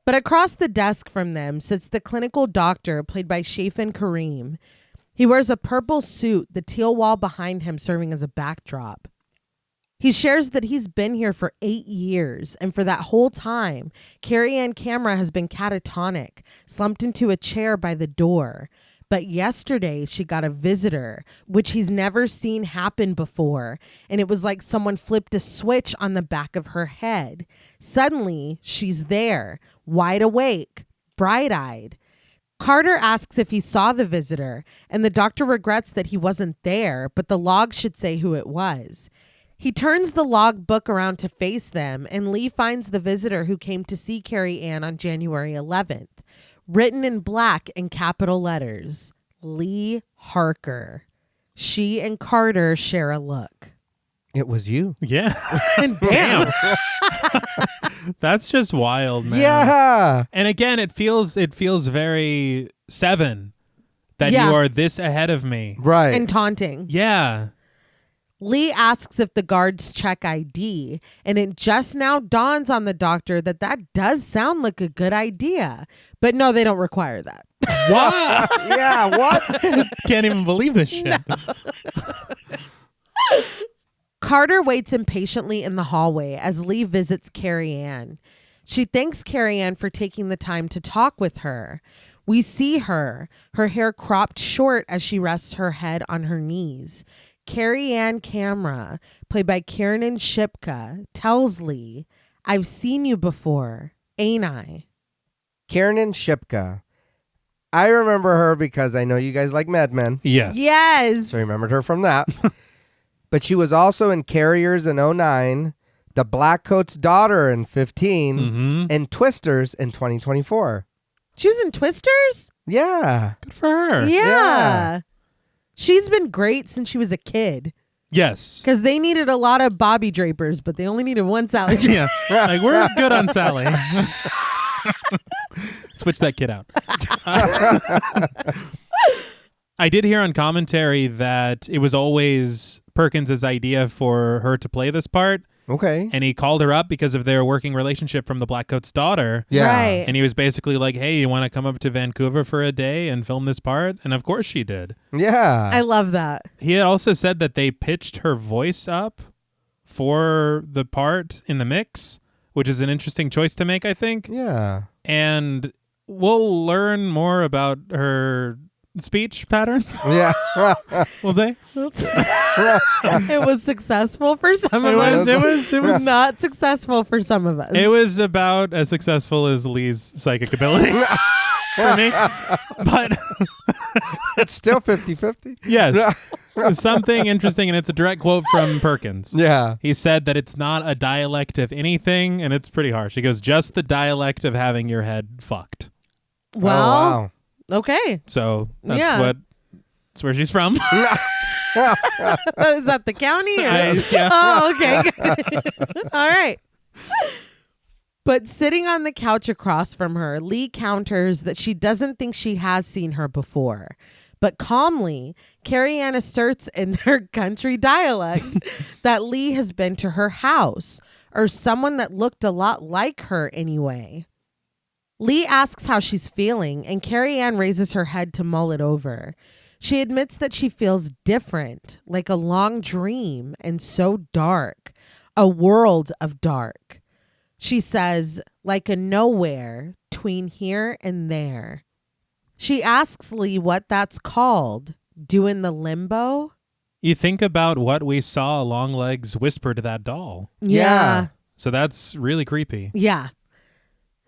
But across the desk from them sits the clinical doctor played by Shafin Kareem. He wears a purple suit, the teal wall behind him serving as a backdrop. He shares that he's been here for 8 years, and for that whole time, Carrie Ann Camera has been catatonic, slumped into a chair by the door. But yesterday, she got a visitor, which he's never seen happen before, and it was like someone flipped a switch on the back of her head. Suddenly, she's there, wide awake, bright-eyed. Carter asks if he saw the visitor, and the doctor regrets that he wasn't there, but the log should say who it was. He turns the log book around to face them, and Lee finds the visitor who came to see Carrie Ann on January 11th. Written in black in capital letters, Lee Harker. She and Carter share a look. It was you. Yeah. And damn. That's just wild, man. Yeah. And again, it feels very Seven that Yeah. you are this ahead of me. Right. And taunting. Yeah. Lee asks if the guards check ID, and it just now dawns on the doctor that does sound like a good idea. But no, they don't require that. What? Yeah. What? Can't even believe this shit. Carter waits impatiently in the hallway as Lee visits Carrie Ann. She thanks Carrie Ann for taking the time to talk with her. We see her hair cropped short as she rests her head on her knees. Carrie Ann Camera, played by Kiernan Shipka, tells Lee, I've seen you before, ain't I? Kiernan Shipka. I remember her because I know you guys like Mad Men. Yes. Yes. So I remembered her from that. But she was also in Carriers in 2009, The Blackcoat's Daughter in 2015, Mm-hmm. and Twisters in 2024. She was in Twisters? Yeah. Good for her. Yeah. She's been great since she was a kid. Yes. Because they needed a lot of Bobby Drapers, but they only needed one Sally Draper. Yeah. Like, we're good on Sally. Switch that kid out. I did hear on commentary that it was always Perkins' idea for her to play this part. Okay. And he called her up because of their working relationship from the Blackcoat's Daughter. Yeah. Right. And he was basically like, hey, you want to come up to Vancouver for a day and film this part? And of course she did. Yeah. I love that. He had also said that they pitched her voice up for the part in the mix, which is an interesting choice to make, I think. Yeah. And we'll learn more about her speech patterns, Yeah. we'll say. It was successful for some of us. It was Not successful for some of us. It was about as successful as Lee's psychic ability for me. But It's still 50-50. yes, something interesting, and it's a direct quote from Perkins. Yeah. He said that it's not a dialect of anything, and it's pretty harsh. He goes, just the dialect of having your head fucked. Well, Oh, wow. okay. So that's Yeah. that's where she's from. Is that the county? Or? Yeah. Oh, okay. All right. But sitting on the couch across from her, Lee counters that she doesn't think she has seen her before. But calmly, Carrie Ann asserts in their country dialect that Lee has been to her house, or someone that looked a lot like her anyway. Lee asks how she's feeling, and Carrie Ann raises her head to mull it over. She admits that she feels different, like a long dream, and so dark, a world of dark. She says, like a nowhere, tween here and there. She asks Lee what that's called, doing the limbo? You think about what we saw Longlegs whisper to that doll. Yeah. So that's really creepy. Yeah.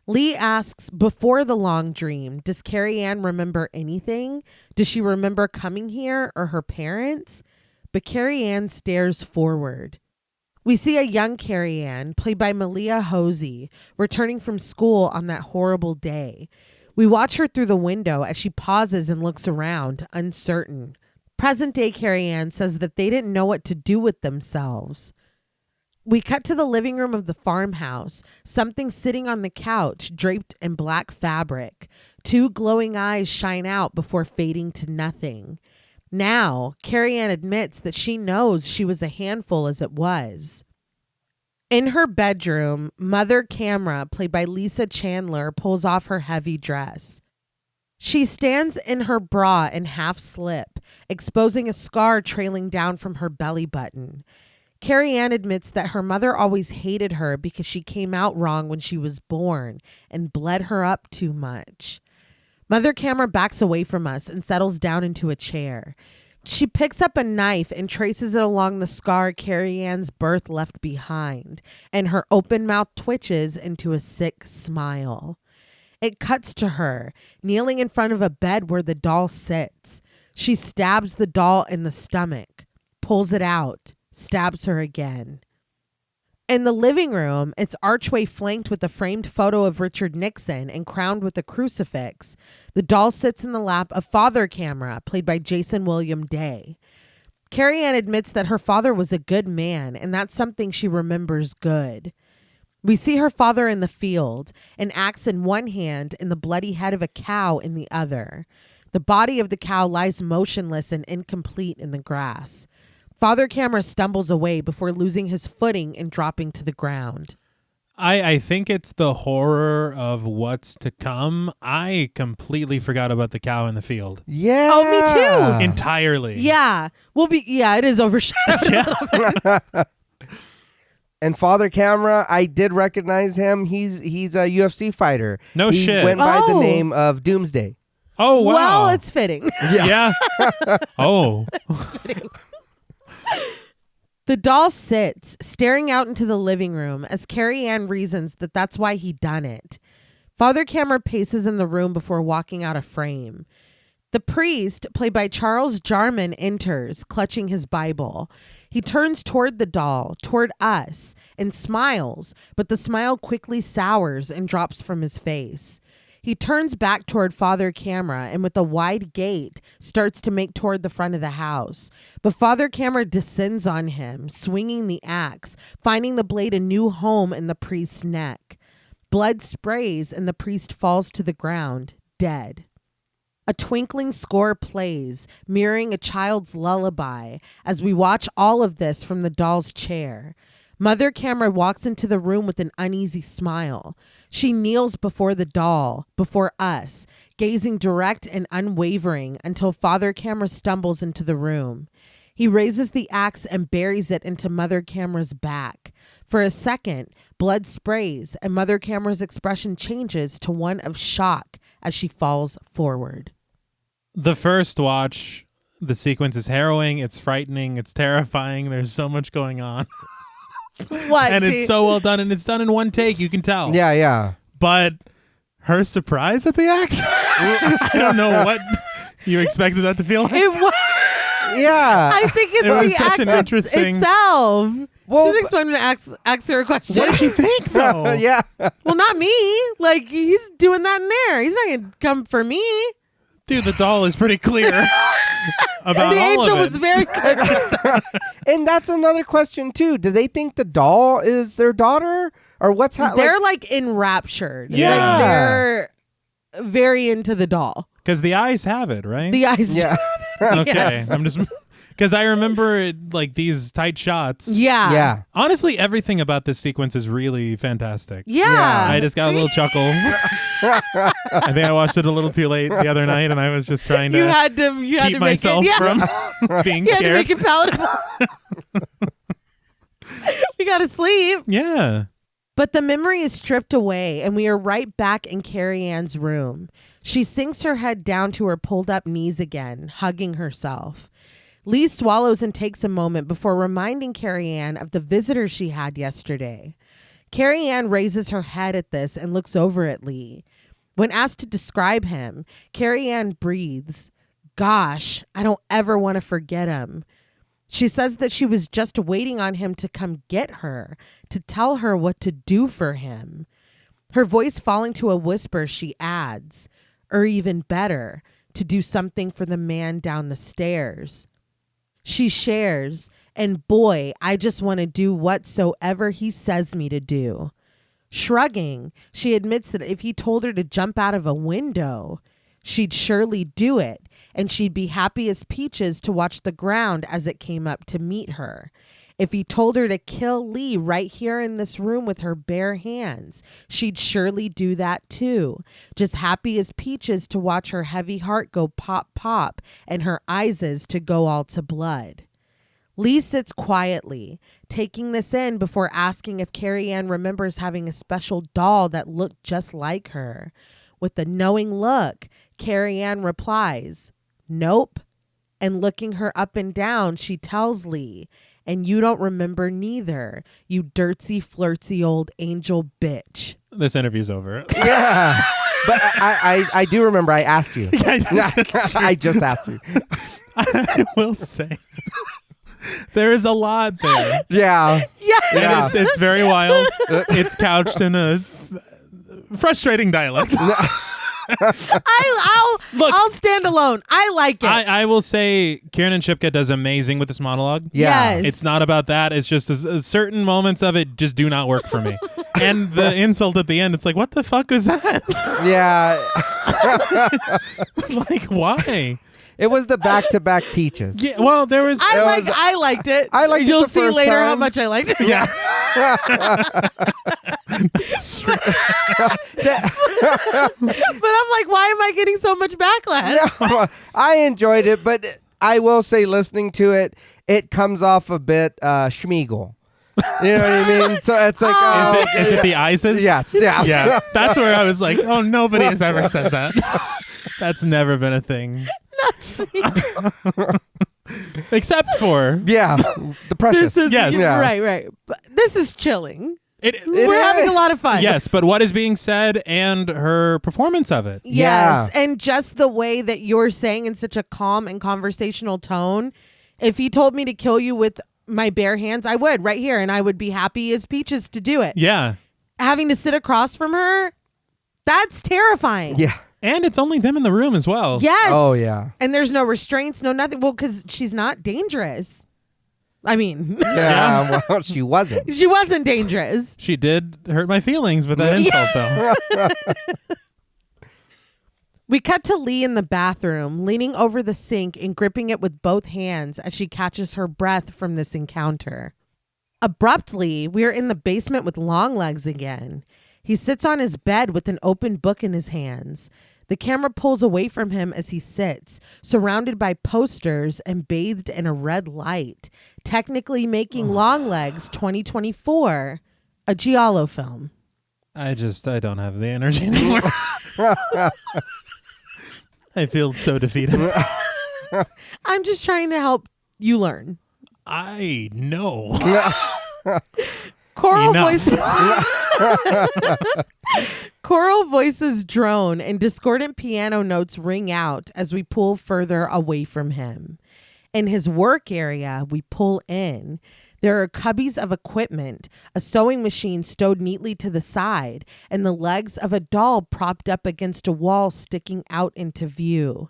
Lee asks, before the long dream, does Carrie Ann remember anything? Does she remember coming here or her parents? but Carrie Ann stares forward. We see a young Carrie Ann, played by Malia Hosey, returning from school on that horrible day. We watch her through the window as she pauses and looks around, uncertain. Present-day Carrie Ann says that they didn't know what to do with themselves. We cut to the living room of the farmhouse, something sitting on the couch, draped in black fabric. 2 glowing eyes shine out before fading to nothing. Now, Carrie Ann admits that she knows she was a handful as it was. In her bedroom, Mother Camera, played by Lisa Chandler, pulls off her heavy dress. She stands in her bra and half slip, exposing a scar trailing down from her belly button. Carrie Ann admits that her mother always hated her because she came out wrong when she was born and bled her up too much. Mother Camera backs away from us and settles down into a chair. She picks up a knife and traces it along the scar Carrie Ann's birth left behind, and her open mouth twitches into a sick smile. It cuts to her, kneeling in front of a bed where the doll sits. She stabs the doll in the stomach, pulls it out, stabs her again. In the living room, its archway flanked with a framed photo of Richard Nixon and crowned with a crucifix. The doll sits in the lap of Father Camera, played by Jason William Day. Carrie Ann admits that her father was a good man, and that's something she remembers good. We see her father in the field, an axe in one hand and the bloody head of a cow in the other. The body of the cow lies motionless and incomplete in the grass. Father Camera stumbles away before losing his footing and dropping to the ground. I think it's the horror of what's to come. I completely forgot about the cow in the field. Yeah. Oh, me too. Entirely. Yeah. It is overshadowed. Yeah. And Father Camera, I did recognize him. He's a UFC fighter. No he shit. Went by the Oh. name of Doomsday. Oh, wow. Well, it's fitting. Yeah. Oh. The doll sits, staring out into the living room as Carrie Ann reasons that that's why he done it. Father Camera paces in the room before walking out of frame. The priest, played by Charles Jarman, enters, clutching his Bible. He turns toward the doll, toward us, and smiles, but the smile quickly sours and drops from his face. He turns back toward Father Camera and with a wide gait starts to make toward the front of the house. But Father Camera descends on him, swinging the axe, finding the blade a new home in the priest's neck. Blood sprays and the priest falls to the ground, dead. A twinkling score plays, mirroring a child's lullaby, as we watch all of this from the doll's chair. Mother Camera walks into the room with an uneasy smile. She kneels before the doll, before us, gazing direct and unwavering until Father Camera stumbles into the room. He raises the axe and buries it into Mother Camera's back. For a second, blood sprays and Mother Camera's expression changes to one of shock as she falls forward. The first watch, the sequence is harrowing, it's frightening, it's terrifying. There's so much going on. What? And it's so well done, and it's done in one take, you can tell. Yeah, yeah. But her surprise at the axe? I don't know what you expected that to feel like. It was. Yeah. I think it's It was the such an axe interesting- itself. Well, Should expect me to ask her a question. What did she think, though? yeah. Well, not me. Like, he's doing that in there. He's not going to come for me. Dude, the doll is pretty clear about And the all angel of it. was very good. And that's another question, too. Do they think the doll is their daughter? Or what's happening? They're like enraptured. Yeah. Like, they're very into the doll. Because the eyes have it, right? The eyes. Yeah. Okay, Yes. I'm just... Because I remember like these tight shots. Yeah. Yeah. Honestly, everything about this sequence is really fantastic. Yeah. I just got a little chuckle. I think I watched it a little too late the other night, and I was just trying to You had to keep make myself it, from being You had to scared. make it palatable. We got to sleep. Yeah. But the memory is stripped away, and we are right back in Carrie Ann's room. She sinks her head down to her pulled up knees again, hugging herself. Lee swallows and takes a moment before reminding Carrie Ann of the visitor she had yesterday. Carrie Ann raises her head at this and looks over at Lee. When asked to describe him, Carrie Ann breathes, "Gosh, I don't ever want to forget him." She says that she was just waiting on him to come get her, to tell her what to do for him. Her voice falling to a whisper, she adds, or even better, to do something for the man down the stairs. She shares, and boy, I just want to do whatsoever he says me to do. Shrugging, she admits that if he told her to jump out of a window, she'd surely do it, and she'd be happy as peaches to watch the ground as it came up to meet her. If he told her to kill Lee right here in this room with her bare hands, she'd surely do that too. Just happy as peaches to watch her heavy heart go pop, pop, and her eyes to go all to blood. Lee sits quietly, taking this in before asking if Carrie Ann remembers having a special doll that looked just like her. With a knowing look, Carrie Ann replies, "Nope." And looking her up and down, she tells Lee, "And you don't remember neither, you dirtsy, flirtsy old angel bitch." This interview's over. Yeah. But I do remember I asked you. I just asked you. I will say there is a lot there. Yeah. Yeah. And it's very wild. It's couched in a frustrating dialect. I'll stand alone. I like it. I will say Kiernan Shipka does amazing with this monologue. Yeah. Yes. It's not about that. It's just certain moments of it just do not work for me. And the insult at the end, it's like, what the fuck is that? Yeah. Like, why? It was the back-to-back peaches. Yeah, well, there was... I liked it. I liked it You'll the see first later how time. much I liked it. Yeah. But I'm like, why am I getting so much backlash? No, I enjoyed it, but I will say listening to it, it comes off a bit Schmeagol. You know what I mean? So it's like... Is it the ISIS? Yes. Yeah. Yeah. That's where I was like, oh, nobody has ever said that. That's never been a thing. Except for... Yeah. The precious. This is Yes. Yeah. right. But this is chilling. We're We're having a lot of fun. Yes, but what is being said and her performance of it. Yes, Yeah. and just the way that you're saying in such a calm and conversational tone. If he told me to kill you with my bare hands, I would right here, and I would be happy as peaches to do it. Yeah. Having to sit across from her, that's terrifying. Yeah. And it's only them in the room as well. Yes. Oh, yeah. And there's no restraints, no nothing. Well, because she's not dangerous. I mean, Yeah. Well, she wasn't. she wasn't dangerous. She did hurt my feelings with that insult, though. We cut to Lee in the bathroom, leaning over the sink and gripping it with both hands as she catches her breath from this encounter. Abruptly, we are in the basement with Longlegs again. He sits on his bed with an open book in his hands. The camera pulls away from him as he sits, surrounded by posters and bathed in a red light, technically making Longlegs 2024 a giallo film. I don't have the energy anymore. I feel so defeated. I'm just trying to help you learn. I know. Choral Enough. Choral voices drone and discordant piano notes ring out as we pull further away from him. In his work area, we pull in. There are cubbies of equipment, a sewing machine stowed neatly to the side, and the legs of a doll propped up against a wall sticking out into view.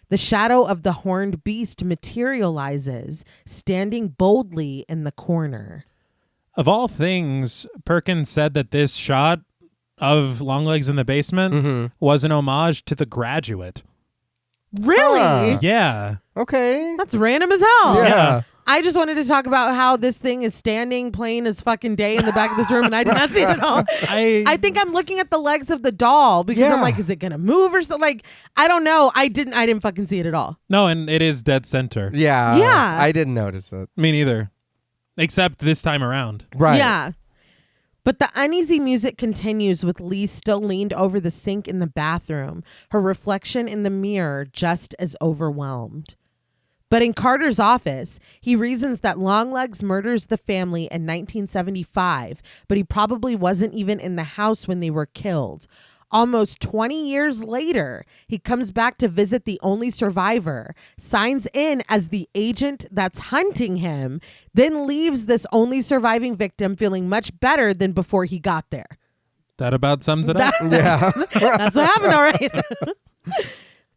The shadow of the horned beast materializes, standing boldly in the corner. Of all things, Perkins said that this shot of Longlegs in the basement was an homage to The Graduate. Really? Huh. Yeah. Okay. That's random as hell. Yeah. I just wanted to talk about how this thing is standing plain as fucking day in the back of this room, and I did not see it at all. I think I'm looking at the legs of the doll because I'm Yeah. like, is it gonna move or something? Like, I don't know. I didn't fucking see it at all. No, and it is dead center. Yeah. Yeah. I didn't notice it. Me neither. Except this time around. Right. Yeah. But the uneasy music continues with Lee still leaned over the sink in the bathroom, her reflection in the mirror just as overwhelmed. But in Carter's office, he reasons that Longlegs murders the family in 1975, but he probably wasn't even in the house when they were killed. Almost 20 years later, he comes back to visit the only survivor, signs in as the agent that's hunting him, then leaves this only surviving victim feeling much better than before he got there. That about sums it up. Yeah. That's what happened, all right.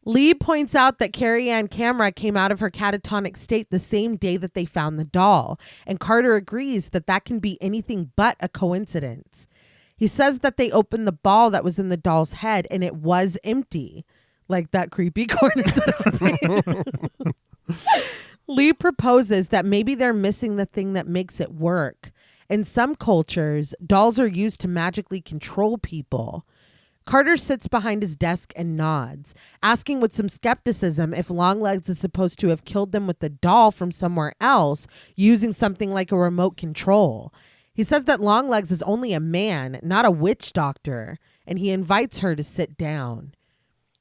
Lee points out that Carrie Ann Camera came out of her catatonic state the same day that they found the doll, and Carter agrees that that can be anything but a coincidence. He says that they opened the ball that was in the doll's head and it was empty, like that creepy corner. Lee proposes that maybe they're missing the thing that makes it work. In some cultures, dolls are used to magically control people. Carter sits behind his desk and nods, asking with some skepticism if Longlegs is supposed to have killed them with the doll from somewhere else using something like a remote control. He says that Longlegs is only a man, not a witch doctor, and he invites her to sit down.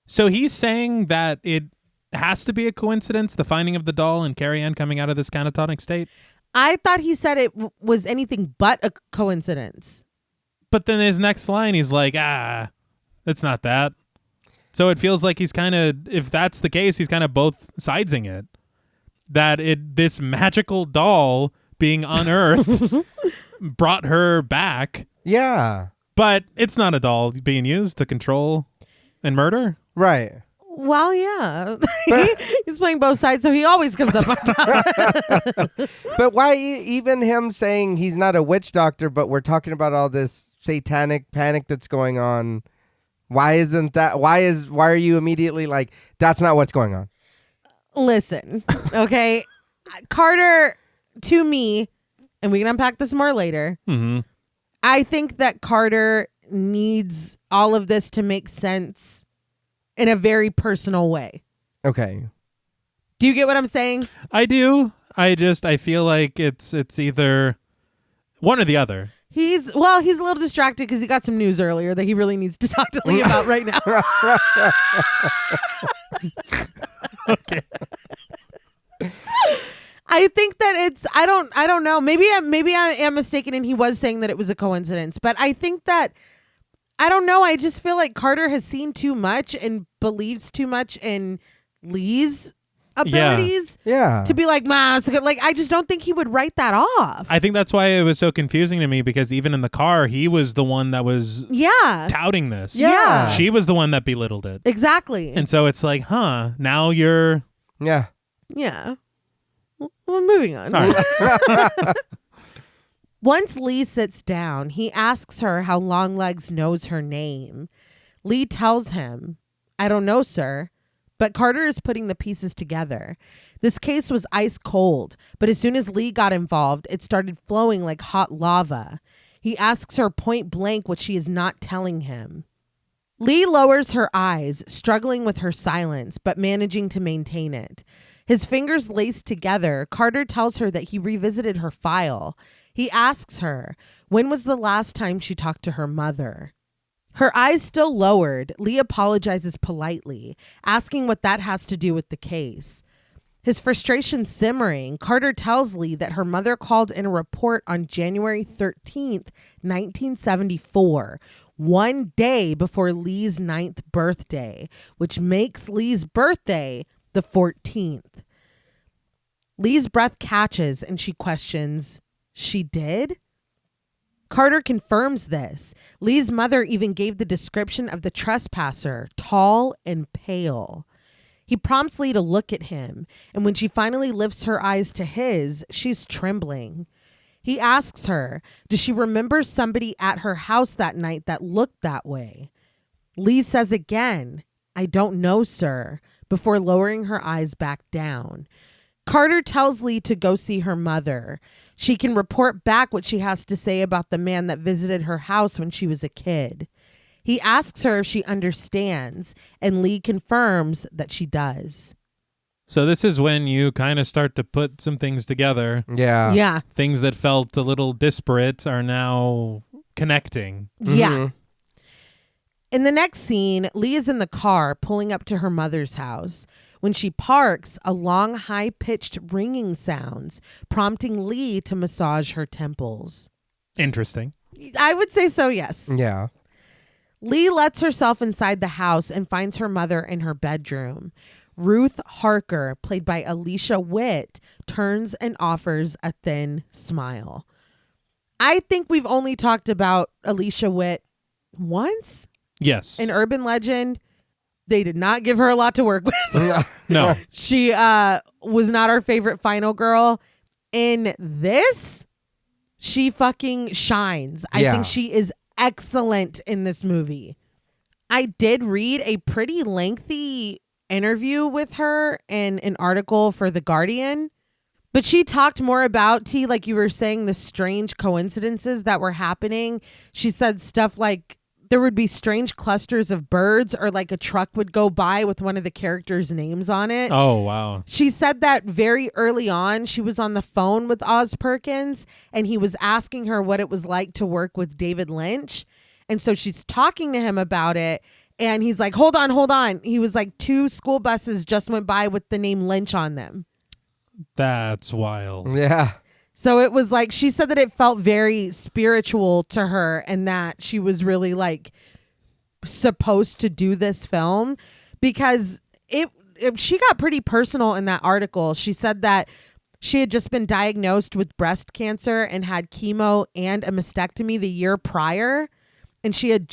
So he's saying that it has to be a coincidence, the finding of the doll and Carrie Ann coming out of this catatonic state? I thought he said it was anything but a coincidence. But then his next line, he's like, it's not that. So it feels like he's kind of, if that's the case, he's kind of both sidesing it. That this magical doll being unearthed brought her back. Yeah. But it's not a doll being used to control and murder. Right. Well, yeah. He's playing both sides, so he always comes up on top. But why even him saying he's not a witch doctor, but we're talking about all this satanic panic that's going on? Why isn't that? Why are you immediately like, that's not what's going on? Listen, okay? Carter, to me, and we can unpack this more later, I think that Carter needs all of this to make sense in a very personal way. Okay. Do you get what I'm saying? I do. I feel like it's either one or the other. He's a little distracted because he got some news earlier that he really needs to talk to Lee about right now. Okay. I think that it's, I don't know. Maybe I am mistaken and he was saying that it was a coincidence, but I think that, I don't know. I just feel like Carter has seen too much and believes too much in Lee's abilities. Yeah. To be like, like, I just don't think he would write that off. I think that's why it was so confusing to me, because even in the car, he was the one that was touting this. Yeah. She was the one that belittled it. Exactly. And so it's like, now you're... Yeah. Yeah. Well, moving on. All right. Once Lee sits down, he asks her how Longlegs knows her name. Lee tells him, "I don't know, sir." But Carter is putting the pieces together. This case was ice cold, but as soon as Lee got involved, it started flowing like hot lava. He asks her point blank what she is not telling him. Lee lowers her eyes, struggling with her silence, but managing to maintain it. His fingers laced together, Carter tells her that he revisited her file. He asks her, when was the last time she talked to her mother? Her eyes still lowered, Lee apologizes politely, asking what that has to do with the case. His frustration simmering, Carter tells Lee that her mother called in a report on January 13th, 1974, one day before Lee's 9th birthday, which makes Lee's birthday the 14th. Lee's breath catches and she questions, "She did?" Carter confirms this. Lee's mother even gave the description of the trespasser, tall and pale. He prompts Lee to look at him, and when she finally lifts her eyes to his, she's trembling. He asks her, does she remember somebody at her house that night that looked that way? Lee says again, "I don't know, sir," before lowering her eyes back down. Carter tells Lee to go see her mother. She can report back what she has to say about the man that visited her house when she was a kid. He asks her if she understands, and Lee confirms that she does. So this is when you kind of start to put some things together. Yeah. Yeah. Things that felt a little disparate are now connecting. Yeah. In the next scene, Lee is in the car pulling up to her mother's house. When she parks, a long, high-pitched ringing sounds, prompting Lee to massage her temples. Interesting. I would say so, yes. Yeah. Lee lets herself inside the house and finds her mother in her bedroom. Ruth Harker, played by Alicia Witt, turns and offers a thin smile. I think we've only talked about Alicia Witt once Yes. in Urban Legend. They did not give her a lot to work with. No. She was not our favorite final girl. In this, she fucking shines. I Yeah. think she is excellent in this movie. I did read a pretty lengthy interview with her in an article for The Guardian, but she talked more about, T, like you were saying, the strange coincidences that were happening. She said stuff like there would be strange clusters of birds, or like a truck would go by with one of the characters' names on it. Oh, wow. She said that very early on, she was on the phone with Oz Perkins and he was asking her what it was like to work with David Lynch. And so she's talking to him about it. And he's like, hold on. He was like, 2 school buses just went by with the name Lynch on them. That's wild. Yeah. So it was like, she said that it felt very spiritual to her and that she was really like supposed to do this film because she got pretty personal in that article. She said that she had just been diagnosed with breast cancer and had chemo and a mastectomy the year prior. And she had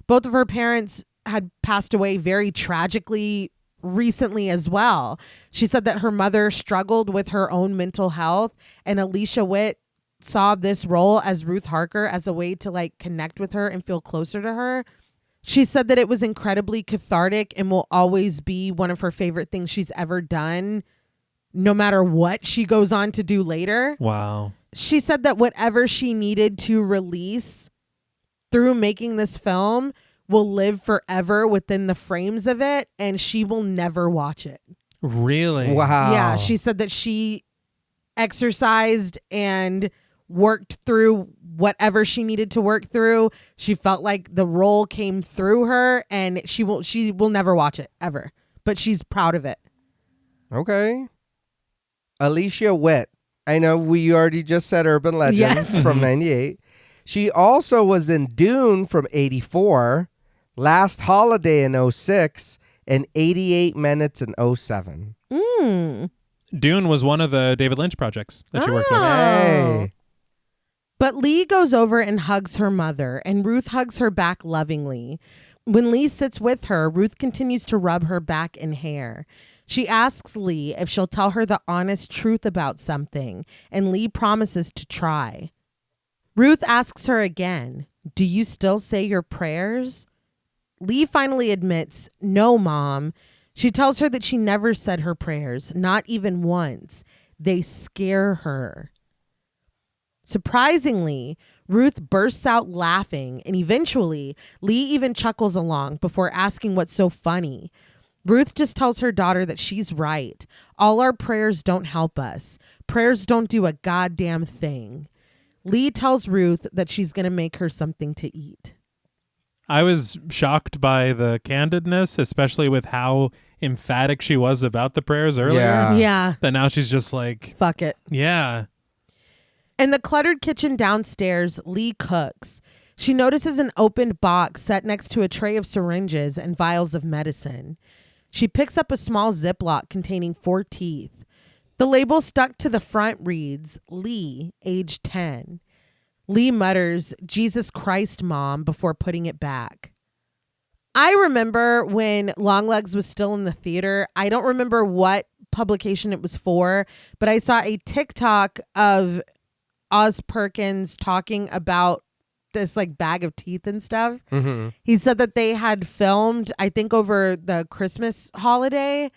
both of her parents had passed away very tragically recently as well. She said that her mother struggled with her own mental health, and Alicia Witt saw this role as Ruth Harker as a way to like connect with her and feel closer to her. She said that it was incredibly cathartic and will always be one of her favorite things she's ever done, no matter what she goes on to do later. Wow. She said that whatever she needed to release through making this film will live forever within the frames of it, and she will never watch it. Really? Wow. Yeah, she said that she exercised and worked through whatever she needed to work through. She felt like the role came through her, and she will never watch it ever, but she's proud of it. Okay. Alicia Witt. I know we already just said Urban Legend Yes. from 98. She also was in Dune from 84, Last Holiday in 06, and 88 Minutes in 07. Dune was one of the David Lynch projects that she worked with. Hey. But Lee goes over and hugs her mother, and Ruth hugs her back lovingly. When Lee sits with her, Ruth continues to rub her back and hair. She asks Lee if she'll tell her the honest truth about something, and Lee promises to try. Ruth asks her again, "Do you still say your prayers?" Lee finally admits, "No, Mom." She tells her that she never said her prayers, not even once. They scare her. Surprisingly, Ruth bursts out laughing, and eventually, Lee even chuckles along before asking what's so funny. Ruth just tells her daughter that she's right. All our prayers don't help us. Prayers don't do a goddamn thing. Lee tells Ruth that she's going to make her something to eat. I was shocked by the candidness, especially with how emphatic she was about the prayers earlier. Yeah. That now she's just like, Fuck it. yeah. In the cluttered kitchen downstairs, Lee cooks. She notices an opened box set next to a tray of syringes and vials of medicine. She picks up a small Ziploc containing 4 teeth. The label stuck to the front reads, Lee, age 10. Lee mutters, "Jesus Christ, Mom," before putting it back. I remember when Longlegs was still in the theater. I don't remember what publication it was for, but I saw a TikTok of Oz Perkins talking about this like bag of teeth and stuff. Mm-hmm. He said that they had filmed, I think, over the Christmas holiday.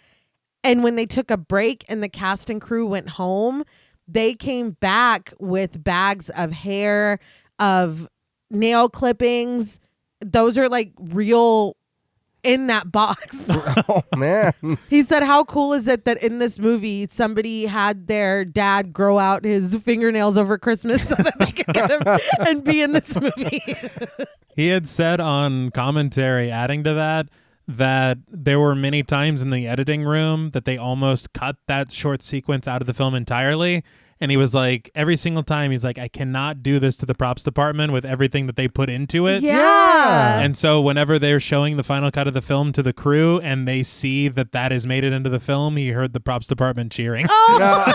And when they took a break and the cast and crew went home, they came back with bags of hair, of nail clippings. Those are like real in that box. Oh, man. He said, how cool is it that in this movie, somebody had their dad grow out his fingernails over Christmas so that they could get him and be in this movie. He had said on commentary, adding to that there were many times in the editing room that they almost cut that short sequence out of the film entirely. And he was like, every single time, he's like, I cannot do this to the props department with everything that they put into it. Yeah. And so whenever they're showing the final cut of the film to the crew and they see that that has made it into the film, he heard the props department cheering. Oh,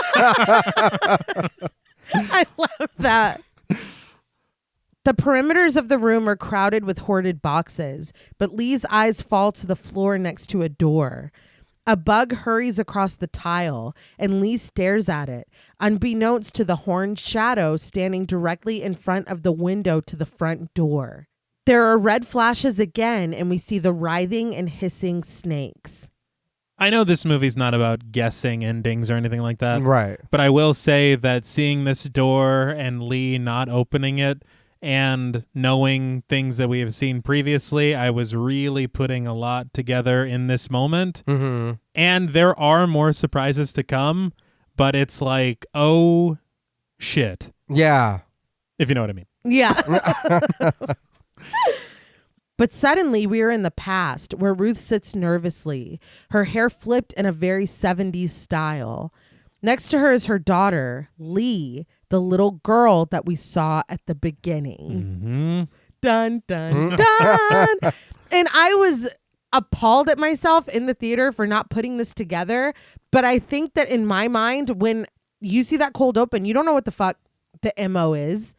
I love that. The perimeters of the room are crowded with hoarded boxes, but Lee's eyes fall to the floor next to a door. A bug hurries across the tile, and Lee stares at it, unbeknownst to the horned shadow standing directly in front of the window to the front door. There are red flashes again, and we see the writhing and hissing snakes. I know this movie's not about guessing endings or anything like that. Right. But I will say that seeing this door and Lee not opening it and knowing things that we have seen previously, I was really putting a lot together in this moment. Mm-hmm. And there are more surprises to come, but it's like, oh, shit. Yeah. If you know what I mean. Yeah. But suddenly we are in the past where Ruth sits nervously, her hair flipped in a very 70s style. Next to her is her daughter, Lee, the little girl that we saw at the beginning. Mm-hmm. Dun, dun, dun. And I was appalled at myself in the theater for not putting this together. But I think that in my mind, when you see that cold open, you don't know what the fuck the MO is.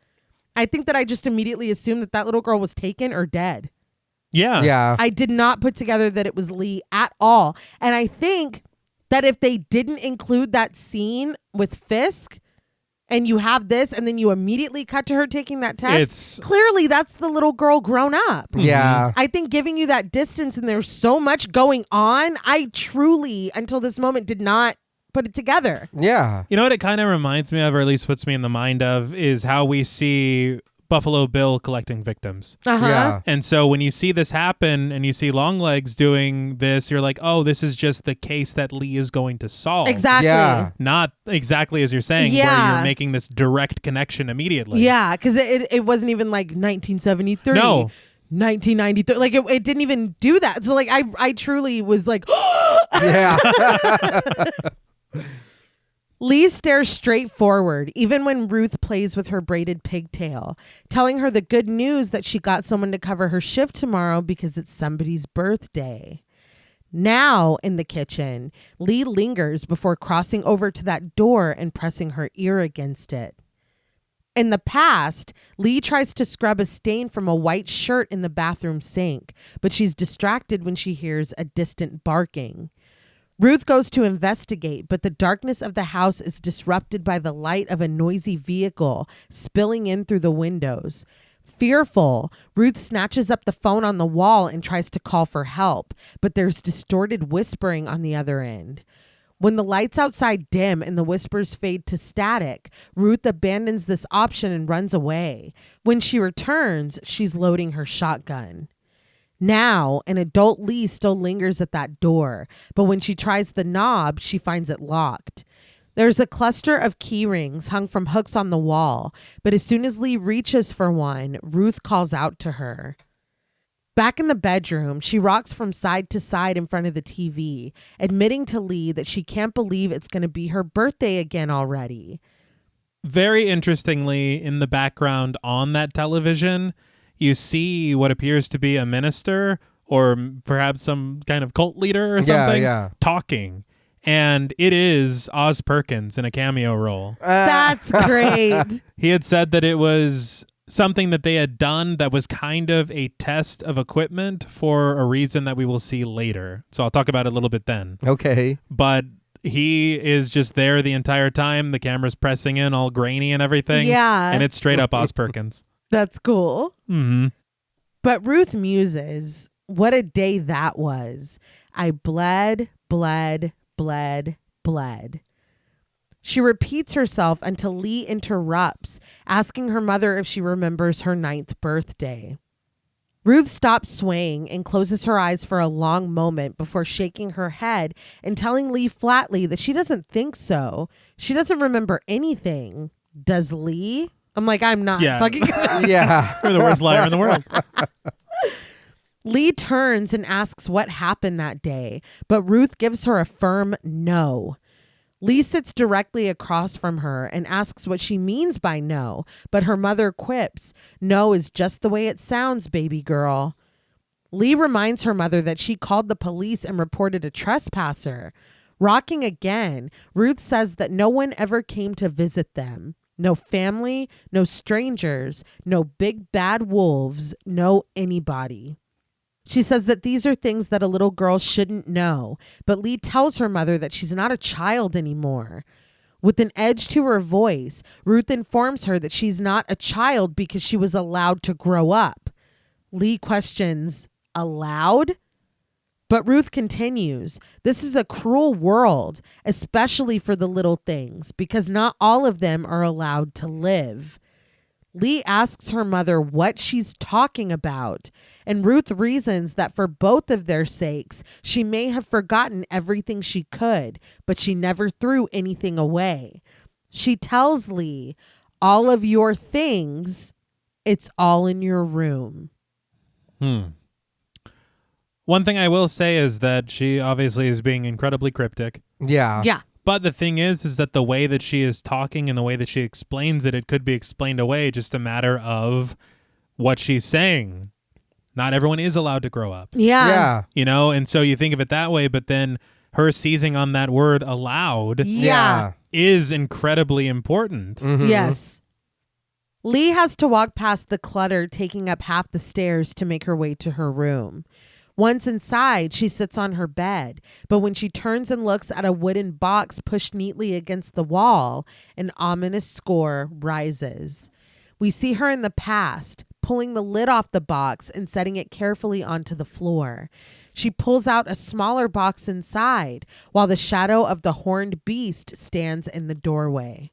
I think that I just immediately assumed that that little girl was taken or dead. Yeah. Yeah. I did not put together that it was Lee at all. And I think that if they didn't include that scene with Fisk and you have this and then you immediately cut to her taking that test, clearly that's the little girl grown up. Yeah. I think giving you that distance and there's so much going on, I truly, until this moment, did not put it together. Yeah. You know what it kind of reminds me of, or at least puts me in the mind of, is how we see Buffalo Bill collecting victims. Uh-huh. Yeah. And so when you see this happen and you see Longlegs doing this, you're like, oh, this is just the case that Lee is going to solve. Exactly. Yeah. Not exactly as you're saying, where you're making this direct connection immediately. Yeah, because it wasn't even like 1973. No. 1993. Like it didn't even do that. So like I truly was like, Yeah. Lee stares straight forward, even when Ruth plays with her braided pigtail, telling her the good news that she got someone to cover her shift tomorrow because it's somebody's birthday. Now, in the kitchen, Lee lingers before crossing over to that door and pressing her ear against it. In the past, Lee tries to scrub a stain from a white shirt in the bathroom sink, but she's distracted when she hears a distant barking. Ruth goes to investigate, but the darkness of the house is disrupted by the light of a noisy vehicle spilling in through the windows. Fearful, Ruth snatches up the phone on the wall and tries to call for help, but there's distorted whispering on the other end. When the lights outside dim and the whispers fade to static, Ruth abandons this option and runs away. When she returns, she's loading her shotgun. Now, an adult Lee still lingers at that door, but when she tries the knob, she finds it locked. There's a cluster of key rings hung from hooks on the wall, but as soon as Lee reaches for one, Ruth calls out to her. Back in the bedroom, she rocks from side to side in front of the TV, admitting to Lee that she can't believe it's going to be her birthday again already. Very interestingly, in the background on that television, you see what appears to be a minister or perhaps some kind of cult leader or something talking. And it is Oz Perkins in a cameo role. That's great. He had said that it was something that they had done that was kind of a test of equipment for a reason that we will see later. So I'll talk about it a little bit then. Okay. But he is just there the entire time. The camera's pressing in all grainy and everything. Yeah. And it's straight up Oz Perkins. That's cool. Mm-hmm. But Ruth muses, what a day that was. I bled. She repeats herself until Lee interrupts, asking her mother if she remembers her 9th birthday. Ruth stops swaying and closes her eyes for a long moment before shaking her head and telling Lee flatly that she doesn't think so. She doesn't remember anything. Does Lee? I'm like, I'm not fucking Yeah. You're the worst liar in the world. Lee turns and asks what happened that day, but Ruth gives her a firm no. Lee sits directly across from her and asks what she means by no, but her mother quips, "No is just the way it sounds, baby girl." Lee reminds her mother that she called the police and reported a trespasser. Rocking again, Ruth says that no one ever came to visit them. No family, no strangers, no big bad wolves, no anybody. She says that these are things that a little girl shouldn't know, but Lee tells her mother that she's not a child anymore. With an edge to her voice, Ruth informs her that she's not a child because she was allowed to grow up. Lee questions, allowed? But Ruth continues, this is a cruel world, especially for the little things, because not all of them are allowed to live. Lee asks her mother what she's talking about, and Ruth reasons that for both of their sakes, she may have forgotten everything she could, but she never threw anything away. She tells Lee, all of your things, it's all in your room. One thing I will say is that she obviously is being incredibly cryptic. Yeah. But the thing is that the way that she is talking and the way that she explains it, it could be explained away, just a matter of what she's saying. Not everyone is allowed to grow up. Yeah. You know, and so you think of it that way, but then her seizing on that word allowed Yeah. is incredibly important. Mhm. Yes. Lee has to walk past the clutter taking up half the stairs to make her way to her room. Once inside, she sits on her bed, but when she turns and looks at a wooden box pushed neatly against the wall, an ominous score rises. We see her in the past, pulling the lid off the box and setting it carefully onto the floor. She pulls out a smaller box inside, while the shadow of the horned beast stands in the doorway.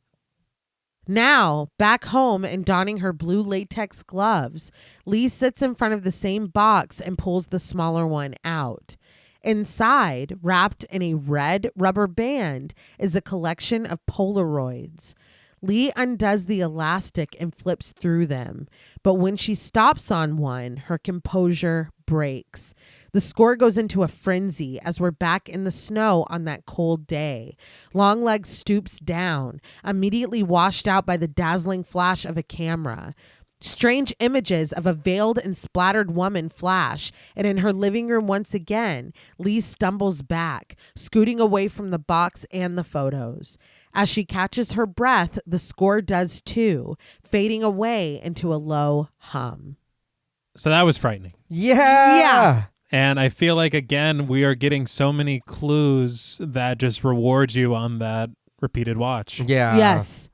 Now, back home and donning her blue latex gloves, Lee sits in front of the same box and pulls the smaller one out. Inside, wrapped in a red rubber band, is a collection of Polaroids. Lee undoes the elastic and flips through them, but when she stops on one, her composure breaks. The score goes into a frenzy as we're back in the snow on that cold day. Longlegs stoops down, immediately washed out by the dazzling flash of a camera. Strange images of a veiled and splattered woman flash, and in her living room once again, Lee stumbles back, scooting away from the box and the photos. As she catches her breath, the score does too, fading away into a low hum. So that was frightening. Yeah. And I feel like, again, we are getting so many clues that just reward you on that repeated watch. Yeah. Yes.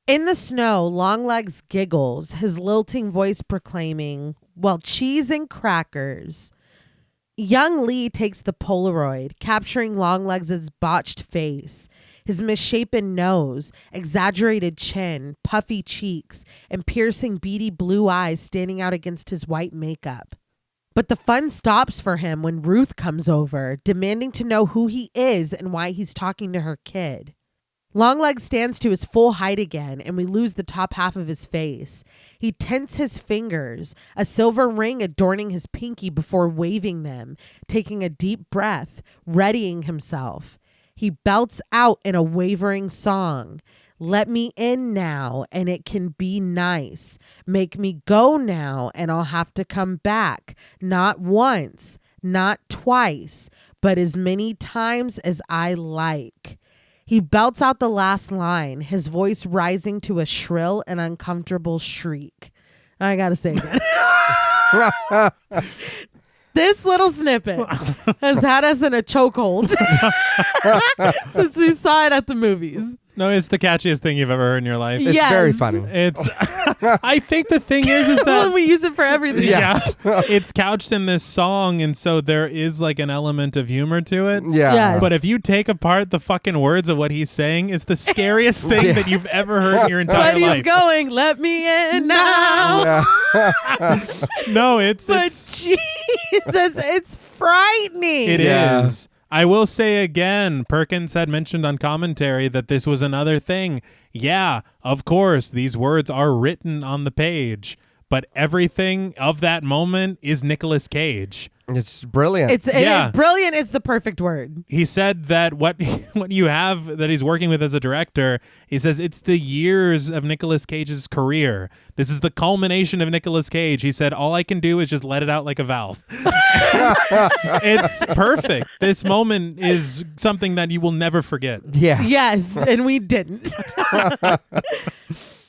In the snow, Longlegs giggles, his lilting voice proclaiming, well, cheese and crackers. Young Lee takes the Polaroid, capturing Longlegs' botched face, his misshapen nose, exaggerated chin, puffy cheeks, and piercing beady blue eyes standing out against his white makeup. But the fun stops for him when Ruth comes over, demanding to know who he is and why he's talking to her kid. Longlegs stands to his full height again, and we lose the top half of his face. He tenses his fingers, a silver ring adorning his pinky before waving them, taking a deep breath, readying himself. He belts out in a wavering song. Let me in now, and it can be nice. Make me go now, and I'll have to come back. Not once, not twice, but as many times as I like. He belts out the last line, his voice rising to a shrill and uncomfortable shriek. I gotta say that. This little snippet has had us in a chokehold since we saw it at the movies. No, it's the catchiest thing you've ever heard in your life. It's Yes. very funny. It's. I think the thing is that Well, we use it for everything. yeah, it's couched in this song, and so there is like an element of humor to it. Yeah. Yes. But if you take apart the fucking words of what he's saying, it's the scariest thing that you've ever heard in your entire But he's life. going, let me in now. Yeah. No, it's But Jesus, it's frightening. It Yeah. is. I will say again, Perkins had mentioned on commentary that this was another thing. Yeah, of course, these words are written on the page, but everything of that moment is Nicolas Cage. It's brilliant. Brilliant is the perfect word. He said that what you have that he's working with as a director, he says it's the years of Nicolas Cage's career. This is the culmination of Nicolas Cage. He said, all I can do is just let it out like a valve. It's perfect. This moment is something that you will never forget. Yeah. Yes, and we didn't.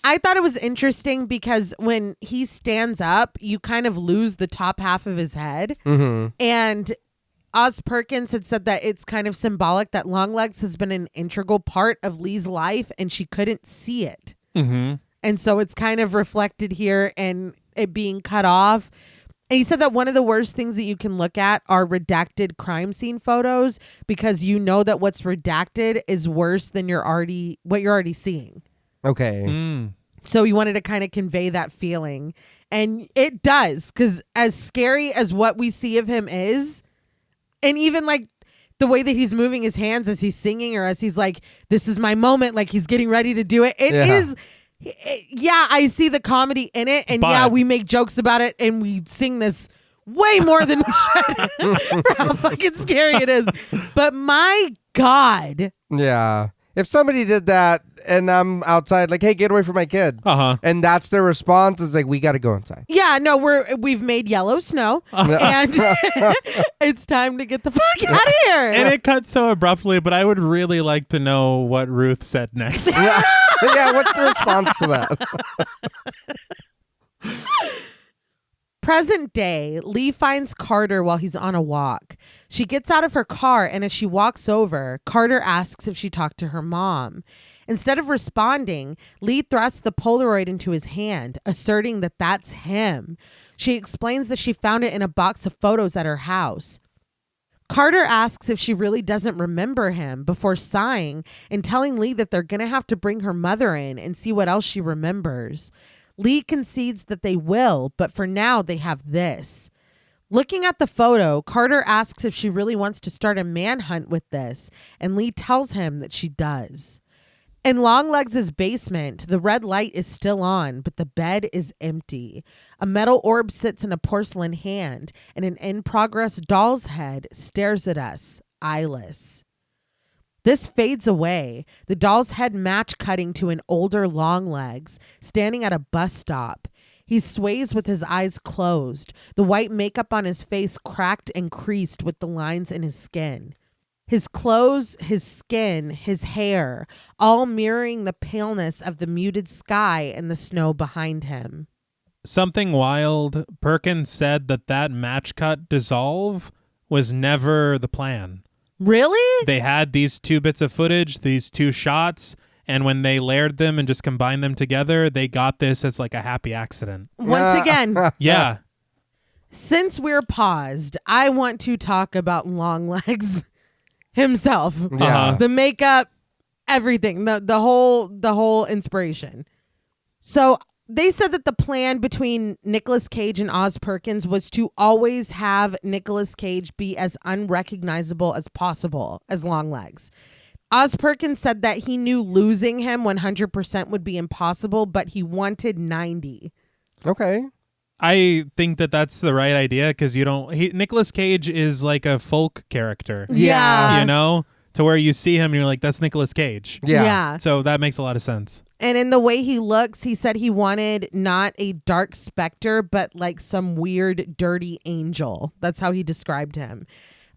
I thought it was interesting because when he stands up, you kind of lose the top half of his head. Mm-hmm. And Oz Perkins had said that it's kind of symbolic that Longlegs has been an integral part of Lee's life and she couldn't see it. Mm-hmm. And so it's kind of reflected here and it being cut off. And he said that one of the worst things that you can look at are redacted crime scene photos because you know that what's redacted is worse than what you're already seeing. Okay. So he wanted to kind of convey that feeling. And it does, because as scary as what we see of him is, and even like the way that he's moving his hands as he's singing or as he's like, this is my moment, like he's getting ready to do it. It is. Yeah, I see the comedy in it. And yeah, we make jokes about it and we sing this way more than we should for how fucking scary it is. But my God. Yeah. If somebody did that and I'm outside, like, hey, get away from my kid. And that's their response, is like, we got to go inside. Yeah, no, we've made yellow snow and it's time to get the fuck out of here. And it cut so abruptly, but I would really like to know what Ruth said next. Yeah, what's the response to that? Present day, Lee finds Carter while he's on a walk. She gets out of her car, and as she walks over, Carter asks if she talked to her mom. Instead of responding, Lee thrusts the Polaroid into his hand, asserting that that's him. She explains that she found it in a box of photos at her house. Carter asks if she really doesn't remember him before sighing and telling Lee that they're going to have to bring her mother in and see what else she remembers. Lee concedes that they will, but for now they have this. Looking at the photo, Carter asks if she really wants to start a manhunt with this, and Lee tells him that she does. In Longlegs' basement, the red light is still on, but the bed is empty. A metal orb sits in a porcelain hand, and an in-progress doll's head stares at us, eyeless. This fades away, the doll's head match cutting to an older Longlegs, standing at a bus stop. He sways with his eyes closed, the white makeup on his face cracked and creased with the lines in his skin. His clothes, his skin, his hair, all mirroring the paleness of the muted sky and the snow behind him. Something wild, Perkins said that match cut dissolve was never the plan. Really? They had these two bits of footage, these two shots, and when they layered them and just combined them together, they got this as like a happy accident. Once again. Yeah. Since we're paused, I want to talk about Longlegs himself. Yeah. The makeup, everything, the whole inspiration. So they said that the plan between Nicolas Cage and Oz Perkins was to always have Nicolas Cage be as unrecognizable as possible as Longlegs. Oz Perkins said that he knew losing him 100% would be impossible, but he wanted 90. Okay. I think that's the right idea because Nicolas Cage is like a folk character. Yeah. You know, to where you see him and you're like, that's Nicolas Cage. Yeah. So that makes a lot of sense. And in the way he looks, he said he wanted not a dark specter, but like some weird, dirty angel. That's how he described him.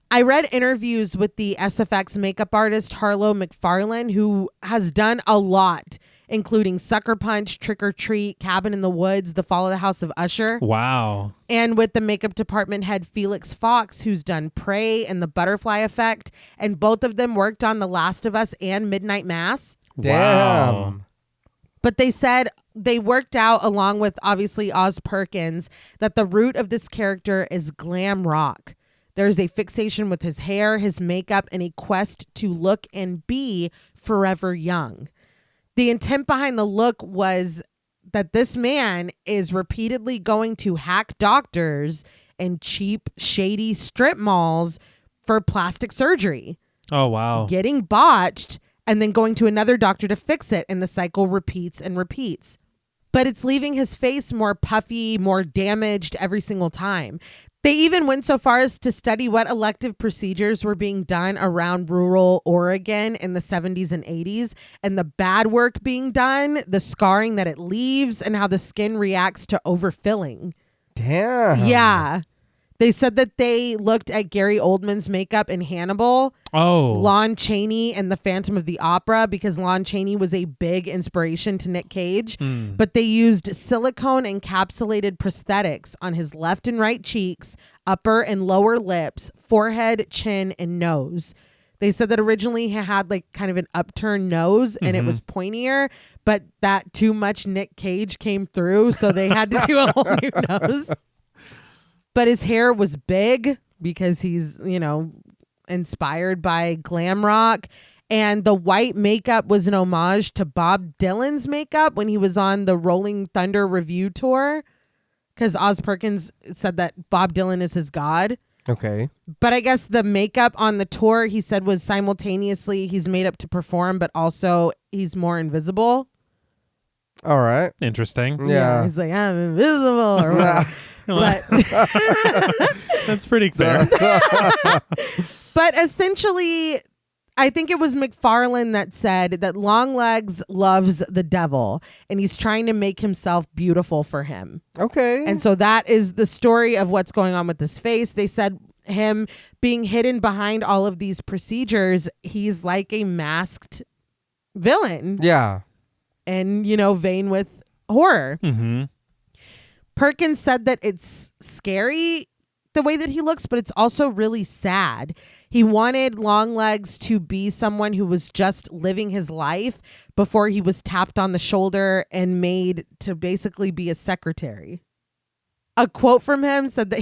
I read interviews with the SFX makeup artist Harlow McFarlane, who has done a lot, including Sucker Punch, Trick or Treat, Cabin in the Woods, The Fall of the House of Usher. Wow. And with the makeup department head Felix Fox, who's done Prey and The Butterfly Effect. And both of them worked on The Last of Us and Midnight Mass. Damn. Wow. But they said they worked out, along with obviously Oz Perkins, that the root of this character is glam rock. There's a fixation with his hair, his makeup, and a quest to look and be forever young. The intent behind the look was that this man is repeatedly going to hack doctors and cheap, shady strip malls for plastic surgery. Oh, wow. Getting botched and then going to another doctor to fix it, and the cycle repeats and repeats. But it's leaving his face more puffy, more damaged every single time. They even went so far as to study what elective procedures were being done around rural Oregon in the 70s and 80s, and the bad work being done, the scarring that it leaves, and how the skin reacts to overfilling. Damn. Yeah. They said that they looked at Gary Oldman's makeup in Hannibal, Lon Chaney, and The Phantom of the Opera, because Lon Chaney was a big inspiration to Nick Cage. But they used silicone encapsulated prosthetics on his left and right cheeks, upper and lower lips, forehead, chin, and nose. They said that originally he had like kind of an upturned nose and it was pointier, but that too much Nick Cage came through, so they had to do a whole new nose. But his hair was big because he's, you know, inspired by glam rock. And the white makeup was an homage to Bob Dylan's makeup when he was on the Rolling Thunder review tour. Because Oz Perkins said that Bob Dylan is his god. Okay. But I guess the makeup on the tour, he said, was simultaneously he's made up to perform, but also he's more invisible. All right. Interesting. Yeah. He's like, I'm invisible or whatever. But that's pretty fair. But essentially, I think it was McFarlane that said that Longlegs loves the devil and he's trying to make himself beautiful for him. Okay. And so that is the story of what's going on with his face. They said him being hidden behind all of these procedures, he's like a masked villain. Yeah. And, you know, vain with horror. Mm-hmm. Perkins said that it's scary the way that he looks, but it's also really sad. He wanted Longlegs to be someone who was just living his life before he was tapped on the shoulder and made to basically be a secretary. A quote from him said that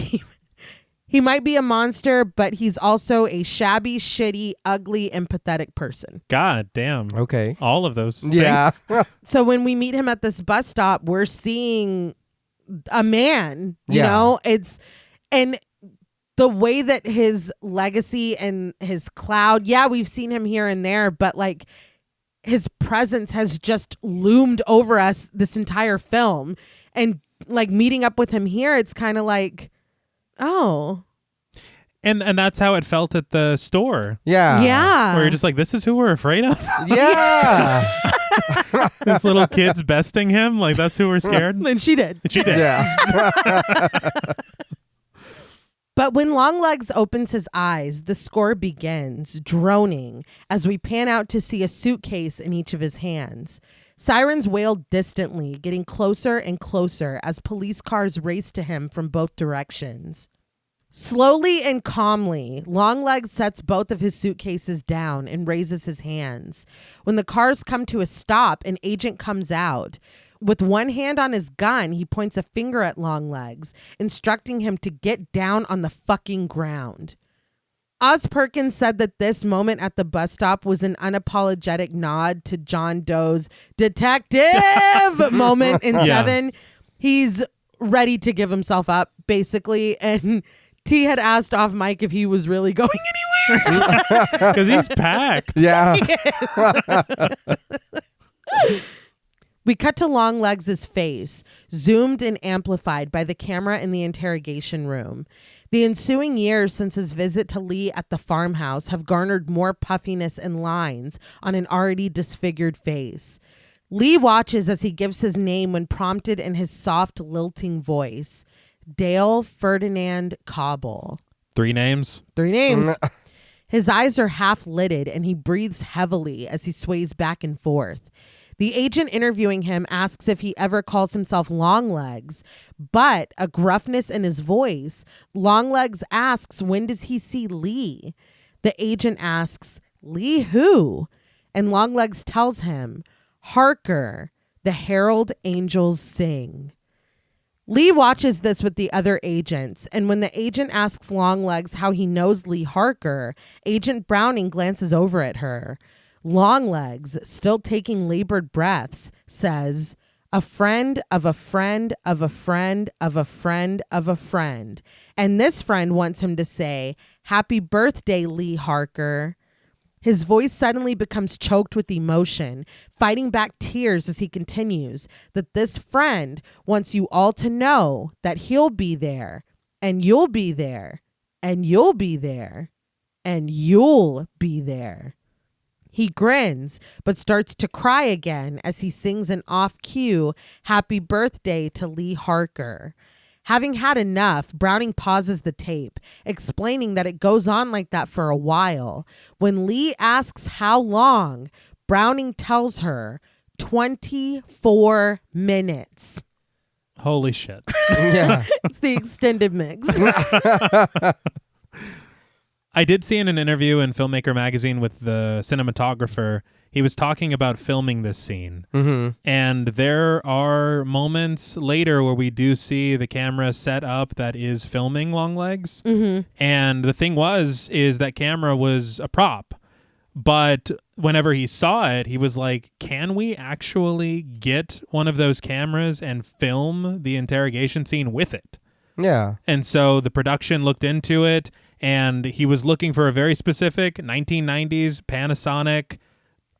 he might be a monster, but he's also a shabby, shitty, ugly, and pathetic person. God damn. Okay. All of those Yeah. things. So when we meet him at this bus stop, we're seeing a man, you Yeah. know, and the way that his legacy and his cloud, yeah, we've seen him here and there, but like his presence has just loomed over us this entire film. And like meeting up with him here, it's kind of like, oh. And that's how it felt at the store. Yeah. Yeah. Where you're just like, this is who we're afraid of? Yeah. This little kid's besting him? Like, that's who we're scared? And she did. She did. Yeah. But when Longlegs opens his eyes, the score begins, droning, as we pan out to see a suitcase in each of his hands. Sirens wail distantly, getting closer and closer as police cars race to him from both directions. Slowly and calmly, Longlegs sets both of his suitcases down and raises his hands. When the cars come to a stop, an agent comes out. With one hand on his gun, he points a finger at Longlegs, instructing him to get down on the fucking ground. Oz Perkins said that this moment at the bus stop was an unapologetic nod to John Doe's detective moment in Seven. He's ready to give himself up, basically, and T had asked off mic if he was really going anywhere. Because he's packed. Yeah. We cut to Longlegs' face, zoomed and amplified by the camera in the interrogation room. The ensuing years since his visit to Lee at the farmhouse have garnered more puffiness and lines on an already disfigured face. Lee watches as he gives his name when prompted in his soft, lilting voice. Dale Ferdinand Cobble. 3 names. 3 names. His eyes are half-lidded and he breathes heavily as he sways back and forth. The agent interviewing him asks if he ever calls himself Longlegs, but a gruffness in his voice, Longlegs asks, when does he see Lee? The agent asks, Lee who? And Longlegs tells him, Harker, the herald angels sing. Lee watches this with the other agents, and when the agent asks Longlegs how he knows Lee Harker, Agent Browning glances over at her. Longlegs, still taking labored breaths, says, a friend of a friend of a friend of a friend of a friend. And this friend wants him to say, happy birthday, Lee Harker. His voice suddenly becomes choked with emotion, fighting back tears as he continues that this friend wants you all to know that he'll be there and you'll be there, and you'll be there, and you'll be there. He grins, but starts to cry again as he sings an off-cue happy birthday to Lee Harker. Having had enough, Browning pauses the tape, explaining that it goes on like that for a while. When Lee asks how long, Browning tells her 24 minutes. Holy shit. Yeah. It's the extended mix. I did see in an interview in Filmmaker Magazine with the cinematographer, he was talking about filming this scene. Mm-hmm. And there are moments later where we do see the camera set up that is filming Longlegs. Mm-hmm. And the thing is that camera was a prop. But whenever he saw it, he was like, can we actually get one of those cameras and film the interrogation scene with it? Yeah. And so the production looked into it, and he was looking for a very specific 1990s Panasonic,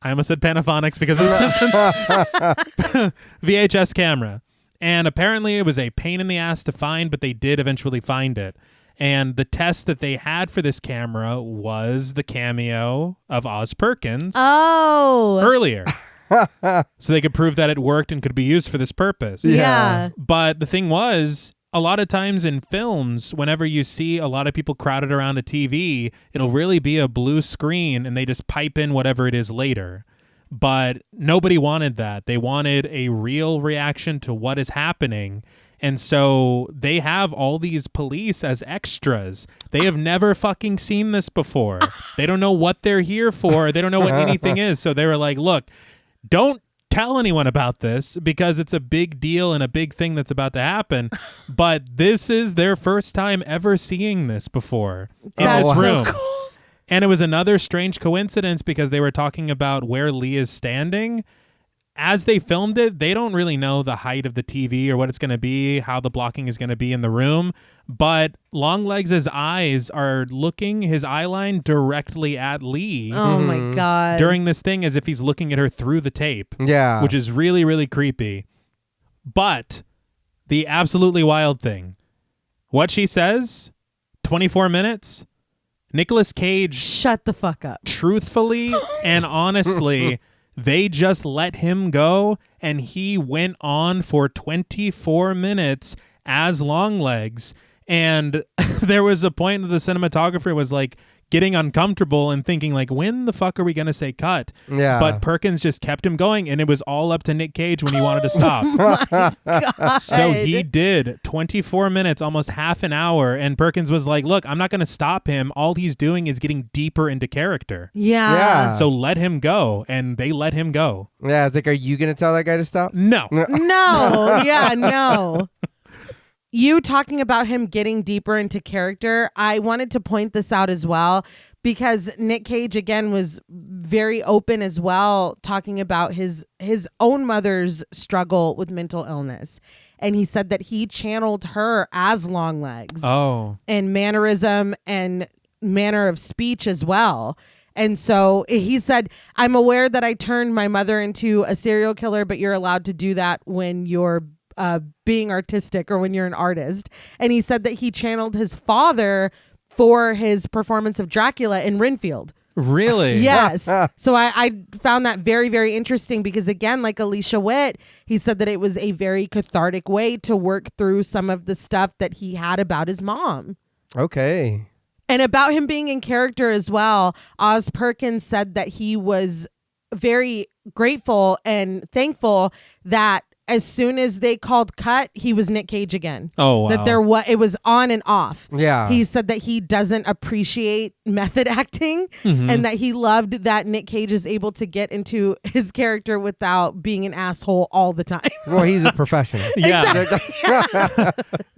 I almost said Panaphonics because of the VHS camera. And apparently it was a pain in the ass to find, but they did eventually find it. And the test that they had for this camera was the cameo of Oz Perkins earlier. So they could prove that it worked and could be used for this purpose. Yeah. But the thing was, a lot of times in films, whenever you see a lot of people crowded around a TV, it'll really be a blue screen and they just pipe in whatever it is later. But nobody wanted that. They wanted a real reaction to what is happening. And so they have all these police as extras. They have never fucking seen this before. They don't know what they're here for. They don't know what anything is. So they were like, look, don't tell anyone about this because it's a big deal and a big thing that's about to happen. But this is their first time ever seeing this before in That's this so room. cool. And it was another strange coincidence because they were talking about where Lee is standing. As they filmed it, they don't really know the height of the TV or what it's going to be, how the blocking is going to be in the room. But Longlegs' eyes are looking his eye line directly at Lee Oh my God. during this thing as if he's looking at her through the tape. Yeah. Which is really, really creepy. But the absolutely wild thing, what she says, 24 minutes, Nicolas Cage, Shut the fuck up. truthfully and honestly, they just let him go and he went on for 24 minutes as Longlegs. And there was a point that the cinematographer was like getting uncomfortable and thinking like, when the fuck are we going to say cut? Yeah. But Perkins just kept him going and it was all up to Nick Cage when he wanted to stop. God. So he did 24 minutes, almost half an hour. And Perkins was like, look, I'm not going to stop him. All he's doing is getting deeper into character. Yeah. Yeah. So let him go. And they let him go. Yeah. It's like, are you going to tell that guy to stop? No. No. Yeah, no. You talking about him getting deeper into character, I wanted to point this out as well because Nick Cage, again, was very open as well, talking about his own mother's struggle with mental illness. And he said that he channeled her as Longlegs and mannerism and manner of speech as well. And so he said, I'm aware that I turned my mother into a serial killer, but you're allowed to do that when you're being artistic or when you're an artist. And he said that he channeled his father for his performance of Dracula in Renfield. Really? Yes. So I found that very, very interesting because, again, like Alicia Witt, he said that it was a very cathartic way to work through some of the stuff that he had about his mom. Okay. And about him being in character as well, Oz Perkins said that he was very grateful and thankful that as soon as they called cut, he was Nick Cage again. Oh, wow. That it was on and off. Yeah. He said that he doesn't appreciate method acting and that he loved that Nick Cage is able to get into his character without being an asshole all the time. Well, he's a professional. Yeah.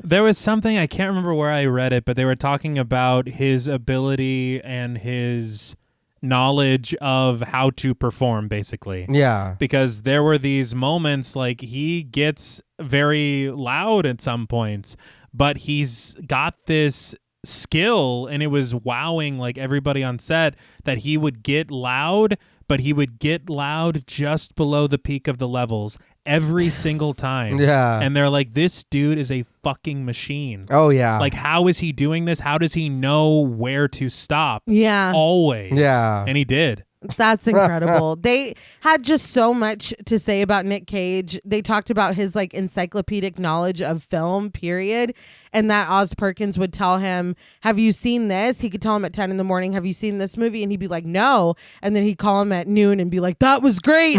There was something, I can't remember where I read it, but they were talking about his ability and his knowledge of how to perform, basically. Yeah. Because there were these moments like he gets very loud at some points, but he's got this skill and it was wowing like everybody on set that he would get loud, but he would get loud just below the peak of the levels every single time. Yeah. And they're like, this dude is a fucking machine. Oh, yeah. Like, how is he doing this? How does he know where to stop? Yeah. Always. Yeah. And he did. That's incredible. They had just so much to say about Nick Cage. They talked about his like encyclopedic knowledge of film, period. And that Oz Perkins would tell him, have you seen this? He could tell him at 10 in the morning, have you seen this movie? And he'd be like, no. And then he'd call him at noon and be like, that was great.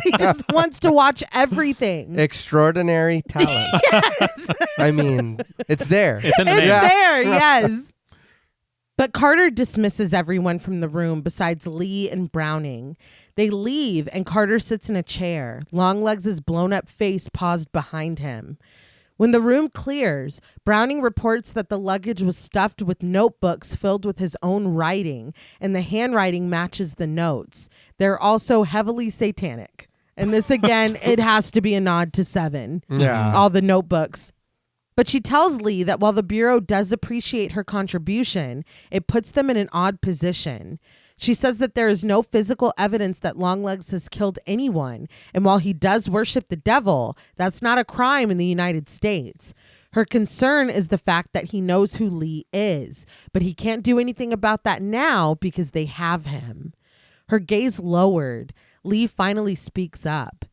He just wants to watch everything. Extraordinary talent. Yes. I mean, it's there. It's in the It's name. there, yes. But Carter dismisses everyone from the room besides Lee and Browning. They leave and Carter sits in a chair, Longlegs' blown up face paused behind him. When the room clears, Browning reports that the luggage was stuffed with notebooks filled with his own writing, and the handwriting matches the notes. They're also heavily satanic. And this again, it has to be a nod to Seven. Yeah. All the notebooks. But she tells Lee that while the Bureau does appreciate her contribution, it puts them in an odd position. She says that there is no physical evidence that Longlegs has killed anyone, and while he does worship the devil, that's not a crime in the United States. Her concern is the fact that he knows who Lee is, but he can't do anything about that now because they have him. Her gaze lowered. Lee finally speaks up.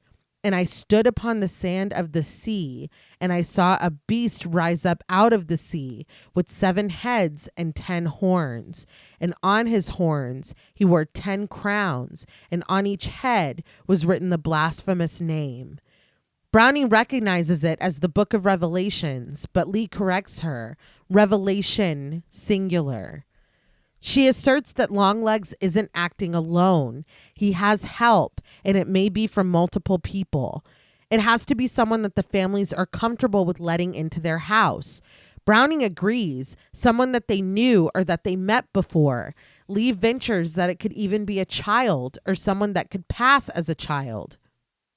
And I stood upon the sand of the sea, and I saw a beast rise up out of the sea with 7 heads and 10 horns. And on his horns he wore 10 crowns, and on each head was written the blasphemous name. Browning recognizes it as the Book of Revelations, but Lee corrects her. Revelation, singular. She asserts that Longlegs isn't acting alone. He has help, and it may be from multiple people. It has to be someone that the families are comfortable with letting into their house. Browning agrees, someone that they knew or that they met before. Lee ventures that it could even be a child or someone that could pass as a child.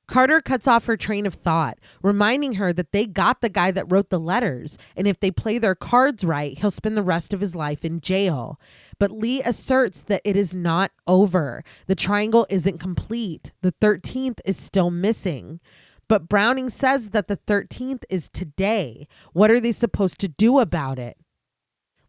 Carter cuts off her train of thought, reminding her that they got the guy that wrote the letters, and if they play their cards right, he'll spend the rest of his life in jail. But Lee asserts that it is not over. The triangle isn't complete. The 13th is still missing. But Browning says that the 13th is today. What are they supposed to do about it?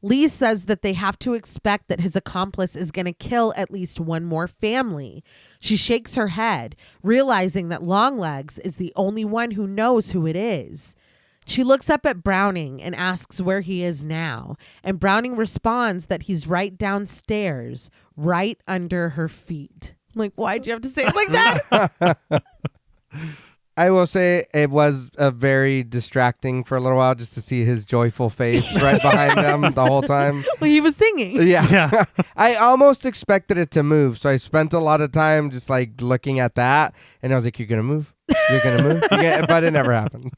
Lee says that they have to expect that his accomplice is going to kill at least one more family. She shakes her head, realizing that Longlegs is the only one who knows who it is. She looks up at Browning and asks where he is now, and Browning responds that he's right downstairs, right under her feet. I'm like, why'd you have to say it like that? I will say it was very distracting for a little while just to see his joyful face right behind him the whole time. Well, he was singing. Yeah. I almost expected it to move. So I spent a lot of time just like looking at that. And I was like, you're going to move? You're going to move? But it never happened.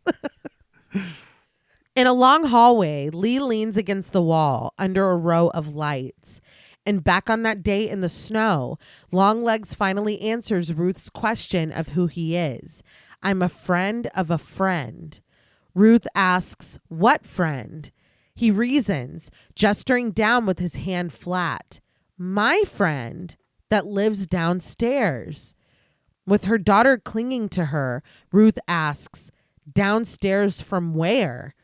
In a long hallway, Lee leans against the wall under a row of lights. And back on that day in the snow, Longlegs finally answers Ruth's question of who he is. I'm a friend of a friend. Ruth asks, what friend? He reasons, gesturing down with his hand flat. My friend that lives downstairs. With her daughter clinging to her, Ruth asks, downstairs from where?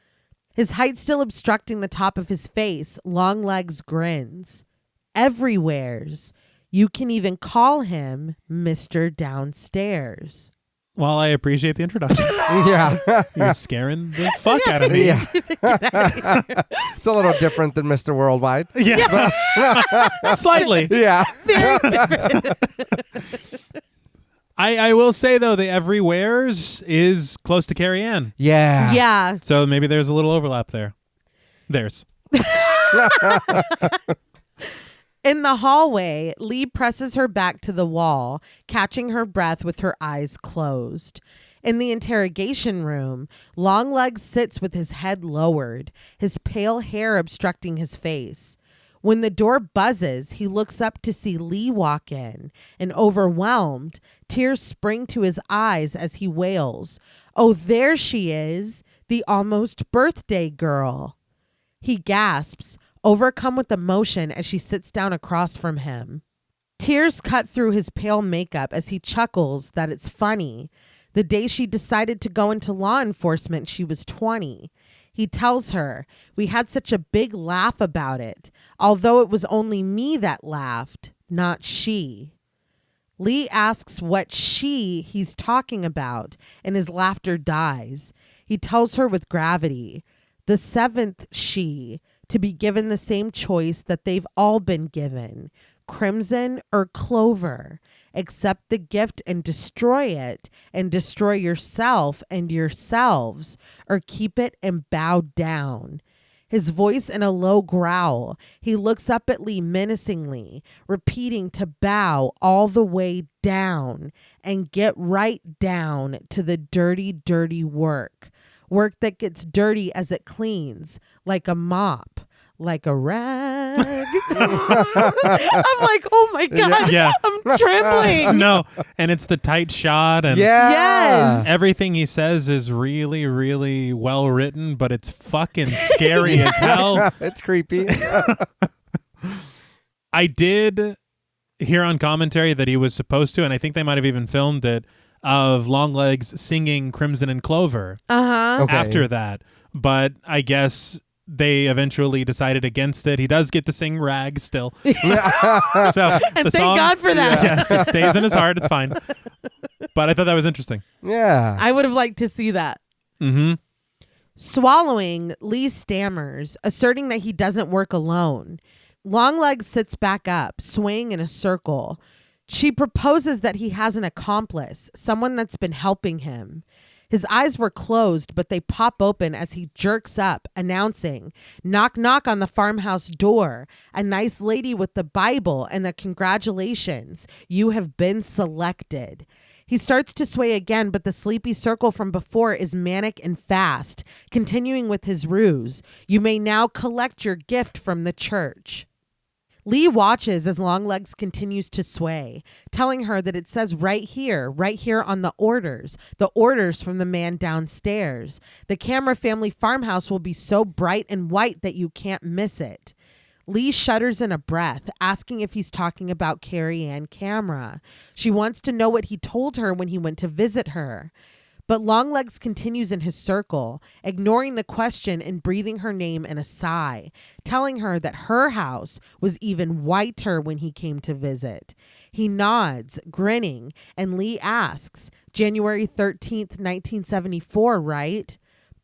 His height still obstructing the top of his face, Longlegs grins. Everywheres. You can even call him Mr. Downstairs. Well, I appreciate the introduction. Yeah. You're scaring the fuck out of me. Yeah. It's a little different than Mr. Worldwide. Yeah. Slightly. Yeah. Very different. I will say, though, the Everywheres is close to Carrie Ann. Yeah. Yeah. So maybe there's a little overlap there. There's. In the hallway, Lee presses her back to the wall, catching her breath with her eyes closed. In the interrogation room, Longlegs sits with his head lowered, his pale hair obstructing his face. When the door buzzes, he looks up to see Lee walk in, and overwhelmed, tears spring to his eyes as he wails, "Oh, there she is, the almost birthday girl." He gasps, overcome with emotion as she sits down across from him. Tears cut through his pale makeup as he chuckles that it's funny. The day she decided to go into law enforcement, she was 20. He tells her, "We had such a big laugh about it, although it was only me that laughed, not she." Lee asks what she he's talking about, and his laughter dies. He tells her with gravity, the seventh she, to be given the same choice that they've all been given, crimson or clover. Accept the gift and destroy it, and destroy yourself and yourselves, or keep it and bow down. His voice in a low growl. He looks up at Lee menacingly, repeating to bow all the way down and get right down to the dirty, dirty work. Work that gets dirty as it cleans, like a mop, like a rag. I'm like, oh my God. Yeah. I'm trembling. No, and it's the tight shot, and Yes. everything he says is really, really well written, but it's fucking scary as hell. It's creepy. I did hear on commentary that he was supposed to, and I think they might have even filmed it, of Longlegs singing Crimson and Clover Okay. after that. But I guess they eventually decided against it. He does get to sing Rag still. So And the thank song, God for that. Yes, it stays in his heart. It's fine. But I thought that was interesting. Yeah. I would have liked to see that. Mm-hmm. Swallowing, Lee stammers, asserting that he doesn't work alone. Longlegs sits back up, swaying in a circle. She proposes that he has an accomplice, someone that's been helping him. His eyes were closed, but they pop open as he jerks up, announcing, "Knock, knock on the farmhouse door. A nice lady with the Bible and a congratulations. You have been selected." He starts to sway again, but the sleepy circle from before is manic and fast, continuing with his ruse. "You may now collect your gift from the church." Lee watches as Longlegs continues to sway, telling her that it says right here on the orders from the man downstairs. The Camera family farmhouse will be so bright and white that you can't miss it. Lee shudders in a breath, asking if he's talking about Carrie Ann Camera. She wants to know what he told her when he went to visit her. But Longlegs continues in his circle, ignoring the question and breathing her name in a sigh, telling her that her house was even whiter when he came to visit. He nods, grinning, and Lee asks, "January 13th, 1974, right?"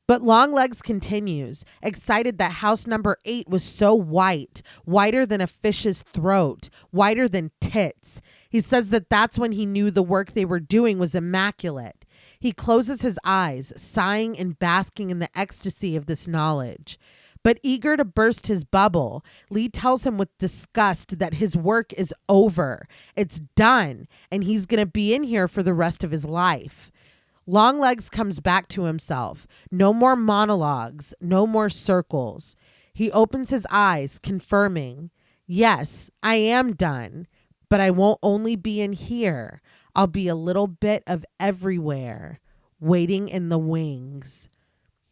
But Longlegs continues, excited that house number 8 was so white, whiter than a fish's throat, whiter than tits. He says that that's when he knew the work they were doing was immaculate. He closes his eyes, sighing and basking in the ecstasy of this knowledge. But eager to burst his bubble, Lee tells him with disgust that his work is over. It's done, and he's going to be in here for the rest of his life. Longlegs comes back to himself. No more monologues, no more circles. He opens his eyes, confirming, "Yes, I am done, but I won't only be in here. I'll be a little bit of everywhere, waiting in the wings."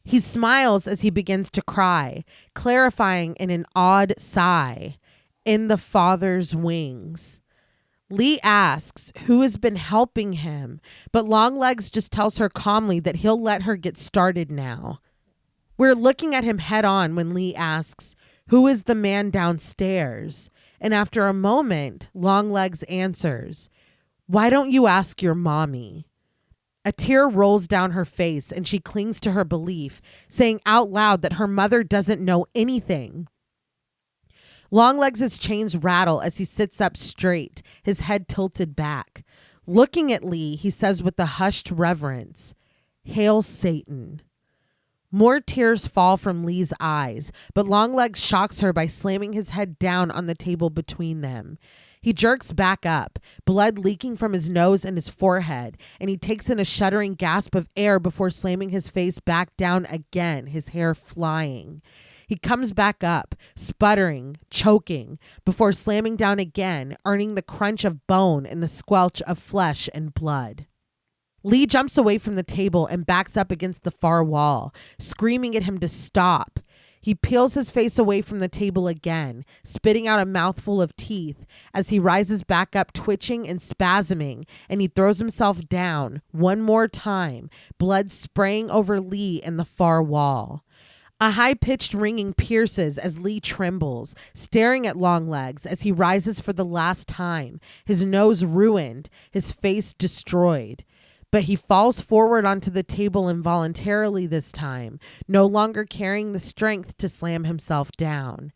He smiles as he begins to cry, clarifying in an odd sigh, "In the Father's wings." Lee asks who has been helping him, but Longlegs just tells her calmly that he'll let her get started now. We're looking at him head on when Lee asks, "Who is the man downstairs?" And after a moment, Longlegs answers, "Why don't you ask your mommy?" A tear rolls down her face and she clings to her belief, saying out loud that her mother doesn't know anything. Longlegs' chains rattle as he sits up straight, his head tilted back. Looking at Lee, he says with a hushed reverence, "Hail Satan." More tears fall from Lee's eyes, but Longlegs shocks her by slamming his head down on the table between them. He jerks back up, blood leaking from his nose and his forehead, and he takes in a shuddering gasp of air before slamming his face back down again, his hair flying. He comes back up, sputtering, choking, before slamming down again, earning the crunch of bone and the squelch of flesh and blood. Lee jumps away from the table and backs up against the far wall, screaming at him to stop. He peels his face away from the table again, spitting out a mouthful of teeth as he rises back up, twitching and spasming, and he throws himself down one more time, blood spraying over Lee and the far wall. A high-pitched ringing pierces as Lee trembles, staring at Longlegs as he rises for the last time, his nose ruined, his face destroyed. But he falls forward onto the table involuntarily this time, no longer carrying the strength to slam himself down.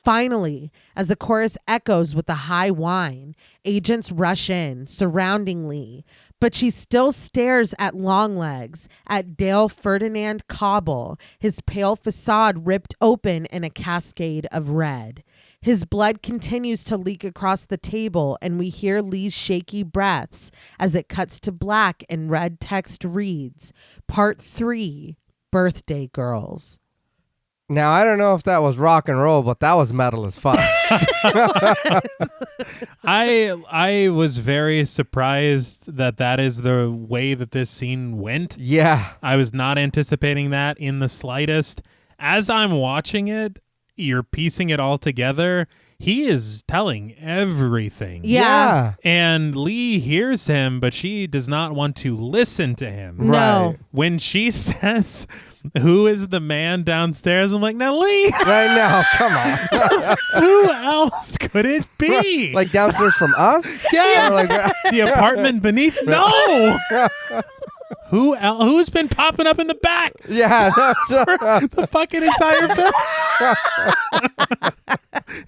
Finally, as the chorus echoes with a high whine, agents rush in, surrounding Lee. But she still stares at Longlegs, at Dale Ferdinand Cobble, his pale facade ripped open in a cascade of red. His blood continues to leak across the table, and we hear Lee's shaky breaths as it cuts to black and red text reads, Part 3, Birthday Girls. Now, I don't know if that was rock and roll, but that was metal as fuck. I was very surprised that is the way that this scene went. Yeah. I was not anticipating that in the slightest. As I'm watching it, you're piecing it all together. He is telling everything. Yeah. And Lee hears him, but she does not want to listen to him. No. Right. When she says, who is the man downstairs? I'm like, now Lee, Right now, come on. who else could it be? Like downstairs from us? yes. Or like- The apartment beneath? No. Who's been popping up in the back Yeah. the fucking entire film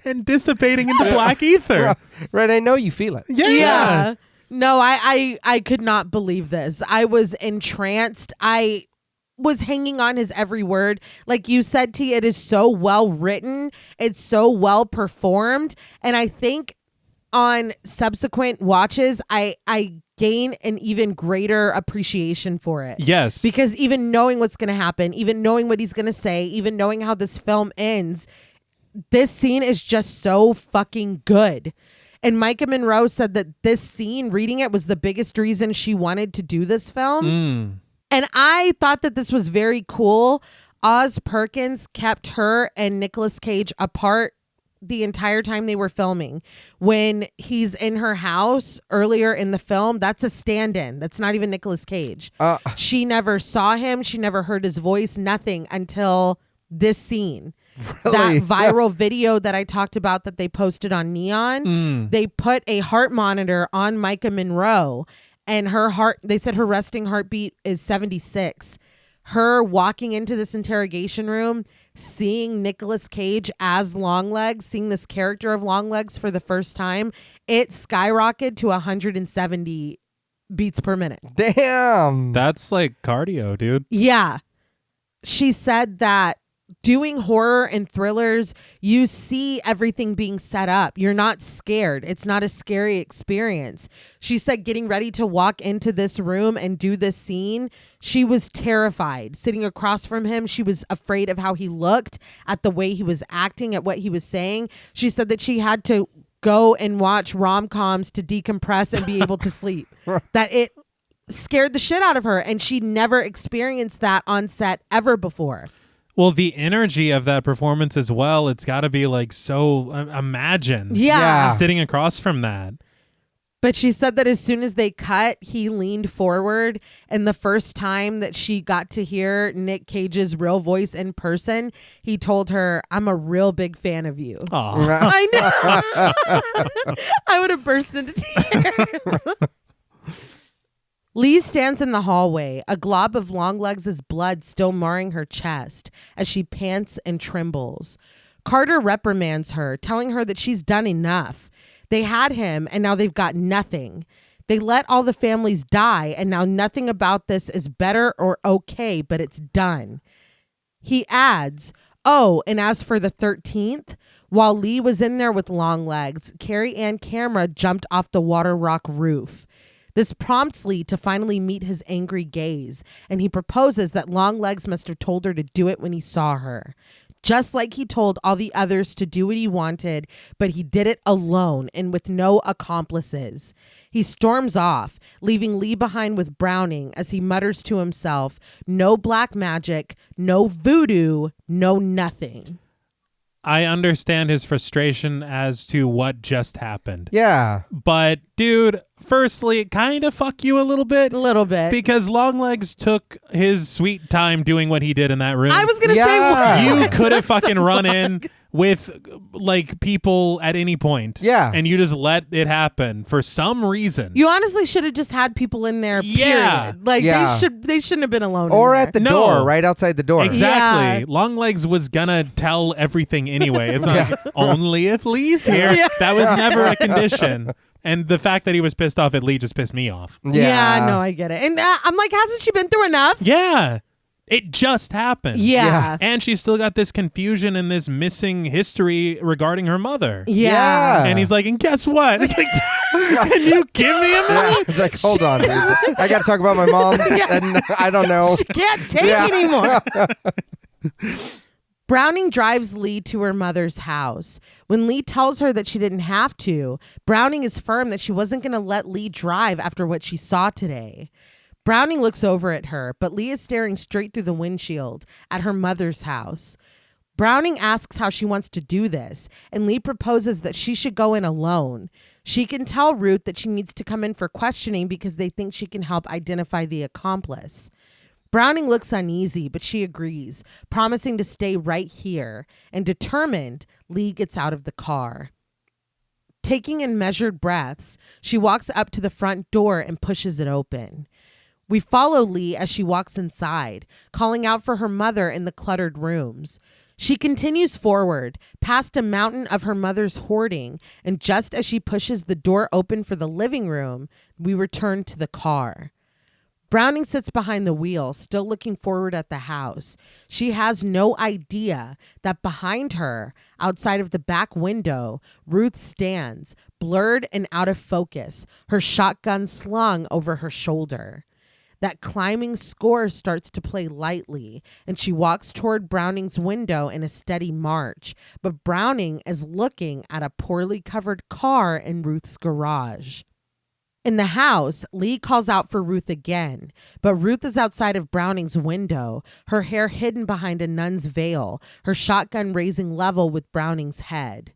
and dissipating into black ether? Right, I know you feel it. Yeah. No, I could not believe this. I was entranced. I was hanging on his every word. Like you said, T, it is so well written. It's so well performed. And I think on subsequent watches, I gain an even greater appreciation for it. Yes. Because even knowing what's going to happen, even knowing what he's going to say, even knowing how this film ends, this scene is just so fucking good. And Micah Monroe said that this scene, reading it, was the biggest reason she wanted to do this film. And I thought that this was very cool. Oz Perkins kept her and Nicolas Cage apart the entire time they were filming. When he's in her house earlier in the film, that's a stand-in. That's not even Nicolas Cage. She never saw him. She never heard his voice, nothing until this scene. Really? That viral video that I talked about that they posted on Neon, they put a heart monitor on Micah Monroe, and her heart, they said her resting heartbeat is 76. Her walking into this interrogation room, seeing Nicolas Cage as Longlegs, seeing this character of Longlegs for the first time, it skyrocketed to 170 beats per minute. Damn. That's like cardio, dude. Yeah. She said that doing horror and thrillers, you see everything being set up. You're not scared. It's not a scary experience. She said getting ready to walk into this room and do this scene, she was terrified. Sitting across from him, she was afraid of how he looked, at the way he was acting, at what he was saying. She said that she had to go and watch rom-coms to decompress and be able to sleep. That it scared the shit out of her, and she never experienced that on set ever before. Well, the energy of that performance as well, it's got to be like so, imagine. Yeah. Sitting across from that. But she said that as soon as they cut, he leaned forward, and the first time that she got to hear Nick Cage's real voice in person, he told her, "I'm a real big fan of you." Aw. I know. I would have burst into tears. Lee stands in the hallway, a glob of Longlegs' blood still marring her chest as she pants and trembles. Carter reprimands her, telling her that she's done enough. They had him, and now they've got nothing. They let all the families die, and now nothing about this is better or okay, but it's done. He adds, "Oh, and as for the 13th, while Lee was in there with Longlegs, Carrie Ann Camera jumped off the Water Rock roof. This prompts Lee to finally meet his angry gaze, and he proposes that Longlegs must have told her to do it when he saw her. just like he told all the others to do what he wanted, but he did it alone and with no accomplices. He storms off, leaving Lee behind with Browning as he mutters to himself, no black magic, no voodoo, no nothing. I understand his frustration as to what just happened. Yeah. But, dude, firstly, kind of fuck you a little bit. A little bit. Because Longlegs took his sweet time doing what he did in that room. I was going to Yeah. say, You could have fucking run in with, like, people at any point. Yeah. And you just let it happen for some reason. you honestly should have just had people in there, period. Yeah. Like, Yeah. they shouldn't have been alone Or in there. at the No. door, right outside the door. Exactly. Yeah. Longlegs was gonna tell everything anyway. It's not like, only if Lee's here. Yeah. That was never a condition. And the fact that he was pissed off at Lee just pissed me off. Yeah, no, I get it. And I'm like, hasn't she been through enough? Yeah. It just happened. Yeah. And she's still got this confusion and this missing history regarding her mother. Yeah. And he's like, and guess what? It's like, can you give me a minute? Yeah. It's like, hold on. I got to talk about my mom. And I don't know. She can't take anymore. Browning drives Lee to her mother's house. When Lee tells her that she didn't have to, Browning is firm that she wasn't going to let Lee drive after what she saw today. Browning looks over at her, but Lee is staring straight through the windshield at her mother's house. Browning asks how she wants to do this, and Lee proposes that she should go in alone. She can tell Ruth that she needs to come in for questioning because they think she can help identify the accomplice. Browning looks uneasy, but she agrees, promising to stay right here, and determined, Lee gets out of the car. Taking in measured breaths, she walks up to the front door and pushes it open. We follow Lee as she walks inside, calling out for her mother in the cluttered rooms. She continues forward, past a mountain of her mother's hoarding, and just as she pushes the door open for the living room, we return to the car. Browning sits behind the wheel, still looking forward at the house. She has no idea that behind her, outside of the back window, Ruth stands, blurred and out of focus, her shotgun slung over her shoulder. That climbing score starts to play lightly, and she walks toward Browning's window in a steady march, but Browning is looking at a poorly covered car in Ruth's garage. In the house, Lee calls out for Ruth again, but Ruth is outside of Browning's window, her hair hidden behind a nun's veil, her shotgun raising level with Browning's head.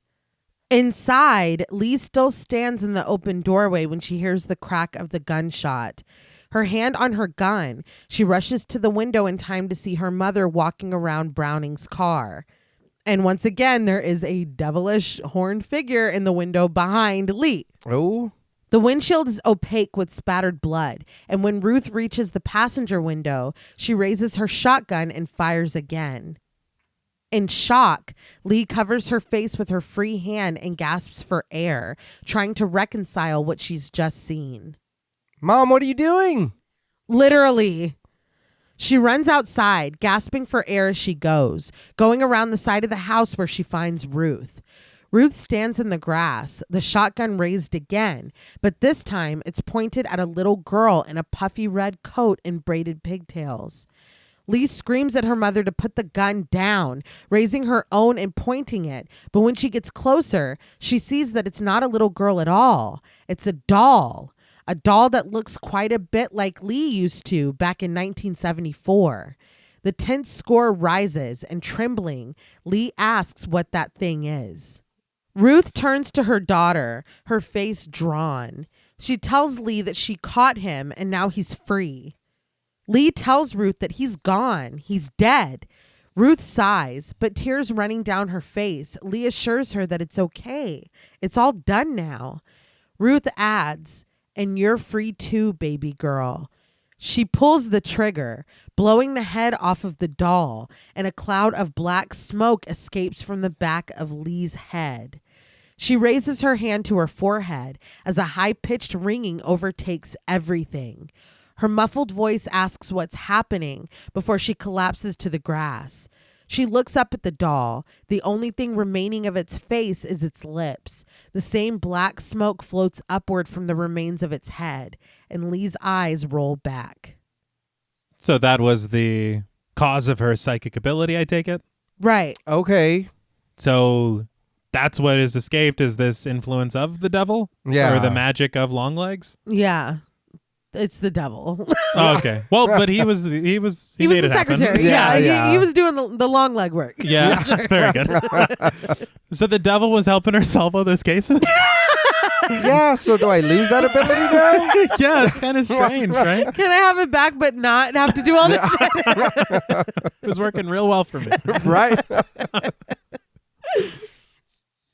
Inside, Lee still stands in the open doorway when she hears the crack of the gunshot. Her hand on her gun, she rushes to the window in time to see her mother walking around Browning's car. And once again, there is a devilish horned figure in the window behind Lee. Oh. The windshield is opaque with spattered blood, and when Ruth reaches the passenger window, she raises her shotgun and fires again. In shock, Lee covers her face with her free hand and gasps for air, trying to reconcile what she's just seen. Mom, what are you doing? Literally. She runs outside, gasping for air as she goes, going around the side of the house where she finds Ruth. Ruth stands in the grass, the shotgun raised again, but this time it's pointed at a little girl in a puffy red coat and braided pigtails. Lee screams at her mother to put the gun down, raising her own and pointing it, but when she gets closer, she sees that it's not a little girl at all. It's a doll that looks quite a bit like Lee used to back in 1974. The tense score rises, and trembling, Lee asks what that thing is. Ruth turns to her daughter, her face drawn. She tells Lee that she caught him and now he's free. Lee tells Ruth that he's gone, he's dead. Ruth sighs, but tears running down her face. Lee assures her that it's okay. It's all done now. Ruth adds, "And you're free too, baby girl." She pulls the trigger, blowing the head off of the doll, and a cloud of black smoke escapes from the back of Lee's head. She raises her hand to her forehead as a high-pitched ringing overtakes everything. Her muffled voice asks what's happening before she collapses to the grass. She looks up at the doll. The only thing remaining of its face is its lips. The same black smoke floats upward from the remains of its head, and Lee's eyes roll back. So that was the cause of her psychic ability, I take it? Right. Okay. So that's what is escaped, is this influence of the devil? Yeah. Or the magic of Longlegs? Yeah. It's the devil. Oh, okay. Well, but he was he was made the it happen. secretary. Yeah, Yeah, yeah. He was doing the long leg work. Yeah, very good. So the devil was helping her solve all those cases? Yeah, so do I lose that ability now? Yeah, it's kind of strange, right? Can I have it back but not have to do all this shit? It was working real well for me. Right?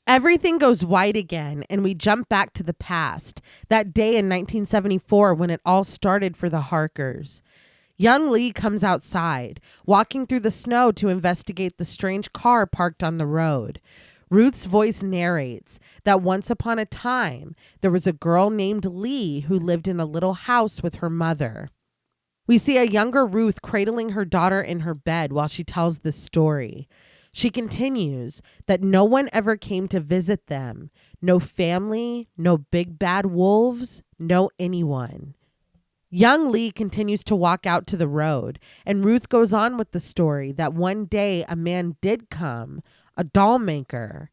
Everything goes white again, and we jump back to the past, that day in 1974 when it all started for the Harkers. Young Lee comes outside, walking through the snow to investigate the strange car parked on the road. Ruth's voice narrates that once upon a time, there was a girl named Lee who lived in a little house with her mother. We see a younger Ruth cradling her daughter in her bed while she tells this story. She continues that no one ever came to visit them. No family, no big bad wolves, no anyone. Young Lee continues to walk out to the road, and Ruth goes on with the story that one day a man did come, a doll maker.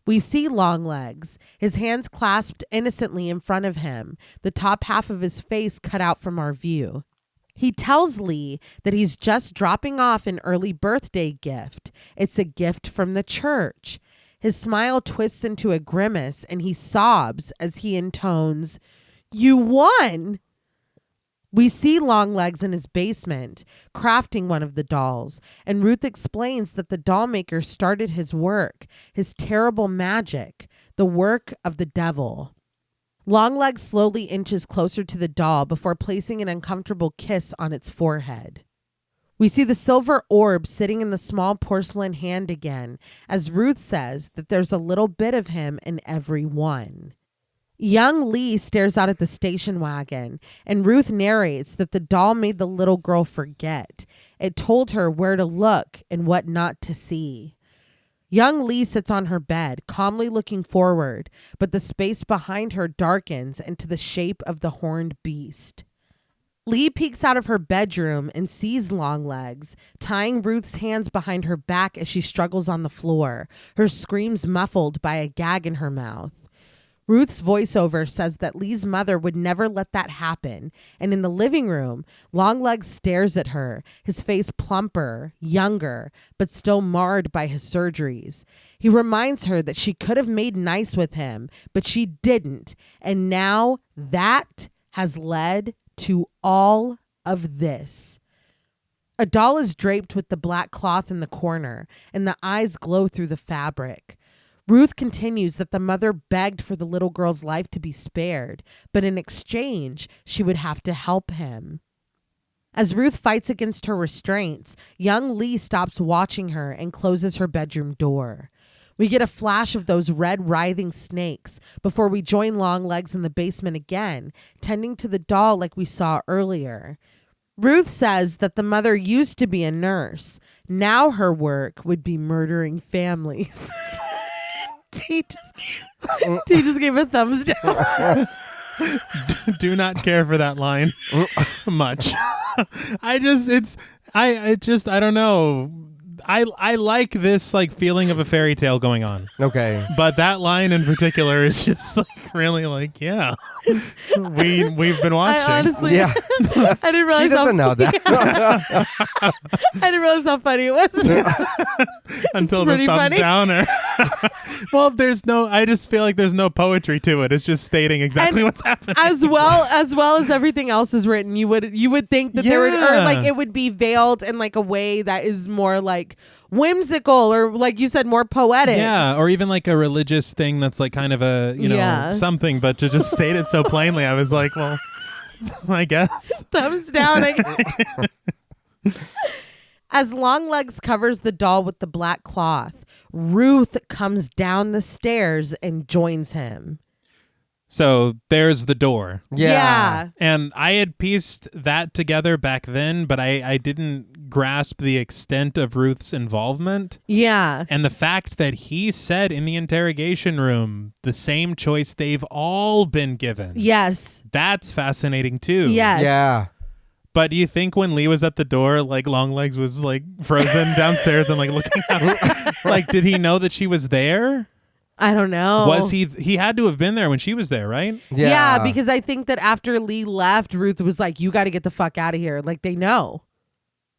We see Longlegs, his hands clasped innocently in front of him, the top half of his face cut out from our view. He tells Lee that he's just dropping off an early birthday gift. It's a gift from the church. His smile twists into a grimace and he sobs as he intones, "You won!" We see Longlegs in his basement, crafting one of the dolls, and Ruth explains that the doll maker started his work, his terrible magic, the work of the devil. Longlegs slowly inches closer to the doll before placing an uncomfortable kiss on its forehead. We see the silver orb sitting in the small porcelain hand again, as Ruth says that there's a little bit of him in every one. Young Lee stares out at the station wagon, and Ruth narrates that the doll made the little girl forget. It told her where to look and what not to see. Young Lee sits on her bed, calmly looking forward, but the space behind her darkens into the shape of the horned beast. Lee peeks out of her bedroom and sees Longlegs, tying Ruth's hands behind her back as she struggles on the floor, her screams muffled by a gag in her mouth. Ruth's voiceover says that Lee's mother would never let that happen, and in the living room, Longlegs stares at her, his face plumper, younger, but still marred by his surgeries. He reminds her that she could have made nice with him, but she didn't, and now that has led to all of this. A doll is draped with the black cloth in the corner, and the eyes glow through the fabric. Ruth continues that the mother begged for the little girl's life to be spared, but in exchange, she would have to help him. As Ruth fights against her restraints, young Lee stops watching her and closes her bedroom door. We get a flash of those red writhing snakes before we join Longlegs in the basement again, tending to the doll like we saw earlier. Ruth says that the mother used to be a nurse. Now her work would be murdering families. He just gave a thumbs down. Do not care for that line much. I don't know. I like this like feeling of a fairy tale going on. Okay. But that line in particular is just like really like, yeah. We've been watching. I honestly, Yeah. I didn't realize She doesn't know that. I didn't realize how funny it was. Until the pretty thumbs funny. downer. Well, I just feel like there's no poetry to it. It's just stating exactly And what's happening. as well as everything else is written, you would think that there would, or Yeah. like it would be veiled in like a way that is more like whimsical, or like you said, more poetic. Yeah, or even like a religious thing that's like kind of a, Yeah. something, but to just state it so plainly, I was like, well, I guess. Thumbs down. As Longlegs covers the doll with the black cloth, Ruth comes down the stairs and joins him. So there's the door. Yeah. And I had pieced that together back then, but I didn't grasp the extent of Ruth's involvement. Yeah. And the fact that he said in the interrogation room the same choice they've all been given. Yes. That's fascinating too. Yes. Yeah. But do you think when Lee was at the door, like Longlegs was like frozen downstairs and like looking out, like did he know that she was there? I don't know. Was he had to have been there when she was there, right? Yeah, because I think that after Lee left, Ruth was like, you got to get the fuck out of here. Like, they know.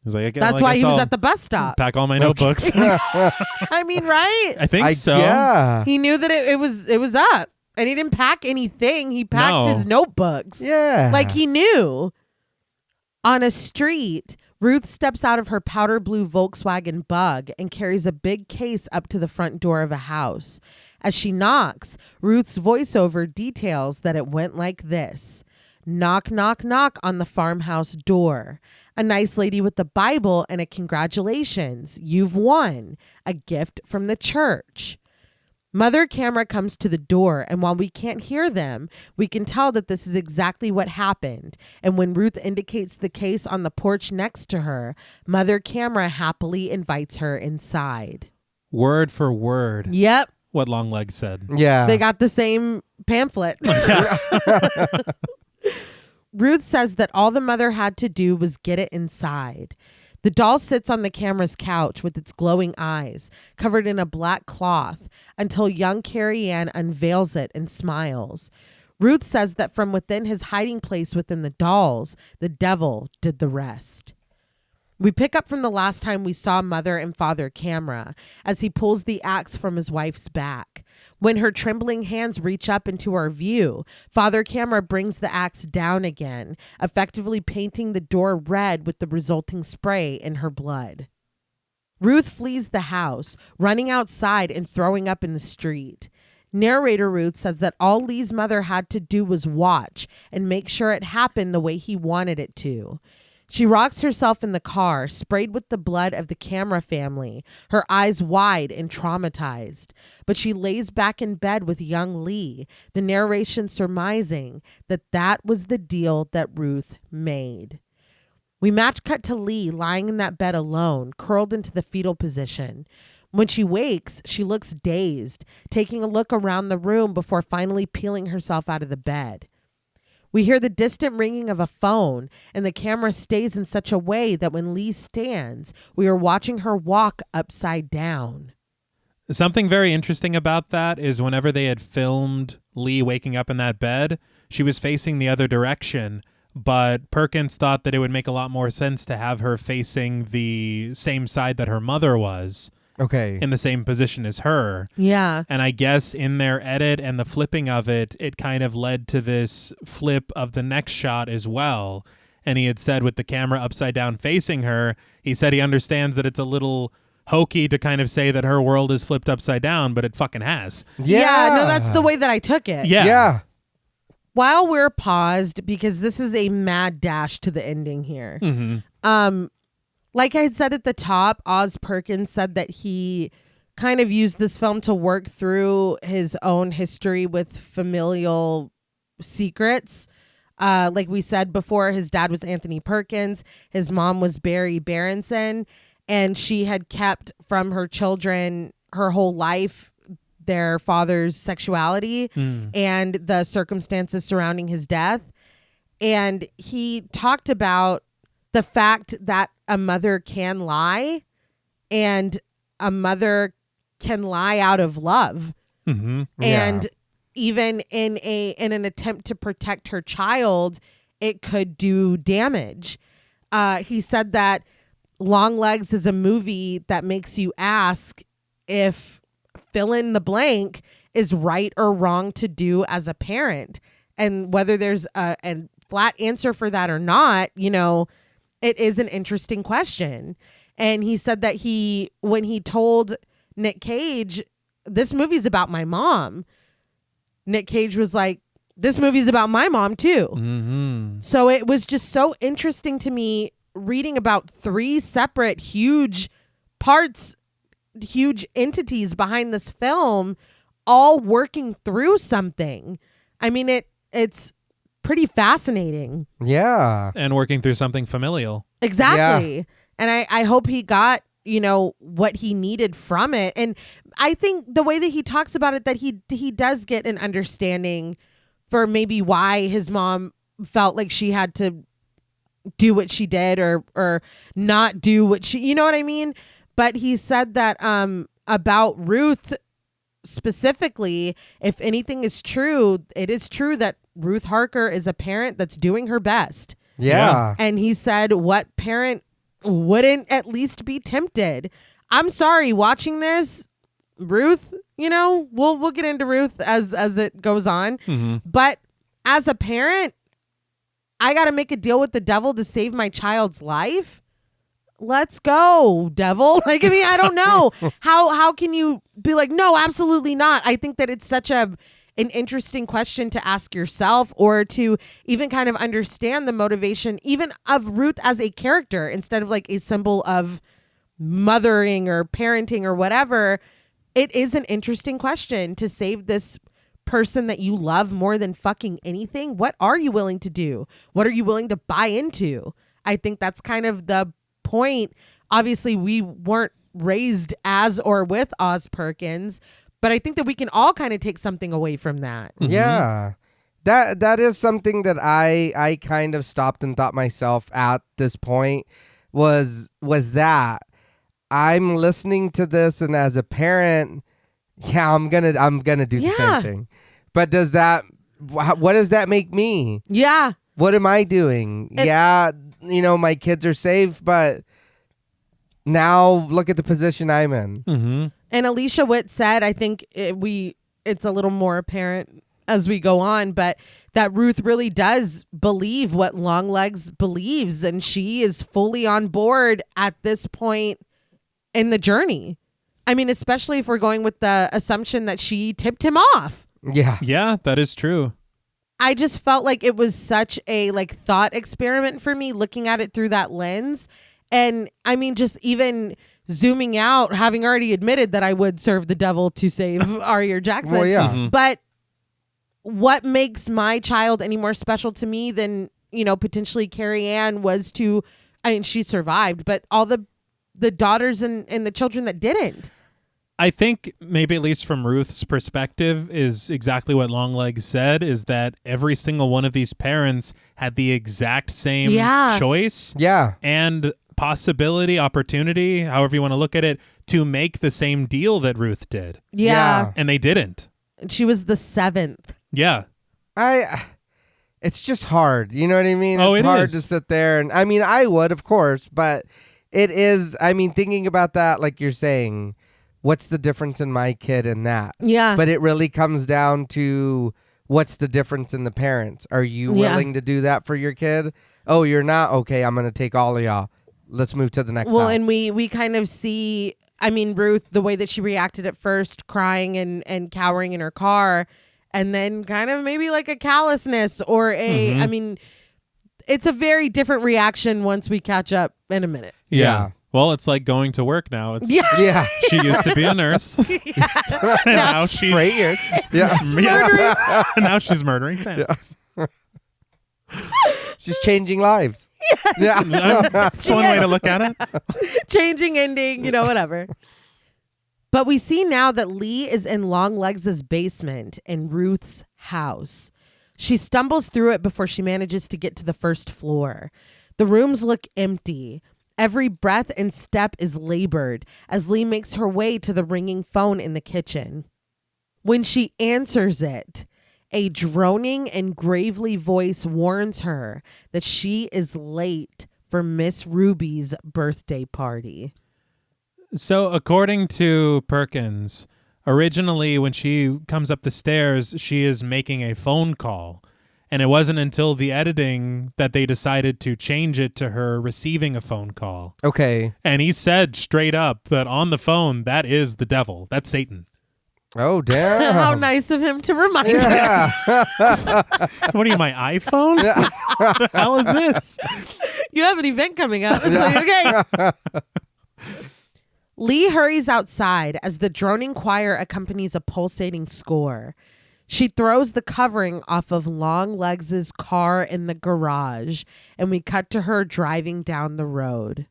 He's like, That's why he was at the bus stop. Pack all my notebooks. I mean, right? I think so. Yeah. He knew that it was up. And he didn't pack anything. He packed his notebooks. Yeah. Like he knew. On a street, Ruth steps out of her powder blue Volkswagen Bug and carries a big case up to the front door of a house. As she knocks, Ruth's voiceover details that it went like this. Knock, knock, knock on the farmhouse door. A nice lady with the Bible and a congratulations. You've won. A gift from the church. Mother camera comes to the door, and while we can't hear them, we can tell that this is exactly what happened. And when Ruth indicates the case on the porch next to her, Mother camera happily invites her inside. Word for word. Yep. What Longlegs said. Yeah. They got the same pamphlet. Ruth says that all the mother had to do was get it inside. The doll sits on the camera's couch with its glowing eyes, covered in a black cloth, until young Carrie Ann unveils it and smiles. Ruth says that from within his hiding place within the dolls, the devil did the rest. We pick up from the last time we saw Mother and Father Camera as he pulls the axe from his wife's back. When her trembling hands reach up into our view, Father Camera brings the axe down again, effectively painting the door red with the resulting spray in her blood. Ruth flees the house, running outside and throwing up in the street. Narrator Ruth says that all Lee's mother had to do was watch and make sure it happened the way he wanted it to. She rocks herself in the car, sprayed with the blood of the Camera family, her eyes wide and traumatized. But she lays back in bed with young Lee, the narration surmising that that was the deal that Ruth made. We match cut to Lee lying in that bed alone, curled into the fetal position. When she wakes, she looks dazed, taking a look around the room before finally peeling herself out of the bed. We hear the distant ringing of a phone, and the camera stays in such a way that when Lee stands, we are watching her walk upside down. Something very interesting about that is whenever they had filmed Lee waking up in that bed, she was facing the other direction, but Perkins thought that it would make a lot more sense to have her facing the same side that her mother was. Okay. In the same position as her. Yeah. And I guess in their edit and the flipping of it, it kind of led to this flip of the next shot as well. And he had said with the camera upside down facing her, he said he understands that it's a little hokey to kind of say that her world is flipped upside down, but it fucking has. Yeah, no, that's the way that I took it. Yeah. While we're paused, because this is a mad dash to the ending here. Mm-hmm. Like I had said at the top, Oz Perkins said that he kind of used this film to work through his own history with familial secrets. Like we said before, his dad was Anthony Perkins. His mom was Barry Berenson. And she had kept from her children her whole life their father's sexuality and the circumstances surrounding his death. And he talked about the fact that a mother can lie and a mother can lie out of love. Mm-hmm. And even in an attempt to protect her child, it could do damage. He said that Longlegs is a movie that makes you ask if fill in the blank is right or wrong to do as a parent, and whether there's a flat answer for that or not, you know, it is an interesting question. And he said that when he told Nick Cage, this movie's about my mom, Nick Cage was like, this movie's about my mom too. Mm-hmm. So it was just so interesting to me reading about three separate huge parts, huge entities behind this film, all working through something. I mean, it's pretty fascinating. Yeah. And working through something familial. Exactly. Yeah. And I hope he got, you know, what he needed from it. And I think the way that he talks about it, that he does get an understanding for maybe why his mom felt like she had to do what she did or not do what she, you know what I mean? But he said that about Ruth specifically, if anything is true, it is true that Ruth Harker is a parent that's doing her best. Yeah. And he said, what parent wouldn't at least be tempted? I'm sorry, watching this, Ruth, you know, we'll get into Ruth as it goes on. Mm-hmm. But as a parent, I got to make a deal with the devil to save my child's life. Let's go, devil. Like, I mean, I don't know. How can you be like, no, absolutely not? I think that it's such an interesting question to ask yourself, or to even kind of understand the motivation even of Ruth as a character instead of like a symbol of mothering or parenting or whatever. It is an interesting question to save this person that you love more than fucking anything. What are you willing to do? What are you willing to buy into? I think that's kind of the point. Obviously, we weren't raised as or with Oz Perkins, but I think that we can all kind of take something away from that. Mm-hmm. Yeah. That is something that I kind of stopped and thought myself at this point was that I'm listening to this, and as a parent, yeah, I'm gonna do the same thing. But what does that make me? Yeah. What am I doing? My kids are safe, but now look at the position I'm in. Mm-hmm. And Alicia Witt said, I think it's a little more apparent as we go on, but that Ruth really does believe what Longlegs believes, and she is fully on board at this point in the journey. I mean, especially if we're going with the assumption that she tipped him off. Yeah. Yeah, that is true. I just felt like it was such a thought experiment for me looking at it through that lens. And I mean, just even zooming out, having already admitted that I would serve the devil to save Arya Jackson. Well, yeah. Mm-hmm. But what makes my child any more special to me than, potentially Carrie Ann was to, I mean, she survived, but all the daughters and the children that didn't. I think maybe at least from Ruth's perspective is exactly what Longlegs said, is that every single one of these parents had the exact same choice and possibility, opportunity, however you want to look at it, to make the same deal that Ruth did. Yeah. And they didn't. She was the seventh. Yeah. It's just hard. You know what I mean? Oh, it's it hard is. to sit there. And I mean, I would, of course, but it is, I mean, thinking about that, like you're saying, what's the difference in my kid and that? Yeah. But it really comes down to what's the difference in the parents. Are you willing to do that for your kid? Oh, you're not? Okay, I'm going to take all of y'all. Let's move to the next house. And we kind of see, I mean, Ruth, the way that she reacted at first, crying and cowering in her car, and then kind of maybe like a callousness or I mean, it's a very different reaction once we catch up in a minute. Yeah. Well, it's like going to work now. It's, Yeah. She used to be a nurse. Now she's straight here. Yeah. Yes. Now she's murdering families. She's changing lives. Yeah. That's one way to look at it. Changing ending, whatever. But we see now that Lee is in Longlegs' basement in Ruth's house. She stumbles through it before she manages to get to the first floor. The rooms look empty. Every breath and step is labored as Lee makes her way to the ringing phone in the kitchen. When she answers it, a droning and gravely voice warns her that she is late for Miss Ruby's birthday party. So according to Perkins, originally when she comes up the stairs, she is making a phone call. And it wasn't until the editing that they decided to change it to her receiving a phone call. Okay. And he said straight up that on the phone, that is the devil. That's Satan. Oh, damn. How nice of him to remind me. Yeah. What are you, my iPhone? What the hell is this? You have an event coming up. It's like, okay. Lee hurries outside as the droning choir accompanies a pulsating score. She throws the covering off of Longlegs' car in the garage, and we cut to her driving down the road.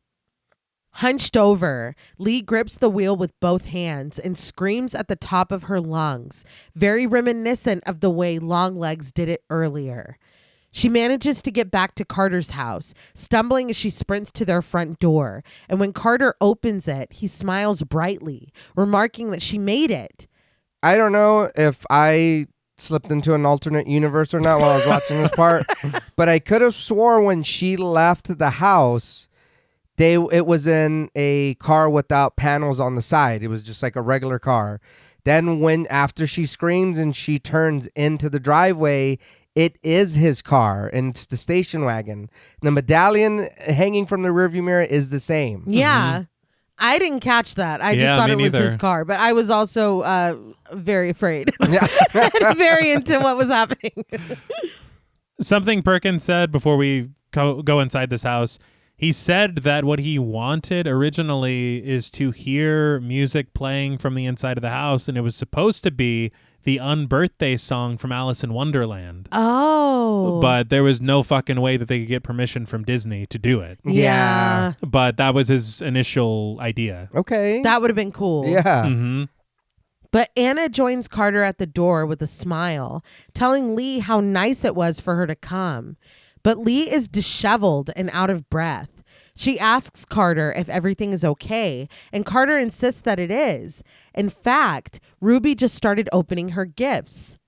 Hunched over, Lee grips the wheel with both hands and screams at the top of her lungs, very reminiscent of the way Longlegs did it earlier. She manages to get back to Carter's house, stumbling as she sprints to their front door. And when Carter opens it, he smiles brightly, remarking that she made it. I don't know if I slipped into an alternate universe or not while I was watching this part, but I could have swore when she left the house, it was in a car without panels on the side. It was just like a regular car. Then after she screams and she turns into the driveway, it is his car, and it's the station wagon. The medallion hanging from the rearview mirror is the same. Yeah. Mm-hmm. I didn't catch that. I just thought it was his car, but I was also very afraid. Very into what was happening. Something Perkins said before we go inside this house, he said that what he wanted originally is to hear music playing from the inside of the house, and it was supposed to be the unbirthday song from Alice in Wonderland. Oh. But there was no fucking way that they could get permission from Disney to do it. Yeah. But that was his initial idea. Okay. That would have been cool. Yeah. Mm-hmm. But Anna joins Carter at the door with a smile, telling Lee how nice it was for her to come. But Lee is disheveled and out of breath. She asks Carter if everything is okay, and Carter insists that it is. In fact, Ruby just started opening her gifts.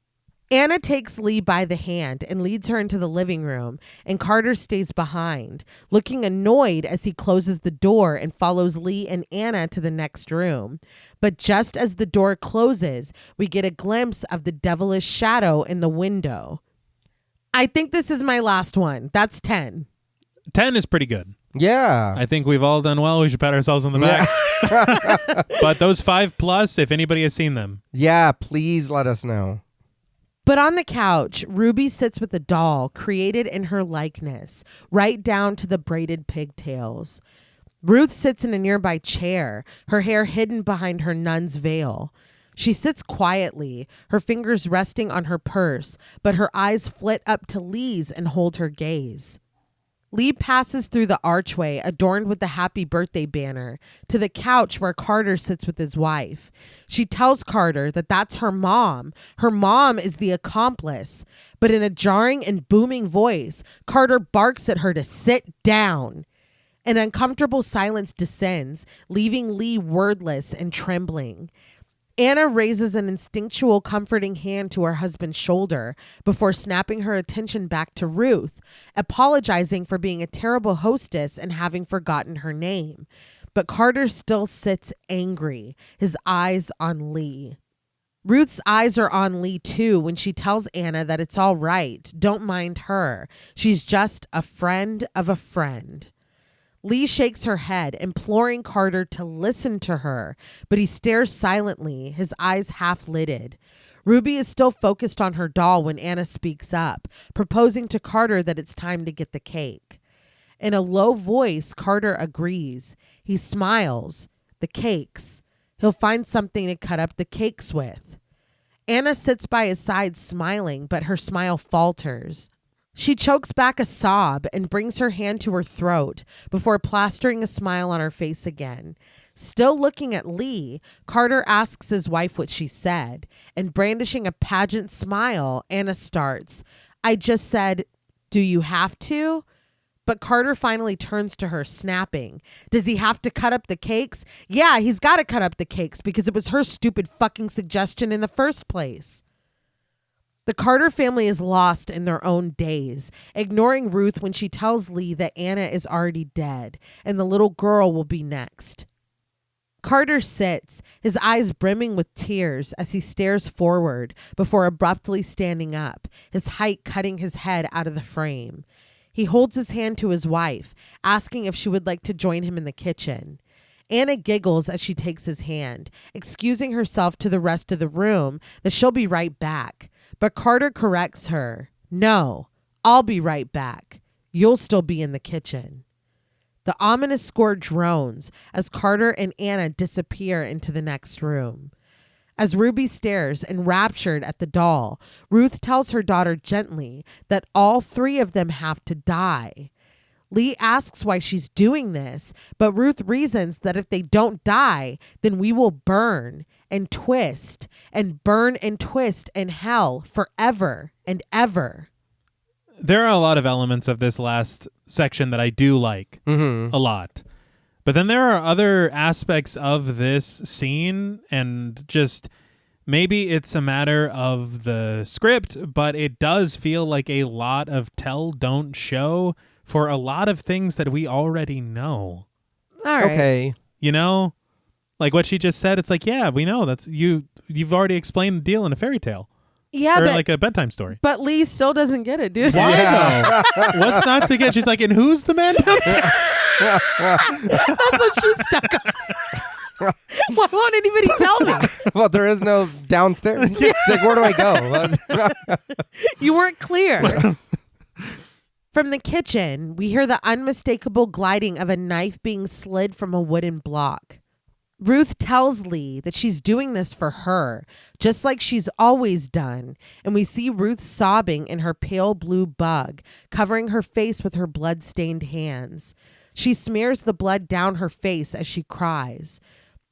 Anna takes Lee by the hand and leads her into the living room, and Carter stays behind, looking annoyed as he closes the door and follows Lee and Anna to the next room. But just as the door closes, we get a glimpse of the devilish shadow in the window. I think this is my last one. That's 10. 10 is pretty good. Yeah. I think we've all done well. We should pat ourselves on the back. But those 5+, if anybody has seen them. Yeah, please let us know. But on the couch, Ruby sits with a doll created in her likeness, right down to the braided pigtails. Ruth sits in a nearby chair, her hair hidden behind her nun's veil. She sits quietly, her fingers resting on her purse, but her eyes flit up to Lee's and hold her gaze. Lee passes through the archway adorned with the happy birthday banner to the couch where Carter sits with his wife. She tells Carter that that's her mom. Her mom is the accomplice. But in a jarring and booming voice, Carter barks at her to sit down. An uncomfortable silence descends, leaving Lee wordless and trembling. Anna raises an instinctual, comforting hand to her husband's shoulder before snapping her attention back to Ruth, apologizing for being a terrible hostess and having forgotten her name. But Carter still sits angry, his eyes on Lee. Ruth's eyes are on Lee too when she tells Anna that it's all right, don't mind her. She's just a friend of a friend. Lee shakes her head, imploring Carter to listen to her, but he stares silently, his eyes half-lidded. Ruby is still focused on her doll when Anna speaks up, proposing to Carter that it's time to get the cake. In a low voice, Carter agrees. He smiles. The cakes. He'll find something to cut up the cakes with. Anna sits by his side smiling, but her smile falters. She chokes back a sob and brings her hand to her throat before plastering a smile on her face again. Still looking at Lee, Carter asks his wife what she said, and brandishing a pageant smile, Anna starts. I just said, do you have to? But Carter finally turns to her, snapping. Does he have to cut up the cakes? Yeah, he's got to cut up the cakes because it was her stupid fucking suggestion in the first place. The Carter family is lost in their own days, ignoring Ruth when she tells Lee that Anna is already dead and the little girl will be next. Carter sits, his eyes brimming with tears as he stares forward before abruptly standing up, his height cutting his head out of the frame. He holds his hand to his wife, asking if she would like to join him in the kitchen. Anna giggles as she takes his hand, excusing herself to the rest of the room that she'll be right back. But Carter corrects her. No, I'll be right back. You'll still be in the kitchen. The ominous score drones as Carter and Anna disappear into the next room. As Ruby stares, enraptured at the doll, Ruth tells her daughter gently that all three of them have to die. Lee asks why she's doing this, but Ruth reasons that if they don't die, then we will burn and twist and burn and twist in hell forever and ever. there are a lot of elements of this last section that I do like a lot. But then there are other aspects of this scene, and just maybe it's a matter of the script, but it does feel like a lot of tell, don't show for a lot of things that we already know. All right. Okay. You know? Like what she just said, it's like, yeah, we know. That's you've already explained the deal in a fairy tale. Yeah, or but like a bedtime story. But Lee still doesn't get it, dude. Why though? What's not to get? She's like, and who's the man downstairs? That's what she's stuck on. Why won't anybody tell me? Well, there is no downstairs. It's like, where do I go? You weren't clear. From the kitchen, we hear the unmistakable gliding of a knife being slid from a wooden block. Ruth tells Lee that she's doing this for her, just like she's always done, and we see Ruth sobbing in her pale blue bug, covering her face with her blood-stained hands. She smears the blood down her face as she cries.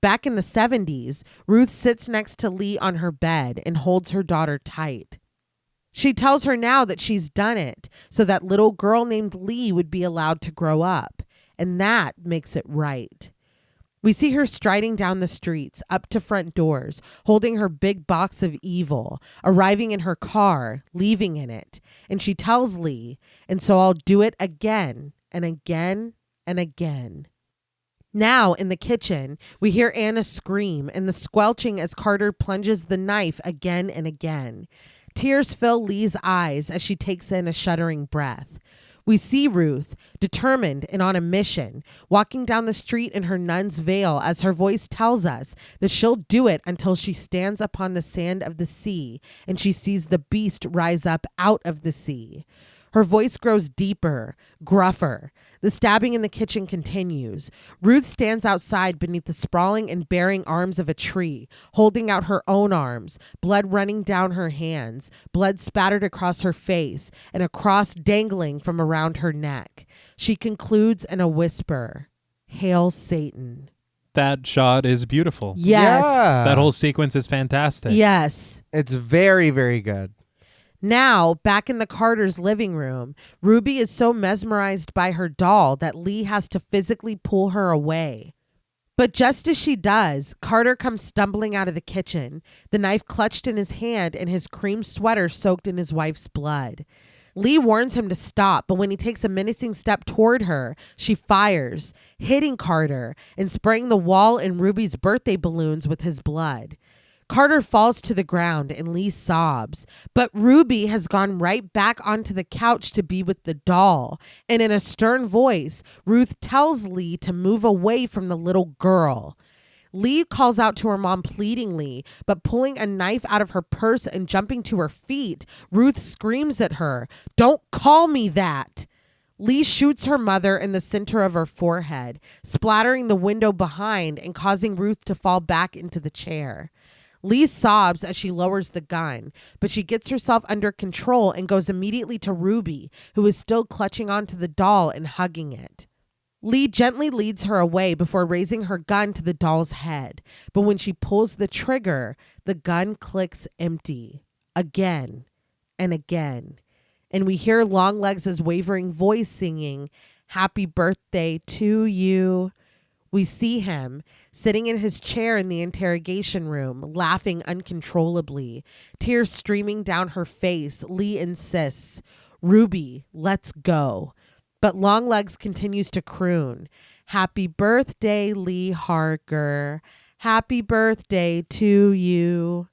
Back in the 70s, Ruth sits next to Lee on her bed and holds her daughter tight. She tells her now that she's done it so that little girl named Lee would be allowed to grow up, and that makes it right. We see her striding down the streets, up to front doors, holding her big box of evil, arriving in her car, leaving in it. And she tells Lee, and so I'll do it again and again and again. Now, in the kitchen, we hear Anna scream and the squelching as Carter plunges the knife again and again. Tears fill Lee's eyes as she takes in a shuddering breath. We see Ruth, determined and on a mission, walking down the street in her nun's veil as her voice tells us that she'll do it until she stands upon the sand of the sea and she sees the beast rise up out of the sea. Her voice grows deeper, gruffer. The stabbing in the kitchen continues. Ruth stands outside beneath the sprawling and bearing arms of a tree, holding out her own arms, blood running down her hands, blood spattered across her face, and a cross dangling from around her neck. She concludes in a whisper, "Hail Satan." That shot is beautiful. Yes. Yeah. That whole sequence is fantastic. Yes. It's very, very good. Now, back in the Carters' living room, Ruby is so mesmerized by her doll that Lee has to physically pull her away. But just as she does, Carter comes stumbling out of the kitchen, the knife clutched in his hand and his cream sweater soaked in his wife's blood. Lee warns him to stop, but when he takes a menacing step toward her, she fires, hitting Carter and spraying the wall and Ruby's birthday balloons with his blood. Carter falls to the ground and Lee sobs, but Ruby has gone right back onto the couch to be with the doll. And in a stern voice, Ruth tells Lee to move away from the little girl. Lee calls out to her mom pleadingly, but pulling a knife out of her purse and jumping to her feet, Ruth screams at her, "Don't call me that!" Lee shoots her mother in the center of her forehead, splattering the window behind and causing Ruth to fall back into the chair. Lee sobs as she lowers the gun, but she gets herself under control and goes immediately to Ruby, who is still clutching onto the doll and hugging it. Lee gently leads her away before raising her gun to the doll's head, but when she pulls the trigger, the gun clicks empty, again and again. And we hear Longlegs' wavering voice singing, "Happy birthday to you." We see him sitting in his chair in the interrogation room, laughing uncontrollably, tears streaming down her face. Lee insists, "Ruby, let's go." But Longlegs continues to croon, "Happy birthday, Lee Harker. Happy birthday to you."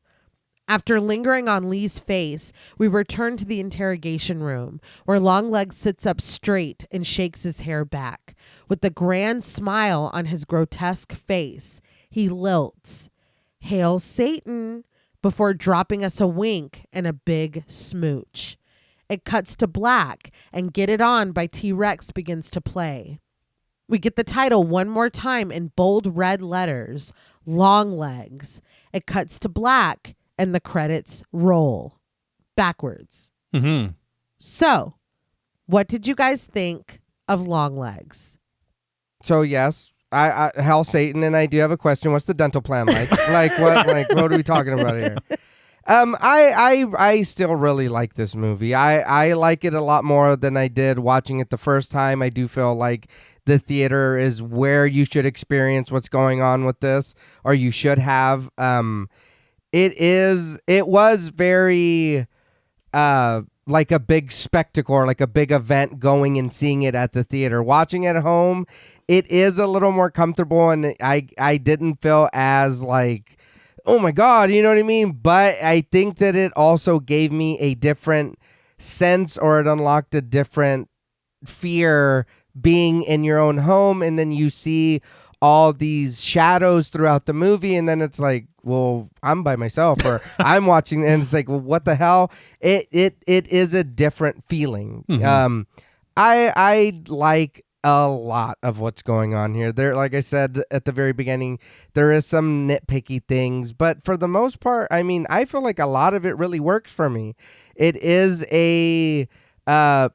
After lingering on Lee's face, we return to the interrogation room, where Longlegs sits up straight and shakes his hair back. With the grand smile on his grotesque face, he lilts, "Hail Satan," before dropping us a wink and a big smooch. It cuts to black, and Get It On by T-Rex begins to play. We get the title one more time in bold red letters, Longlegs. It cuts to black, and the credits roll backwards. Mm-hmm. So, what did you guys think of Longlegs? So yes, I Hal Satan, and I do have a question. What's the dental plan like? What are we talking about here? I still really like this movie. I like it a lot more than I did watching it the first time. I do feel like the theater is where you should experience what's going on with this, or you should have. It was very like a big spectacle, or like a big event going and seeing it at the theater. Watching it at home, it is a little more comfortable, and I didn't feel as like, oh my God, you know what I mean? But I think that it also gave me a different sense, or it unlocked a different fear being in your own home, and then you see all these shadows throughout the movie, and then it's like, well, I'm by myself, or I'm watching, and it's like, well, what the hell? It is a different feeling. Mhm. I like a lot of what's going on here. There, like I said at the very beginning, there is some nitpicky things, but for the most part, I mean, I feel like a lot of it really works for me. It is a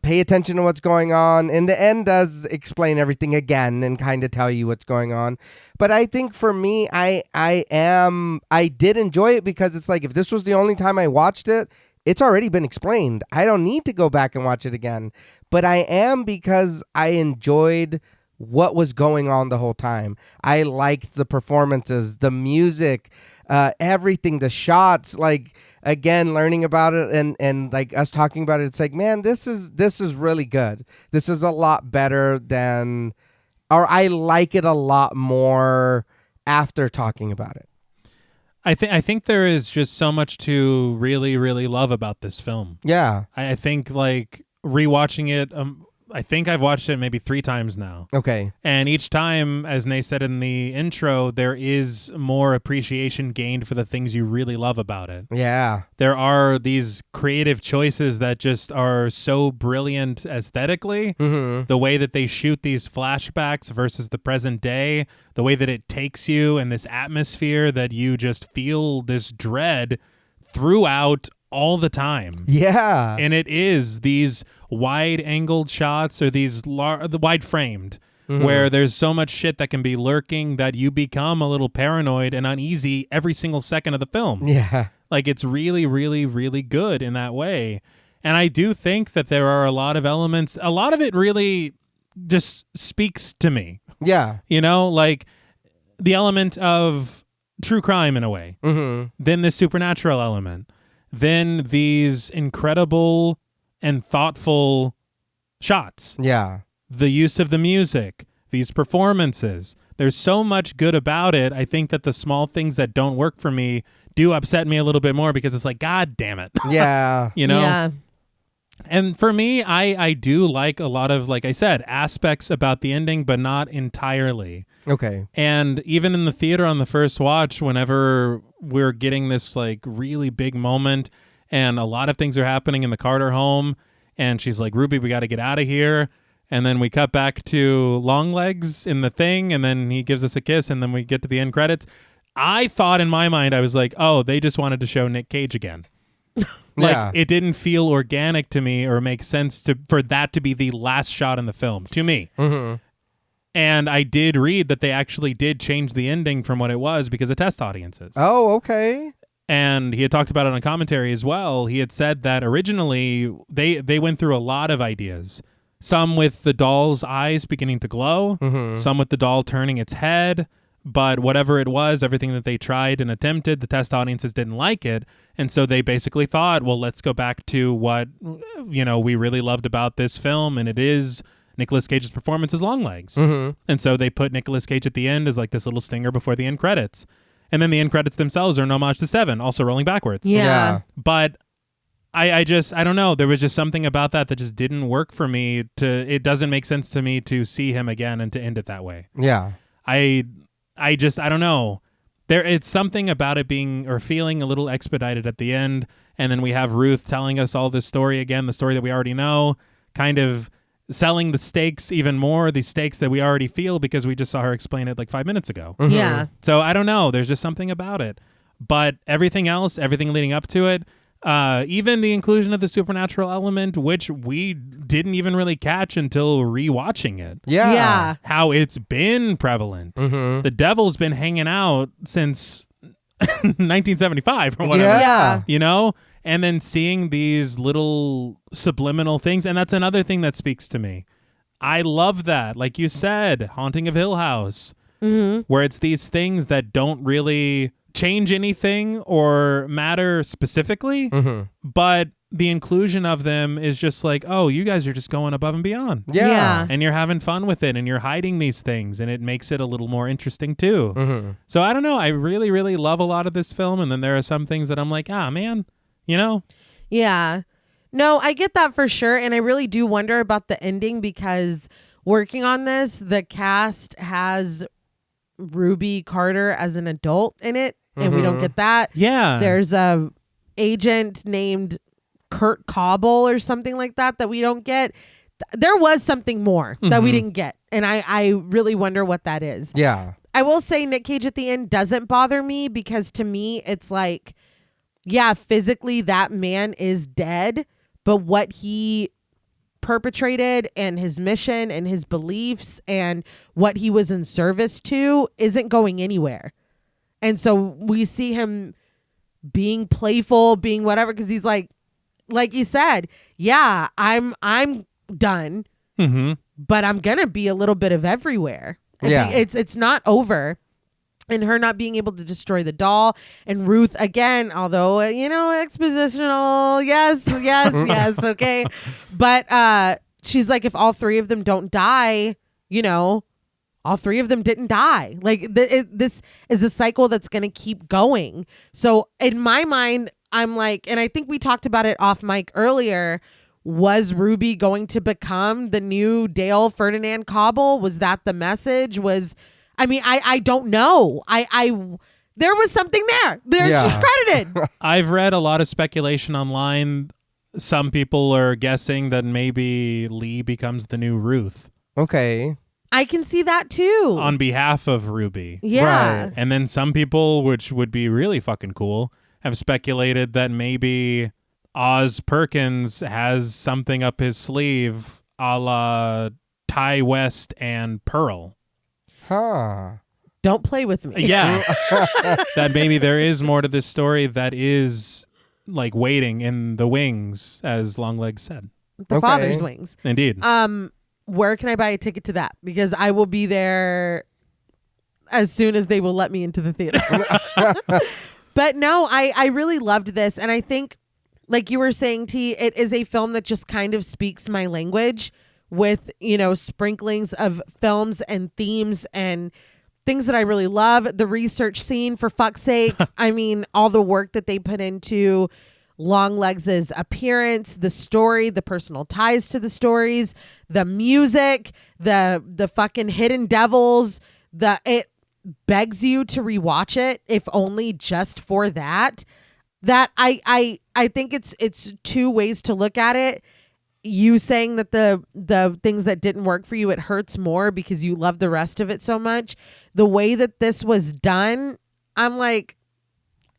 pay attention to what's going on, and the end does explain everything again and kind of tell you what's going on. But I think for me, I did enjoy it, because it's like, if this was the only time I watched it, it's already been explained. I don't need to go back and watch it again. But I am, because I enjoyed what was going on the whole time. I liked the performances, the music, everything, the shots, like, again, learning about it and like us talking about it, it's like, man, this is really good. This is a lot better than, or I like it a lot more after talking about it. I think there is just so much to really, really love about this film. Yeah. I think, like, rewatching it, I think I've watched it maybe 3 times now. Okay. And each time, as Nay said in the intro, there is more appreciation gained for the things you really love about it. Yeah. There are these creative choices that just are so brilliant aesthetically. Mm-hmm. The way that they shoot these flashbacks versus the present day, the way that it takes you and this atmosphere that you just feel this dread throughout all the time. Yeah. And it is these wide-angled shots, or these the wide-framed, where there's so much shit that can be lurking that you become a little paranoid and uneasy every single second of the film. Yeah. Like, it's really, really, really good in that way. And I do think that there are a lot of elements. A lot of it really just speaks to me. Yeah. You know, like the element of true crime in a way. Mm-hmm. Then the supernatural element. Then these incredible and thoughtful shots. Yeah. The use of the music. These performances. There's so much good about it. I think that the small things that don't work for me do upset me a little bit more, because it's like, God damn it. Yeah. You know? Yeah. And for me, I do like a lot of, like I said, aspects about the ending, but not entirely. Okay. And even in the theater on the first watch, whenever we're getting this like really big moment and a lot of things are happening in the Carter home, and she's like, Ruby, we got to get out of here. And then we cut back to Longlegs in the thing, and then he gives us a kiss, and then we get to the end credits. I thought in my mind, I was like, oh, they just wanted to show Nick Cage again. Like, Yeah. it didn't feel organic to me or make sense for that to be the last shot in the film, to me. Mm-hmm. And I did read that they actually did change the ending from what it was because of test audiences. Oh, okay. And he had talked about it on commentary as well. He had said that originally they went through a lot of ideas. Some with the doll's eyes beginning to glow, some with the doll turning its head. But whatever it was, everything that they tried and attempted, the test audiences didn't like it. And so they basically thought, well, let's go back to what, we really loved about this film. And it is Nicolas Cage's performance as Longlegs. And so they put Nicolas Cage at the end as like this little stinger before the end credits. And then the end credits themselves are an homage to Seven, also rolling backwards. Yeah. But I don't know. There was just something about that just didn't work for me. It doesn't make sense to me to see him again and to end it that way. Yeah. I don't know. It's something about it being or feeling a little expedited at the end. And then we have Ruth telling us all this story again, the story that we already know, kind of selling the stakes even more, the stakes that we already feel because we just saw her explain it like 5 minutes ago. Yeah. So I don't know. There's just something about it. But everything else, everything leading up to it, even the inclusion of the supernatural element, which we didn't even really catch until rewatching it. Yeah. Yeah. How it's been prevalent. The devil's been hanging out since 1975 or whatever. Yeah. You know? And then seeing these little subliminal things. And that's another thing that speaks to me. I love that. Like you said, Haunting of Hill House, where it's these things that don't really change anything or matter specifically, but the inclusion of them is just like, oh, you guys are just going above and beyond. Yeah. And you're having fun with it and you're hiding these things and it makes it a little more interesting too. So I don't know. I really, really love a lot of this film. And then there are some things that I'm like, man, you know? Yeah. No, I get that for sure. And I really do wonder about the ending because working on this, the cast has Ruby Carter as an adult in it. And we don't get that. Yeah. There's a agent named Kurt Cobble or something like that we don't get. There was something more that we didn't get. And I really wonder what that is. Yeah. I will say Nick Cage at the end doesn't bother me because to me, it's like, yeah, physically that man is dead, but what he perpetrated and his mission and his beliefs and what he was in service to isn't going anywhere. And so we see him being playful, being whatever, because he's like you said, yeah, I'm done, but I'm gonna be a little bit of everywhere. Yeah, it's not over. And her not being able to destroy the doll, and Ruth again, although expositional, yes, okay, but she's like, if all three of them don't die, all three of them didn't die. Like this is a cycle that's going to keep going. So in my mind, I'm like, and I think we talked about it off mic earlier. Was Ruby going to become the new Dale Ferdinand Cobble? Was that the message? I don't know. There was something there. Yeah. She's credited. I've read a lot of speculation online. Some people are guessing that maybe Lee becomes the new Ruth. Okay. I can see that too. On behalf of Ruby. Yeah. Right. And then some people, which would be really fucking cool, have speculated that maybe Oz Perkins has something up his sleeve a la Ty West and Pearl. Huh. Don't play with me. Yeah. That maybe there is more to this story that is like waiting in the wings, as Longlegs said. The Okay. father's wings. Indeed. Where can I buy a ticket to that? Because I will be there as soon as they will let me into the theater. But no, I really loved this. And I think, like you were saying, T, it is a film that just kind of speaks my language with, sprinklings of films and themes and things that I really love. The research scene, for fuck's sake. I mean, all the work that they put into Longlegs' appearance, the story, the personal ties to the stories, the music, the fucking hidden devils, it begs you to rewatch it, if only just for that. That I think it's two ways to look at it. You saying that the things that didn't work for you, it hurts more because you love the rest of it so much. The way that this was done, I'm like,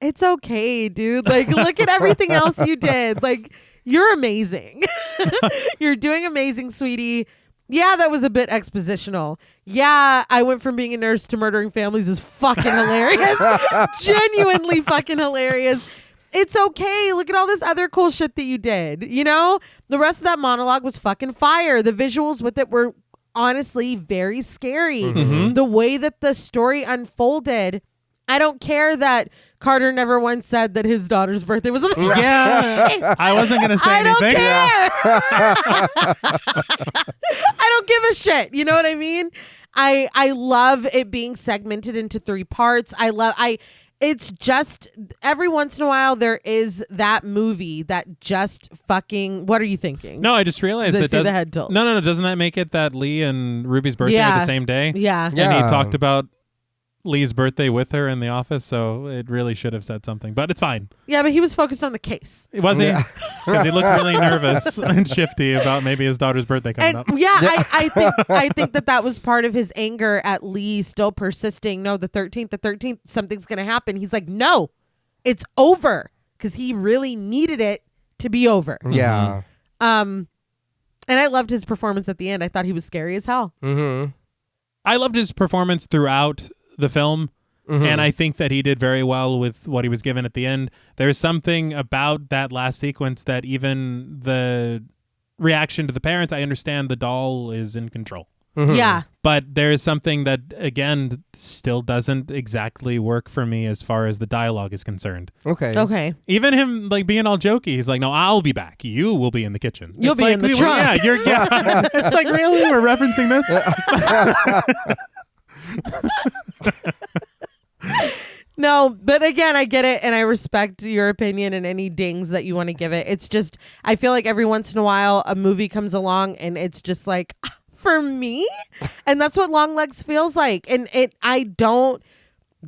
it's okay, dude. Like, look at everything else you did. Like, you're amazing. You're doing amazing, sweetie. Yeah, that was a bit expositional. Yeah, I went from being a nurse to murdering families is fucking hilarious. Genuinely fucking hilarious. It's okay. Look at all this other cool shit that you did. The rest of that monologue was fucking fire. The visuals with it were honestly very scary. The way that the story unfolded, I don't care that Carter never once said that his daughter's birthday was on the Friday. Yeah. I wasn't going to say anything. I don't care. I don't give a shit. You know what I mean? I love it being segmented into 3 parts. It's just every once in a while there is that movie that just fucking. What are you thinking? No, I just realized that the head tilt. No. Doesn't that make it that Lee and Ruby's birthday are the same day? Yeah. And he talked about Lee's birthday with her in the office, so it really should have said something, but it's fine. Yeah, but he was focused on the case. It wasn't because he looked really nervous and shifty about maybe his daughter's birthday coming up. Yeah, I think that was part of his anger at Lee still persisting. No, the 13th, something's going to happen. He's like, no, it's over, because he really needed it to be over. Yeah. And I loved his performance at the end. I thought he was scary as hell. Mm-hmm. I loved his performance throughout the film. And I think that he did very well with what he was given at the end. There's something about that last sequence that even the reaction to the parents, I understand the doll is in control. Yeah. But there is something that, again, still doesn't exactly work for me as far as the dialogue is concerned. Okay. Even him like being all jokey, he's like, "No, I'll be back. You will be in the kitchen. You'll It's be like, in the trunk." Yeah, yeah. It's like, really? We're referencing this? No, but again, I get it, and I respect your opinion and any dings that you want to give it. It's just, I feel like every once in a while a movie comes along and it's just like, for me? And that's what Longlegs feels like. And I don't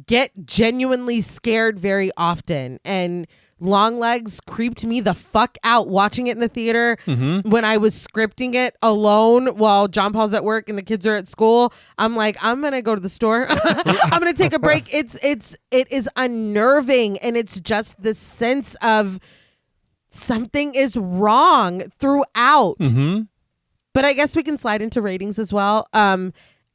get genuinely scared very often. And Longlegs creeped me the fuck out watching it in the theater when I was scripting it alone while John Paul's at work and the kids are at school. I'm like, I'm gonna go to the store. I'm gonna take a break. It is unnerving, and it's just this sense of something is wrong throughout. But I guess we can slide into ratings as well.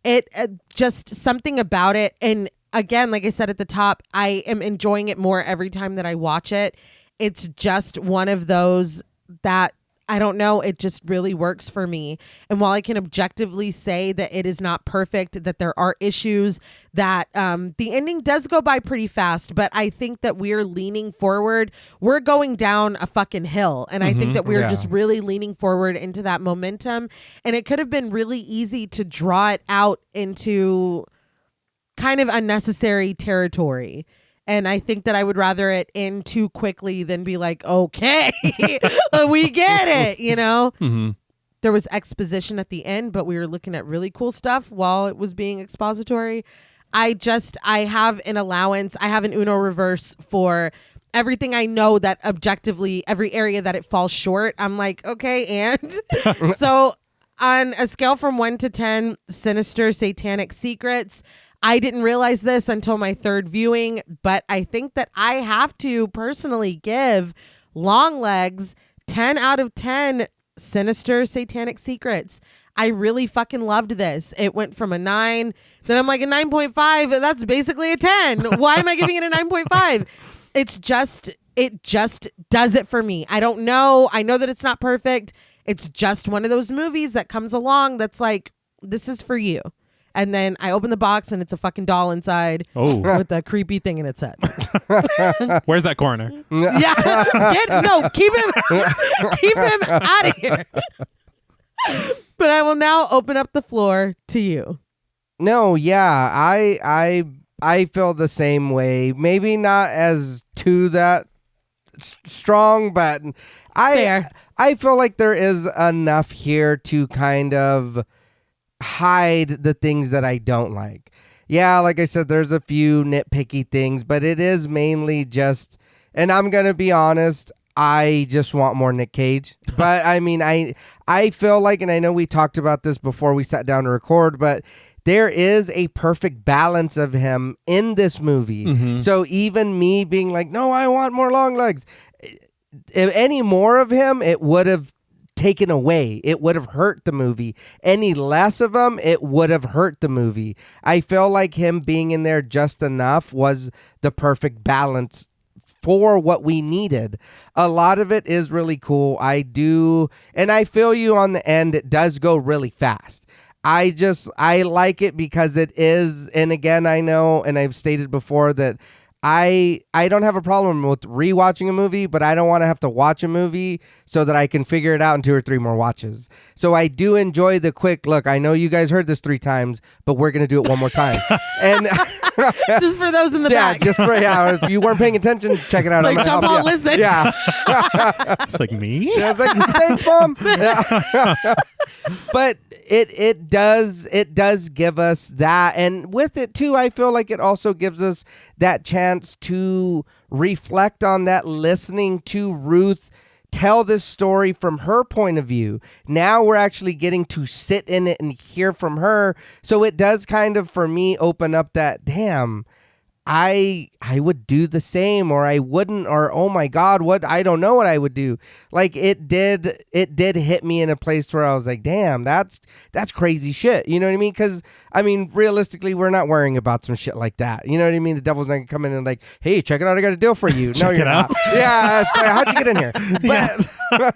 It just something about it, and again, like I said at the top, I am enjoying it more every time that I watch it. It's just one of those that, I don't know, it just really works for me. And while I can objectively say that it is not perfect, that there are issues, that the ending does go by pretty fast, but I think that we're leaning forward. We're going down a fucking hill. And I think that we're just really leaning forward into that momentum. And it could have been really easy to draw it out into kind of unnecessary territory. And I think that I would rather it end too quickly than be like, okay, we get it, you know? There was exposition at the end, but we were looking at really cool stuff while it was being expository. I have an allowance. I have an Uno reverse for everything I know that objectively, every area that it falls short, I'm like, okay, and? So on a scale from 1 to 10, sinister satanic secrets, I didn't realize this until my third viewing, but I think that I have to personally give Longlegs 10 out of 10 sinister satanic secrets. I really fucking loved this. It went from a 9, then I'm like a 9.5. That's basically a 10. Why am I giving it a 9.5? It just does it for me. I don't know. I know that it's not perfect. It's just one of those movies that comes along that's like, this is for you. And then I open the box and it's a fucking doll inside with a creepy thing in its head. Where's that coroner? Yeah. Keep him out of here. But I will now open up the floor to you. No, yeah, I feel the same way. Maybe not as to that strong, but I feel like there is enough here to kind of hide the things that I don't like. Yeah, like I said, there's a few nitpicky things, but it is mainly just, and I'm gonna be honest, I just want more Nick Cage. But I mean, I feel like, and I know we talked about this before we sat down to record, but there is a perfect balance of him in this movie. So even me being like, no, I want more Longlegs, if any more of him, it would have taken away. It would have hurt the movie. Any less of him, it would have hurt the movie. I feel like him being in there just enough was the perfect balance for what we needed. A lot of it is really cool. I do, and I feel you on the end. It does go really fast. I like it because it is, and again, I know, and I've stated before that I don't have a problem with rewatching a movie, but I don't want to have to watch a movie so that I can figure it out in 2 or 3 more watches. So I do enjoy the quick look. I know you guys heard this 3 times, but we're going to do it one more time. And just for those in the back. If you weren't paying attention, check it out. Like, John Paul, listen. Yeah. It's like me? I was like, thanks, Mom. But it does give us that, and with it too, I feel like it also gives us that chance to reflect on that, listening to Ruth tell this story from her point of view. Now we're actually getting to sit in it and hear from her. So it does kind of, for me, open up that, damn, I would do the same, or I wouldn't, or oh my God, what, I don't know what I would do. Like it did hit me in a place where I was like, damn, that's crazy shit. You know what I mean? Because I mean, realistically, we're not worrying about some shit like that. You know what I mean? The devil's not gonna come in and like, hey, check it out, I got a deal for you. No, you're not. Yeah, it's like, how'd you get in here? But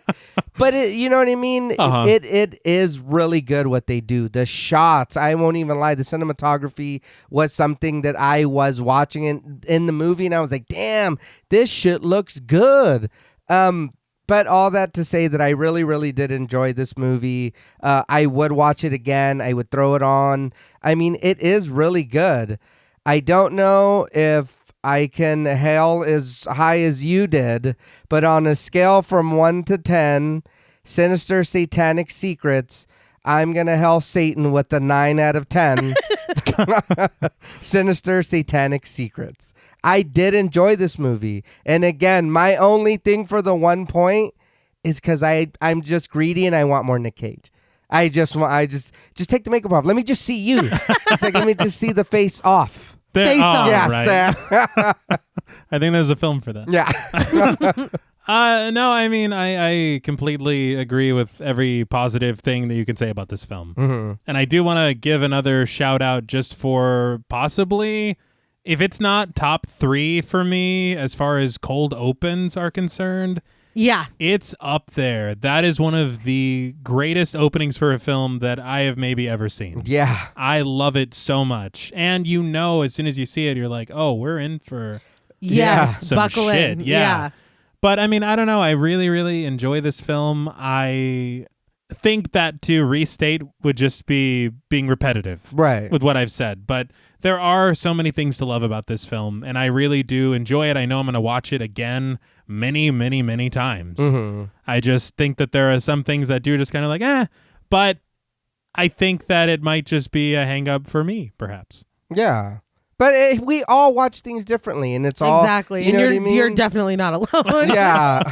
but it, you know what I mean? It is really good what they do. The shots, I won't even lie, the cinematography was something that I was watching in the movie, and I was like, damn, this shit looks good. But all that to say that I really, really did enjoy this movie. I would watch it again. I would throw it on. I mean, it is really good. I don't know if I can hail as high as you did, but on a scale from 1 to 10, Sinister Satanic Secrets, I'm going to hail Satan with a 9 out of 10. Sinister Satanic Secrets. I did enjoy this movie. And again, my only thing for the 1 point is because I'm just greedy and I want more Nick Cage. I just take the makeup off. Let me just see you. It's like, let me just see the face off. Face off. Yes. Right. I think there's a film for that. Yeah. No, I mean, I completely agree with every positive thing that you can say about this film. Mm-hmm. And I do want to give another shout out just for possibly, if it's not top 3 for me as far as cold opens are concerned, Yeah. it's up there. That is one of the greatest openings for a film that I have maybe ever seen. Yeah. I love it so much. And you know, as soon as you see it, you're like, oh, we're in for Yes. some Buckle shit. in. Yeah. But I mean, I don't know. I really, really enjoy this film. I think that to restate would just be being repetitive Right. with what I've said. But there are so many things to love about this film, and I really do enjoy it. I know I'm going to watch it again many, many, many times. Mm-hmm. I just think that there are some things that do just kind of like, but I think that it might just be a hang up for me, perhaps. Yeah. But we all watch things differently, and it's all Exactly. You know and what I mean? you're definitely not alone. Yeah.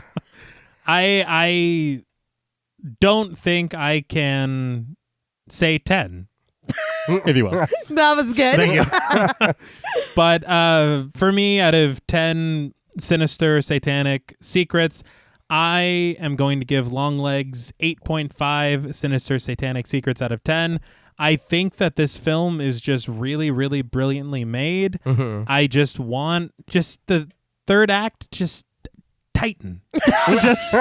I don't think I can say 10, if you will. That was good. Thank you. But for me, out of 10 Sinister Satanic Secrets, I am going to give Longlegs 8.5 Sinister Satanic Secrets out of 10. I think that this film is just really, really brilliantly made. Mm-hmm. I just want the third act just tighten. Just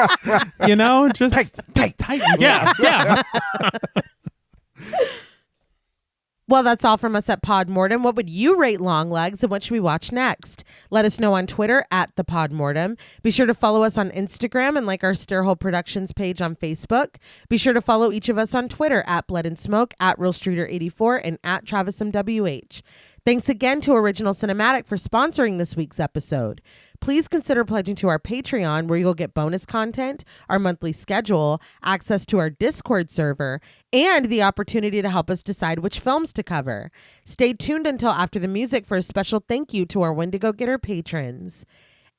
tighten. Yeah. Well, that's all from us at Pod Mortem. What would you rate Longlegs, and what should we watch next? Let us know on Twitter at the Pod Mortem. Be sure to follow us on Instagram and like our Stairhole Productions page on Facebook. Be sure to follow each of us on Twitter at Blood and Smoke, at RealStreeter84, and at TravisMWH. Thanks again to Original Cinematic for sponsoring this week's episode. Please consider pledging to our Patreon, where you'll get bonus content, our monthly schedule, access to our Discord server, and the opportunity to help us decide which films to cover. Stay tuned until after the music for a special thank you to our Wendigo Getter patrons.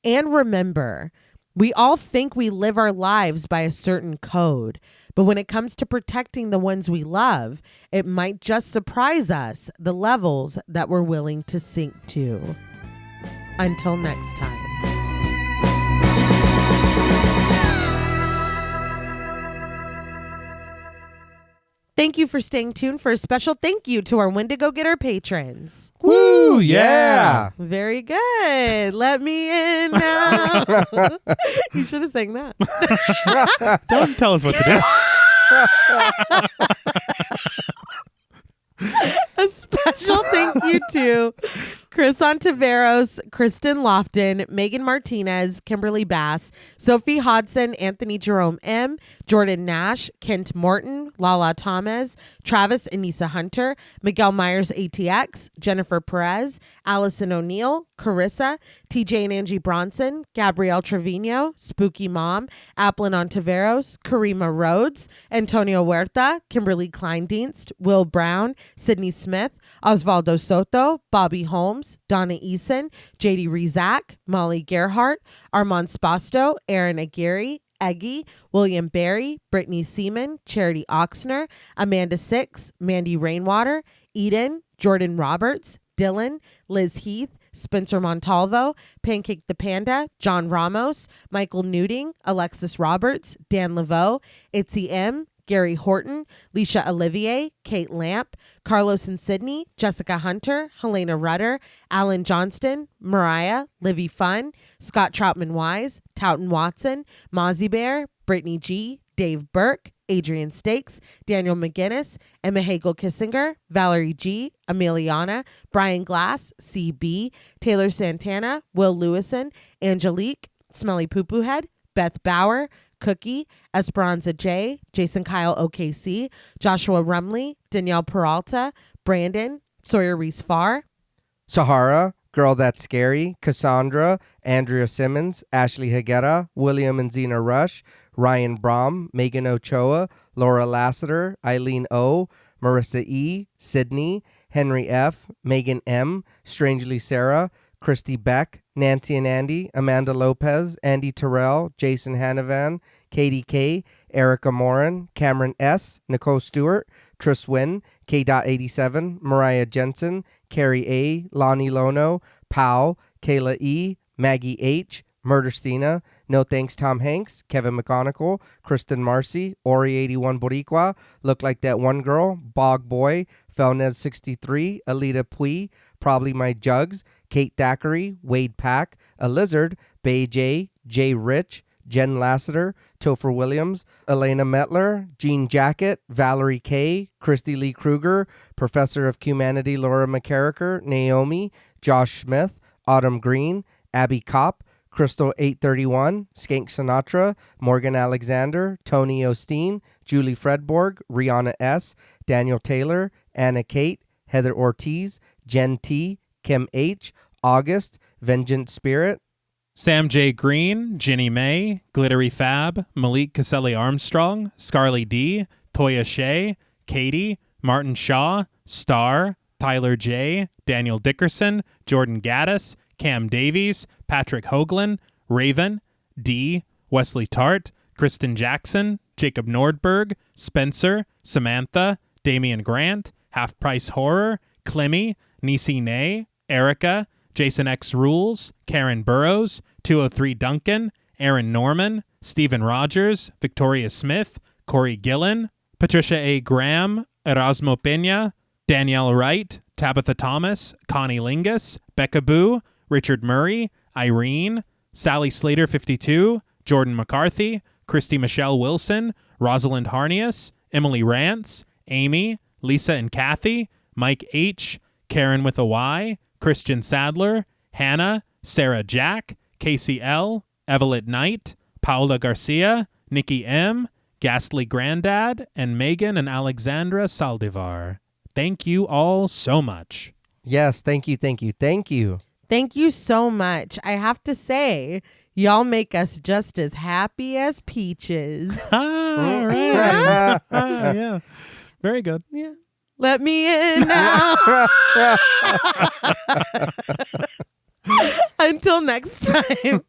And remember, we all think we live our lives by a certain code, but when it comes to protecting the ones we love, it might just surprise us the levels that we're willing to sink to. Until next time. Thank you for staying tuned for a special thank you to our Wendigo Getter patrons. Woo, yeah. Very good. Let me in now. You should have sang that. Don't tell us what to do. A special thank you to Chris Ontiveros, Kristen Lofton, Megan Martinez, Kimberly Bass, Sophie Hodson, Anthony Jerome M., Jordan Nash, Kent Morton, Lala Thomas, Travis Anissa Hunter, Miguel Myers ATX, Jennifer Perez, Allison O'Neill, Carissa, TJ and Angie Bronson, Gabrielle Trevino, Spooky Mom, Applin Ontiveros, Karima Rhodes, Antonio Huerta, Kimberly Kleindienst, Will Brown, Sydney Smith, Osvaldo Soto, Bobby Holmes, Donna Eason, JD Rizak, Molly Gerhart, Armand Spasto, Aaron Aguirre, Eggy, William Barry, Brittany Seaman, Charity Oxner, Amanda Six, Mandy Rainwater, Eden, Jordan Roberts, Dylan, Liz Heath, Spencer Montalvo, Pancake the Panda, John Ramos, Michael Newting, Alexis Roberts, Dan Laveau, Itzy M., Gary Horton, Leisha Olivier, Kate Lamp, Carlos and Sydney, Jessica Hunter, Helena Rudder, Alan Johnston, Mariah, Livy Fun, Scott Troutman Wise, Towton Watson, Mozzie Bear, Brittany G., Dave Burke, Adrian Stakes, Daniel McGinnis, Emma Hagel Kissinger, Valerie G., Emiliana, Brian Glass, CB, Taylor Santana, Will Lewison, Angelique, Smelly Poo Poo Head, Beth Bauer, Cookie, Esperanza J., Jason Kyle OKC, Joshua Rumley, Danielle Peralta, Brandon, Sawyer Reese Farr, Sahara, Girl That's Scary, Cassandra, Andrea Simmons, Ashley Higuera, William and Xena Rush, Ryan Brom, Megan Ochoa, Laura Lassiter, Eileen O., Marissa E., Sydney, Henry F., Megan M., Strangely Sarah, Christy Beck, Nancy and Andy, Amanda Lopez, Andy Terrell, Jason Hanavan, Katie K., Erica Morin, Cameron S., Nicole Stewart, Tris Wynn, K.87, Mariah Jensen, Carrie A., Lonnie Lono, Powell, Kayla E., Maggie H., Murder Stina, No Thanks Tom Hanks, Kevin McConicle, Kristen Marcy, Ori81 Boricua, Look Like That One Girl, Bog Boy, Felnez63, Alita Pui, Probably My Jugs, Kate Thackeray, Wade Pack, A Lizard, Bay J., Jay Rich, Jen Lassiter, Topher Williams, Elena Metler, Jean Jacket, Valerie K., Christy Lee Kruger, Professor of Humanity Laura McCarricker, Naomi, Josh Smith, Autumn Green, Abby Kopp, Crystal 831, Skank Sinatra, Morgan Alexander, Tony Osteen, Julie Fredborg, Rihanna S., Daniel Taylor, Anna Kate, Heather Ortiz, Jen T., Kim H., August, Vengeance Spirit, Sam J. Green, Ginny May, Glittery Fab, Malik Caselli Armstrong, Scarly D., Toya Shea, Katie, Martin Shaw, Star, Tyler J., Daniel Dickerson, Jordan Gaddis, Cam Davies, Patrick Hoagland, Raven, D., Wesley Tart, Kristen Jackson, Jacob Nordberg, Spencer, Samantha, Damian Grant, Half Price Horror, Clemmy, Nisi Nay, Erica, Jason X Rules, Karen Burrows, 203 Duncan, Aaron Norman, Stephen Rogers, Victoria Smith, Corey Gillen, Patricia A. Graham, Erasmo Peña, Danielle Wright, Tabitha Thomas, Connie Lingus, Becca Boo, Richard Murray, Irene, Sally Slater 52, Jordan McCarthy, Christy Michelle Wilson, Rosalind Harnias, Emily Rance, Amy, Lisa and Kathy, Mike H., Karen with a Y, Christian Sadler, Hannah, Sarah Jack, Casey L., Evelyn Knight, Paula Garcia, Nikki M., Ghastly Grandad, and Megan and Alexandra Saldivar. Thank you all so much. Yes, thank you. Thank you so much. I have to say, y'all make us just as happy as peaches. All right. Yeah. Very good. Yeah. Let me in now. Until next time.